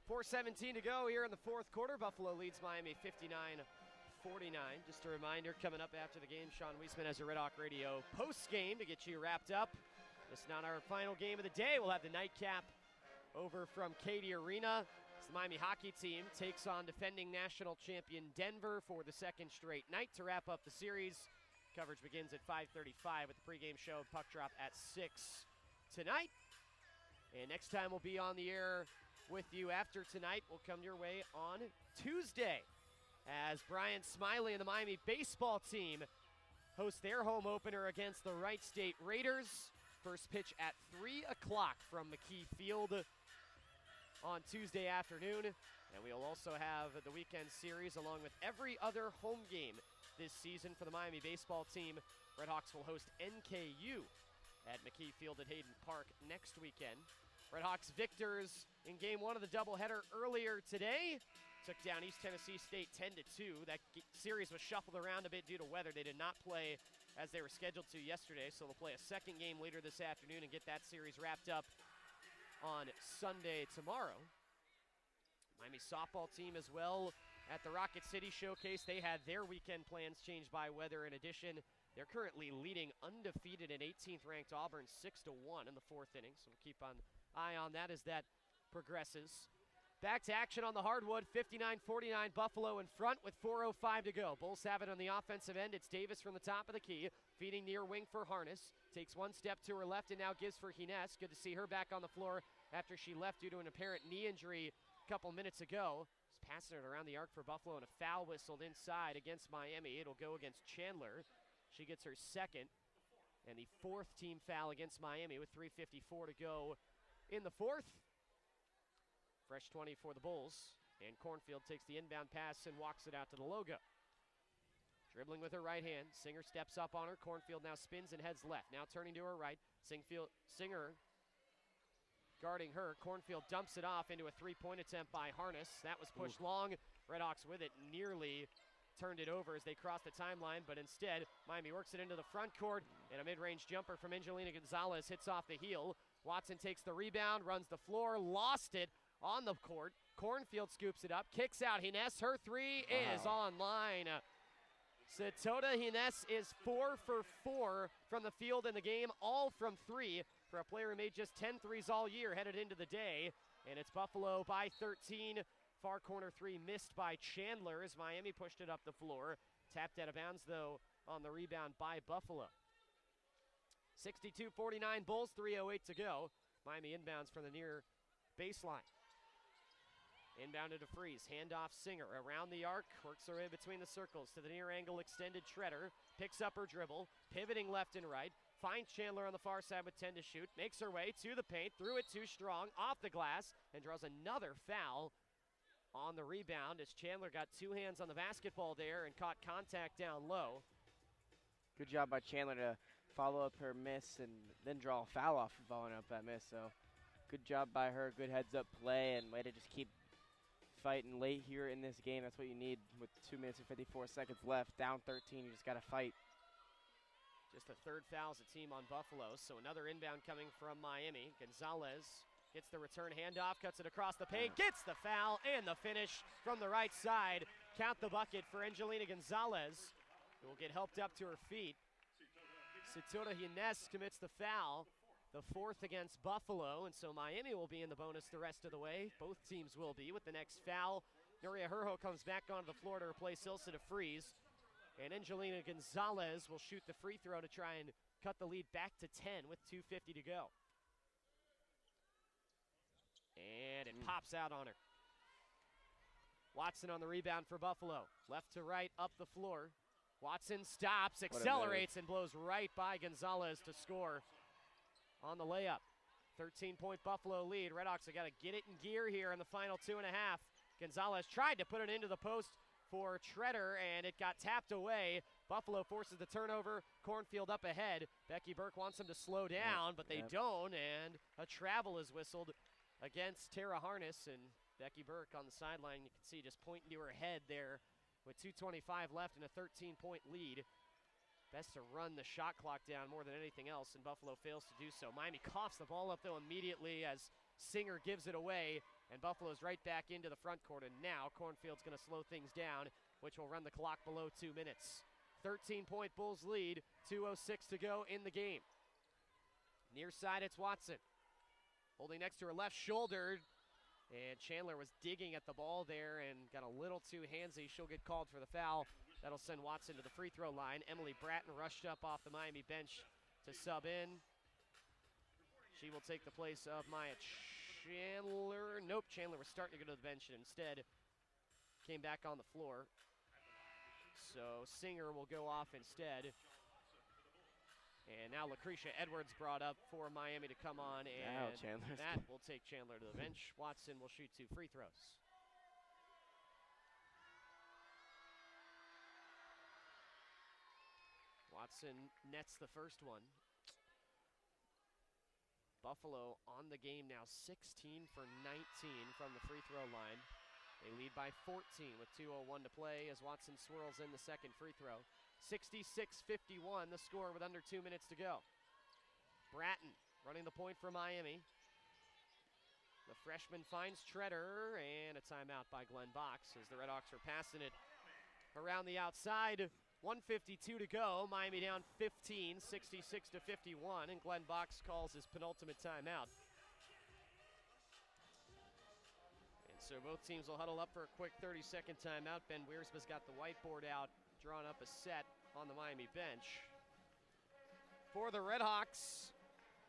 4:17 to go here in the fourth quarter. Buffalo leads Miami 59-49. Just a reminder, coming up after the game, Sean Wiesemann has a Red Hawk Radio post-game to get you wrapped up. It's not our final game of the day. We'll have the nightcap over from Katie Arena. As the Miami hockey team takes on defending national champion Denver for the second straight night to wrap up the series. Coverage begins at 5:35 with the pregame show puck drop at 6 tonight. And next time we'll be on the air with you after tonight. We'll come your way on Tuesday as Brian Smiley and the Miami baseball team host their home opener against the Wright State Raiders. First pitch at 3 o'clock from McKee Field on Tuesday afternoon. And we'll also have the weekend series along with every other home game this season for the Miami baseball team. RedHawks will host NKU at McKee Field at Hayden Park next weekend. RedHawks victors in game one of the doubleheader earlier today. Took down East Tennessee State 10-2. That series was shuffled around a bit due to weather. They did not play as they were scheduled to yesterday, so they'll play a second game later this afternoon and get that series wrapped up on Sunday tomorrow. Miami softball team as well at the Rocket City Showcase. They had their weekend plans changed by weather. In addition, they're currently leading undefeated at 18th ranked Auburn 6-1 in the fourth inning, so we'll keep an eye on that as that progresses. Back to action on the hardwood, 59-49 Buffalo in front with 4:05 to go. Bulls have it on the offensive end. It's Davis from the top of the key, feeding near wing for Harness. Takes one step to her left and now gives for Hines. Good to see her back on the floor after she left due to an apparent knee injury a couple minutes ago. Just passing it around the arc for Buffalo and a foul whistled inside against Miami. It'll go against Chandler. She gets her second and the fourth team foul against Miami with 3:54 to go in the fourth. Fresh 20 for the Bulls, and Cornfield takes the inbound pass and walks it out to the logo. Dribbling with her right hand, Singer steps up on her. Cornfield now spins and heads left. Now turning to her right, Singer guarding her. Cornfield dumps it off into a three-point attempt by Harness. That was pushed long. RedHawks with it, nearly turned it over as they crossed the timeline, but instead, Miami works it into the front court, and a mid-range jumper from Angelina Gonzalez hits off the heel. Watson takes the rebound, runs the floor, lost it on the court. Cornfield scoops it up, kicks out Hines. Her three is online. Setota Hines is 4 for 4 from the field in the game, all from three for a player who made just 10 threes all year headed into the day. And it's Buffalo by 13. Far corner three missed by Chandler as Miami pushed it up the floor. Tapped out of bounds, though, on the rebound by Buffalo. 62-49 Bulls, 3:08 to go. Miami inbounds from the near baseline. Inbounded to Freeze, handoff Singer, around the arc, works her way between the circles to the near angle extended Treader, picks up her dribble, pivoting left and right, finds Chandler on the far side with 10 to shoot, makes her way to the paint, threw it too strong, off the glass, and draws another foul on the rebound as Chandler got two hands on the basketball there and caught contact down low. Good job by Chandler to follow up her miss and then draw a foul off of following up that miss, so good job by her, good heads-up play, and way to just keep fighting late here in this game. That's what you need with 2 minutes and 54 seconds left. Down 13, you just got to fight. Just a third foul as a team on Buffalo, so another inbound coming from Miami. Gonzalez gets the return handoff, cuts it across the paint, gets the foul, and the finish from the right side. Count the bucket for Angelina Gonzalez, who will get helped up to her feet. Setota Hines commits the foul, the fourth against Buffalo, and so Miami will be in the bonus the rest of the way. Both teams will be with the next foul. Nuria Herho comes back onto the floor to replace Ilsa to Freeze. And Angelina Gonzalez will shoot the free throw to try and cut the lead back to 10 with 2:50 to go. And it pops out on her. Watson on the rebound for Buffalo. Left to right, up the floor. Watson stops, accelerates, and blows right by Gonzalez to score on the layup. 13-point Buffalo lead. RedHawks have got to get it in gear here in the final 2.5. Gonzalez tried to put it into the post for Treader, and it got tapped away. Buffalo forces the turnover. Cornfield up ahead. Becky Burke wants them to slow down, but they don't, and a travel is whistled against Tara Harness, and Becky Burke on the sideline, you can see just pointing to her head there with 2:25 left and a 13-point lead. Best to run the shot clock down more than anything else, and Buffalo fails to do so. Miami coughs the ball up, though, immediately as Singer gives it away. And Buffalo's right back into the front court, and now Cornfield's going to slow things down, which will run the clock below 2 minutes. 13-point Bulls lead, 2:06 to go in the game. Near side, it's Watson. Holding next to her left shoulder, and Chandler was digging at the ball there and got a little too handsy. She'll get called for the foul. That'll send Watson to the free throw line. Emily Bratton rushed up off the Miami bench to sub in. She will take the place of Maya Chandler. Nope, Chandler was starting to go to the bench and instead came back on the floor. So Singer will go off instead. And now Lucretia Edwards brought up for Miami to come on, and that will take Chandler to the bench. Watson will shoot 2 free throws. Watson nets the first one. Buffalo on the game now, 16 for 19 from the free throw line. They lead by 14 with 2:01 to play as Watson swirls in the second free throw. 66-51, the score with under 2 minutes to go. Bratton running the point for Miami. The freshman finds Treader, and a timeout by Glenn Box as the RedHawks are passing it around the outside. 1:52 to go, Miami down 15, 66-51, and Glenn Box calls his penultimate timeout. And so both teams will huddle up for a quick 30-second timeout. Ben Wiersma's got the whiteboard out, drawn up a set on the Miami bench. For the RedHawks,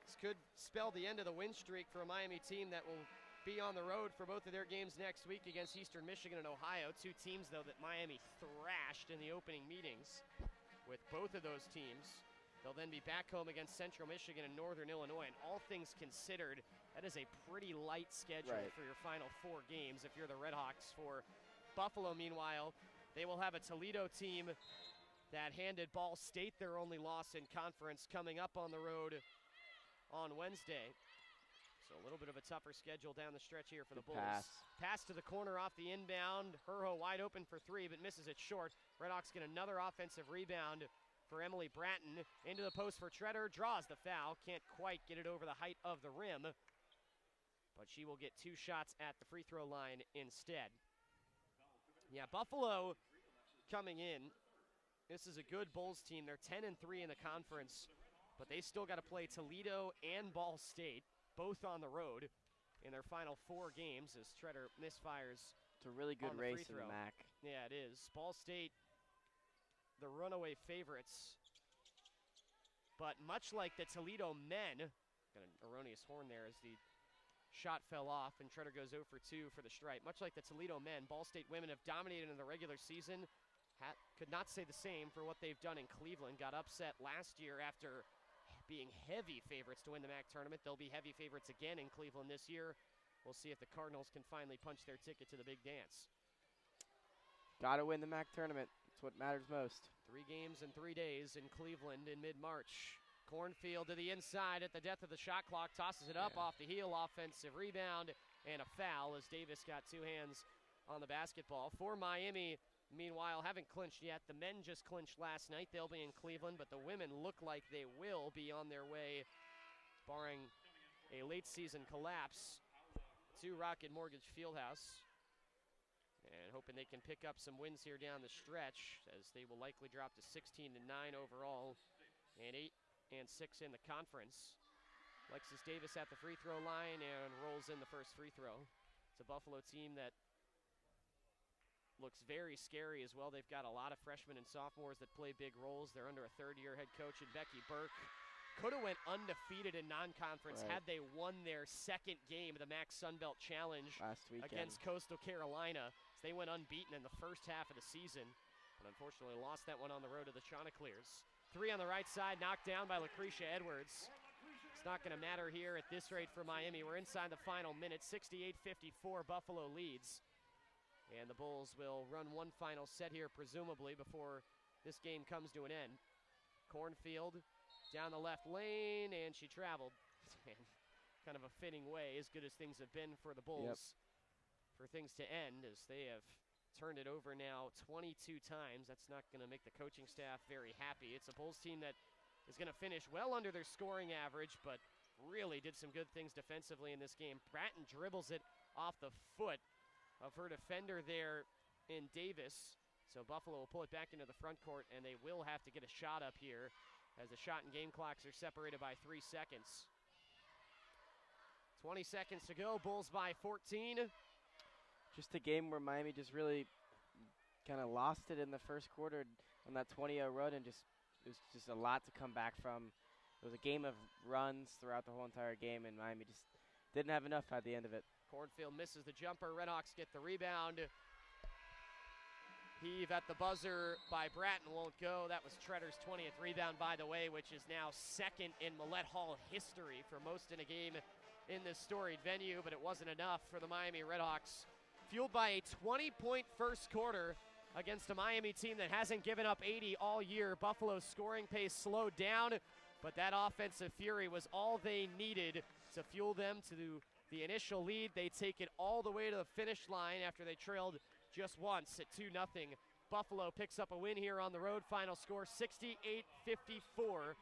this could spell the end of the win streak for a Miami team that will be on the road for both of their games next week against Eastern Michigan and Ohio. 2 teams, though, that Miami thrashed in the opening meetings. With both of those teams, they'll then be back home against Central Michigan and Northern Illinois. And all things considered, that is a pretty light schedule for your final 4 games if you're the RedHawks. For Buffalo, meanwhile, they will have a Toledo team that handed Ball State their only loss in conference coming up on the road on Wednesday. So a little bit of a tougher schedule down the stretch here for the Bulls. Pass to the corner off the inbound. Herho wide open for 3, but misses it short. RedHawks get another offensive rebound for Emily Bratton. Into the post for Treader. Draws the foul. Can't quite get it over the height of the rim. But she will get 2 shots at the free throw line instead. Yeah, Buffalo coming in. This is a good Bulls team. They're 10-3 in the conference, but they still got to play Toledo and Ball State, both on the road in their final 4 games as Treader misfires. It's a really good race in the MAC. Yeah, it is. Ball State, the runaway favorites. But much like the Toledo men, got an erroneous horn there as the shot fell off and Treader goes 0 for 2 for the stripe. Much like the Toledo men, Ball State women have dominated in the regular season. Could not say the same for what they've done in Cleveland. Got upset last year after being heavy favorites to win the MAC tournament. They'll be heavy favorites again in Cleveland this year. We'll see if the Cardinals can finally punch their ticket to the big dance. Got to win the MAC tournament. That's what matters most. 3 games in 3 days in Cleveland in mid-March. Cornfield to the inside at the death of the shot clock. Tosses it up off the heel. Offensive rebound and a foul as Davis got 2 hands on the basketball. For Miami, meanwhile, haven't clinched yet. The men just clinched last night. They'll be in Cleveland, but the women look like they will be on their way, barring a late season collapse, to Rocket Mortgage Fieldhouse. And hoping they can pick up some wins here down the stretch, as they will likely drop to 16-9 overall and 8-6 in the conference. Alexis Davis at the free throw line and rolls in the first free throw. It's a Buffalo team that looks very scary as well. They've got a lot of freshmen and sophomores that play big roles. They're under a 3rd-year head coach in Becky Burke. Could have went undefeated in non-conference had they won their 2nd game of the MAC Sunbelt Challenge last weekend against Coastal Carolina. So they went unbeaten in the first half of the season, but unfortunately lost that one on the road to the Chanticleers. 3 on the right side, knocked down by Lucretia Edwards. It's not going to matter here at this rate for Miami. We're inside the final minute. 68-54, Buffalo leads. And the Bulls will run one final set here, presumably, before this game comes to an end. Cornfield down the left lane, and she traveled. Kind of a fitting way, as good as things have been for the Bulls, for things to end, as they have turned it over now 22 times. That's not going to make the coaching staff very happy. It's a Bulls team that is going to finish well under their scoring average, but really did some good things defensively in this game. Bratton dribbles it off the foot of her defender there in Davis. So Buffalo will pull it back into the front court, and they will have to get a shot up here as the shot and game clocks are separated by 3 seconds. 20 seconds to go, Bulls by 14. Just a game where Miami just really kind of lost it in the first quarter on that 20-0 run, and it was just a lot to come back from. It was a game of runs throughout the whole entire game, and Miami just didn't have enough at the end of it. Cornfield misses the jumper. RedHawks get the rebound. Heave at the buzzer by Bratton won't go. That was Tretter's 20th rebound, by the way, which is now second in Millett Hall history for most in a game in this storied venue, but it wasn't enough for the Miami RedHawks. Fueled by a 20-point first quarter against a Miami team that hasn't given up 80 all year. Buffalo's scoring pace slowed down, but that offensive fury was all they needed to fuel them to the initial lead. They take it all the way to the finish line after they trailed just once at 2-0. Buffalo picks up a win here on the road. Final score 68-54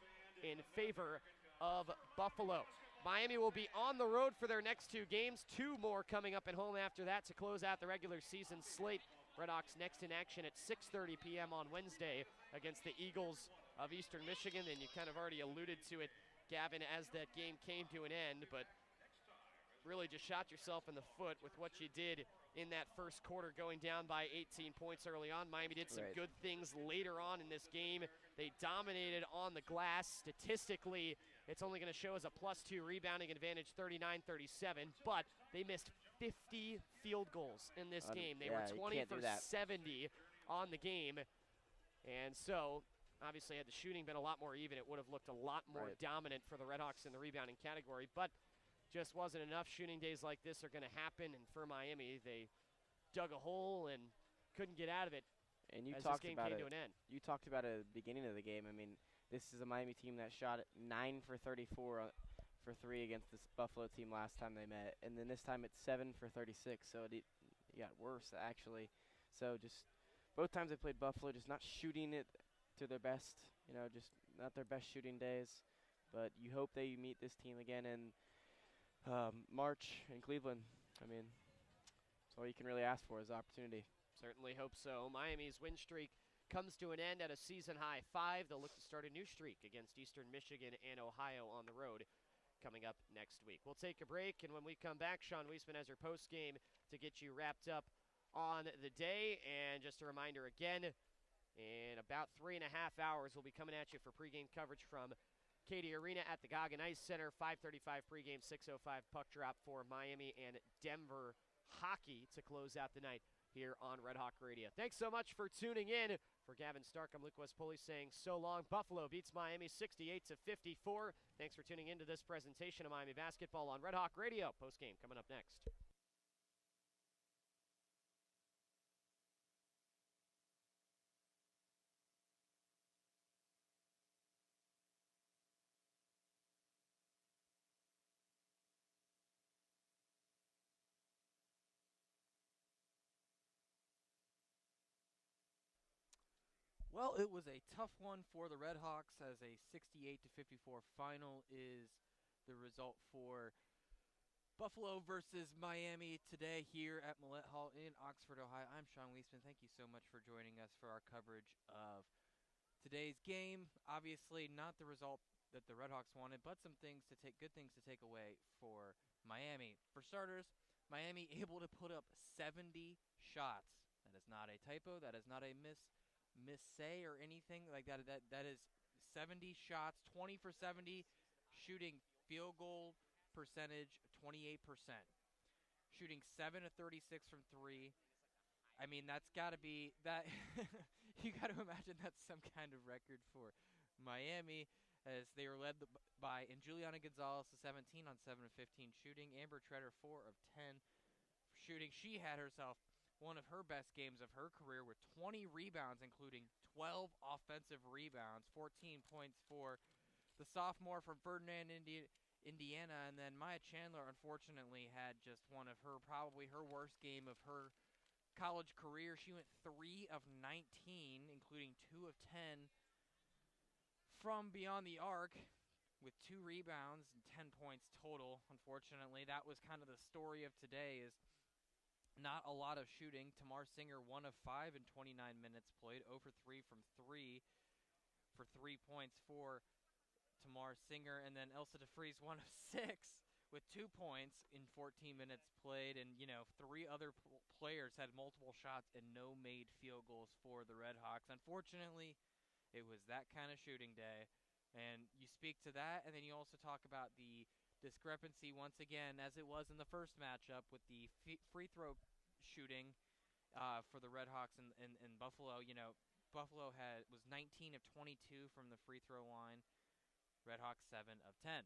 in favor of Buffalo. Miami will be on the road for their next 2 games. 2 more coming up at home after that to close out the regular season slate. RedHawks next in action at 6:30 p.m. on Wednesday against the Eagles of Eastern Michigan. And you kind of already alluded to it, Gavin, as that game came to an end, but really just shot yourself in the foot with what you did in that first quarter, going down by 18 points early on. Miami did some good things later on in this game. They dominated on the glass. Statistically, it's only going to show as a +2 rebounding advantage, 39-37, but they missed 50 field goals in this game. They were 20 for 70 on the game, and so obviously had the shooting been a lot more even, it would have looked a lot more dominant for the RedHawks in the rebounding category, but just wasn't enough. Shooting days like this are going to happen, and for Miami, they dug a hole and couldn't get out of it. And you as talked this game about came it. to an end. You talked about it at the beginning of the game. I mean, this is a Miami team that shot 9 for 34 for 3 against this Buffalo team last time they met, and then this time it's 7 for 36. So it got worse actually. So just both times they played Buffalo, just not shooting it to their best. You know, just not their best shooting days. But you hope they meet this team again in March in Cleveland. I mean, that's all you can really ask for is opportunity. Certainly hope so. Miami's win streak comes to an end at a season-high 5. They'll look to start a new streak against Eastern Michigan and Ohio on the road coming up next week. We'll take a break, and when we come back, Sean Wiesemann has her post-game to get you wrapped up on the day. And just a reminder again, in about 3.5 hours, we'll be coming at you for pregame coverage from Katie Arena at the Goggin Ice Center. 5:35 pregame, 6:05 puck drop for Miami and Denver hockey to close out the night here on Red Hawk Radio. Thanks so much for tuning in. For Gavin Stark, I'm Luke West Poley saying so long. Buffalo beats Miami 68-54. Thanks for tuning into this presentation of Miami basketball on Red Hawk Radio. Postgame coming up next. Well, it was a tough one for the RedHawks, as a 68-54 final is the result for Buffalo versus Miami today here at Millett Hall in Oxford, Ohio. I'm Sean Wiesemann. Thank you so much for joining us for our coverage of today's game. Obviously, not the result that the RedHawks wanted, but some things to take, good things to take away for Miami. For starters, Miami able to put up 70 shots. That is not a typo. That is not a missay or anything like that. That is 70 shots, 20 for 70, shooting field goal percentage 28%, shooting 7 of 36 from 3. I mean, that's got to be that. You got to imagine that's some kind of record for Miami, as they were led by Juliana Gonzalez, 17 on 7 of 15 shooting. Amber Tretter, 4 of 10 shooting. She had herself one of her best games of her career with 20 rebounds, including 12 offensive rebounds, 14 points for the sophomore from Ferdinand, Indiana. And then Maya Chandler, unfortunately, had just one of probably her worst game of her college career. She went 3 of 19, including 2 of 10 from beyond the arc. with 2 rebounds and 10 points total. Unfortunately, that was kind of the story of today, is not a lot of shooting. Tamar Singer 1 of 5 in 29 minutes played, 0 for 3 from 3 for 3 points for Tamar Singer, and then Elsa DeFries 1 of 6 with 2 points in 14 minutes played, and 3 other players had multiple shots and no made field goals for the RedHawks. Unfortunately, it was that kind of shooting day, and you speak to that, and then you also talk about the discrepancy once again, as it was in the first matchup with the free throw shooting for the RedHawks in Buffalo. Buffalo was 19 of 22 from the free throw line. RedHawks 7 of 10.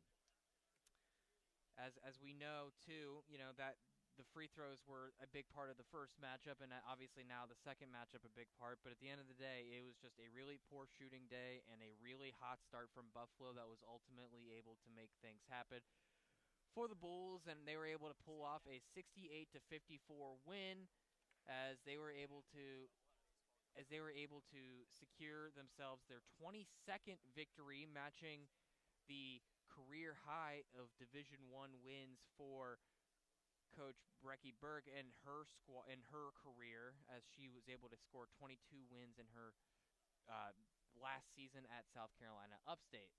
As we know too, that the free throws were a big part of the first matchup, and obviously now the second matchup a big part. But at the end of the day, it was just a really poor shooting day and a really hot start from Buffalo that was ultimately able to make things happen for the Bulls, and they were able to pull off a 68-54 win as they were able to secure themselves their 22nd victory, matching the career high of Division I wins for Coach Brecky Berg in her career, as she was able to score 22 wins in her last season at South Carolina Upstate.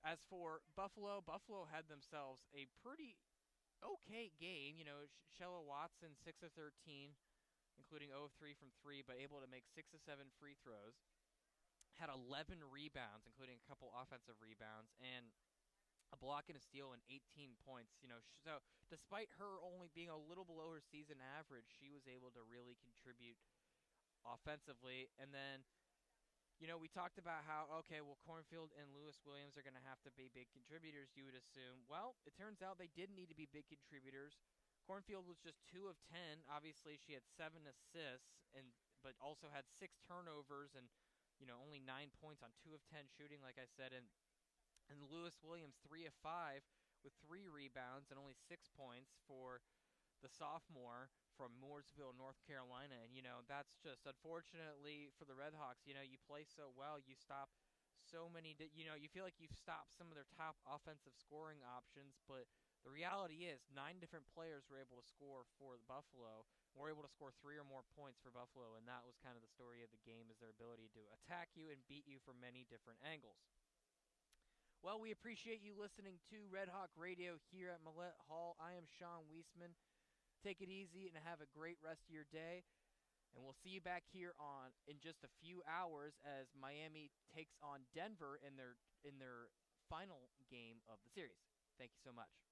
As for Buffalo had themselves a pretty okay game. Shella Watson 6 of 13, including 0 of 3 from 3, but able to make 6 of 7 free throws. Had 11 rebounds, including a couple offensive rebounds, and a block and a steal and 18 points. So despite her only being a little below her season average, she was able to really contribute offensively. And then, we talked about how, Cornfield and Lewis Williams are going to have to be big contributors, you would assume. Well, it turns out they did need to be big contributors. Cornfield was just 2 of 10. Obviously, she had 7 assists, but also had 6 turnovers and only 9 points on 2 of 10 shooting, like I said. And Lewis Williams, 3 of 5 with 3 rebounds and only 6 points for the sophomore from Mooresville, North Carolina. And, that's just, unfortunately for the RedHawks, you play so well, you stop so many, you feel like you've stopped some of their top offensive scoring options, but the reality is 9 different players were able to score for the Buffalo, were able to score 3 or more points for Buffalo, and that was kind of the story of the game, is their ability to attack you and beat you from many different angles. Well, we appreciate you listening to Red Hawk Radio here at Millett Hall. I am Sean Wiesemann. Take it easy and have a great rest of your day. And we'll see you back here in just a few hours as Miami takes on Denver in their final game of the series. Thank you so much.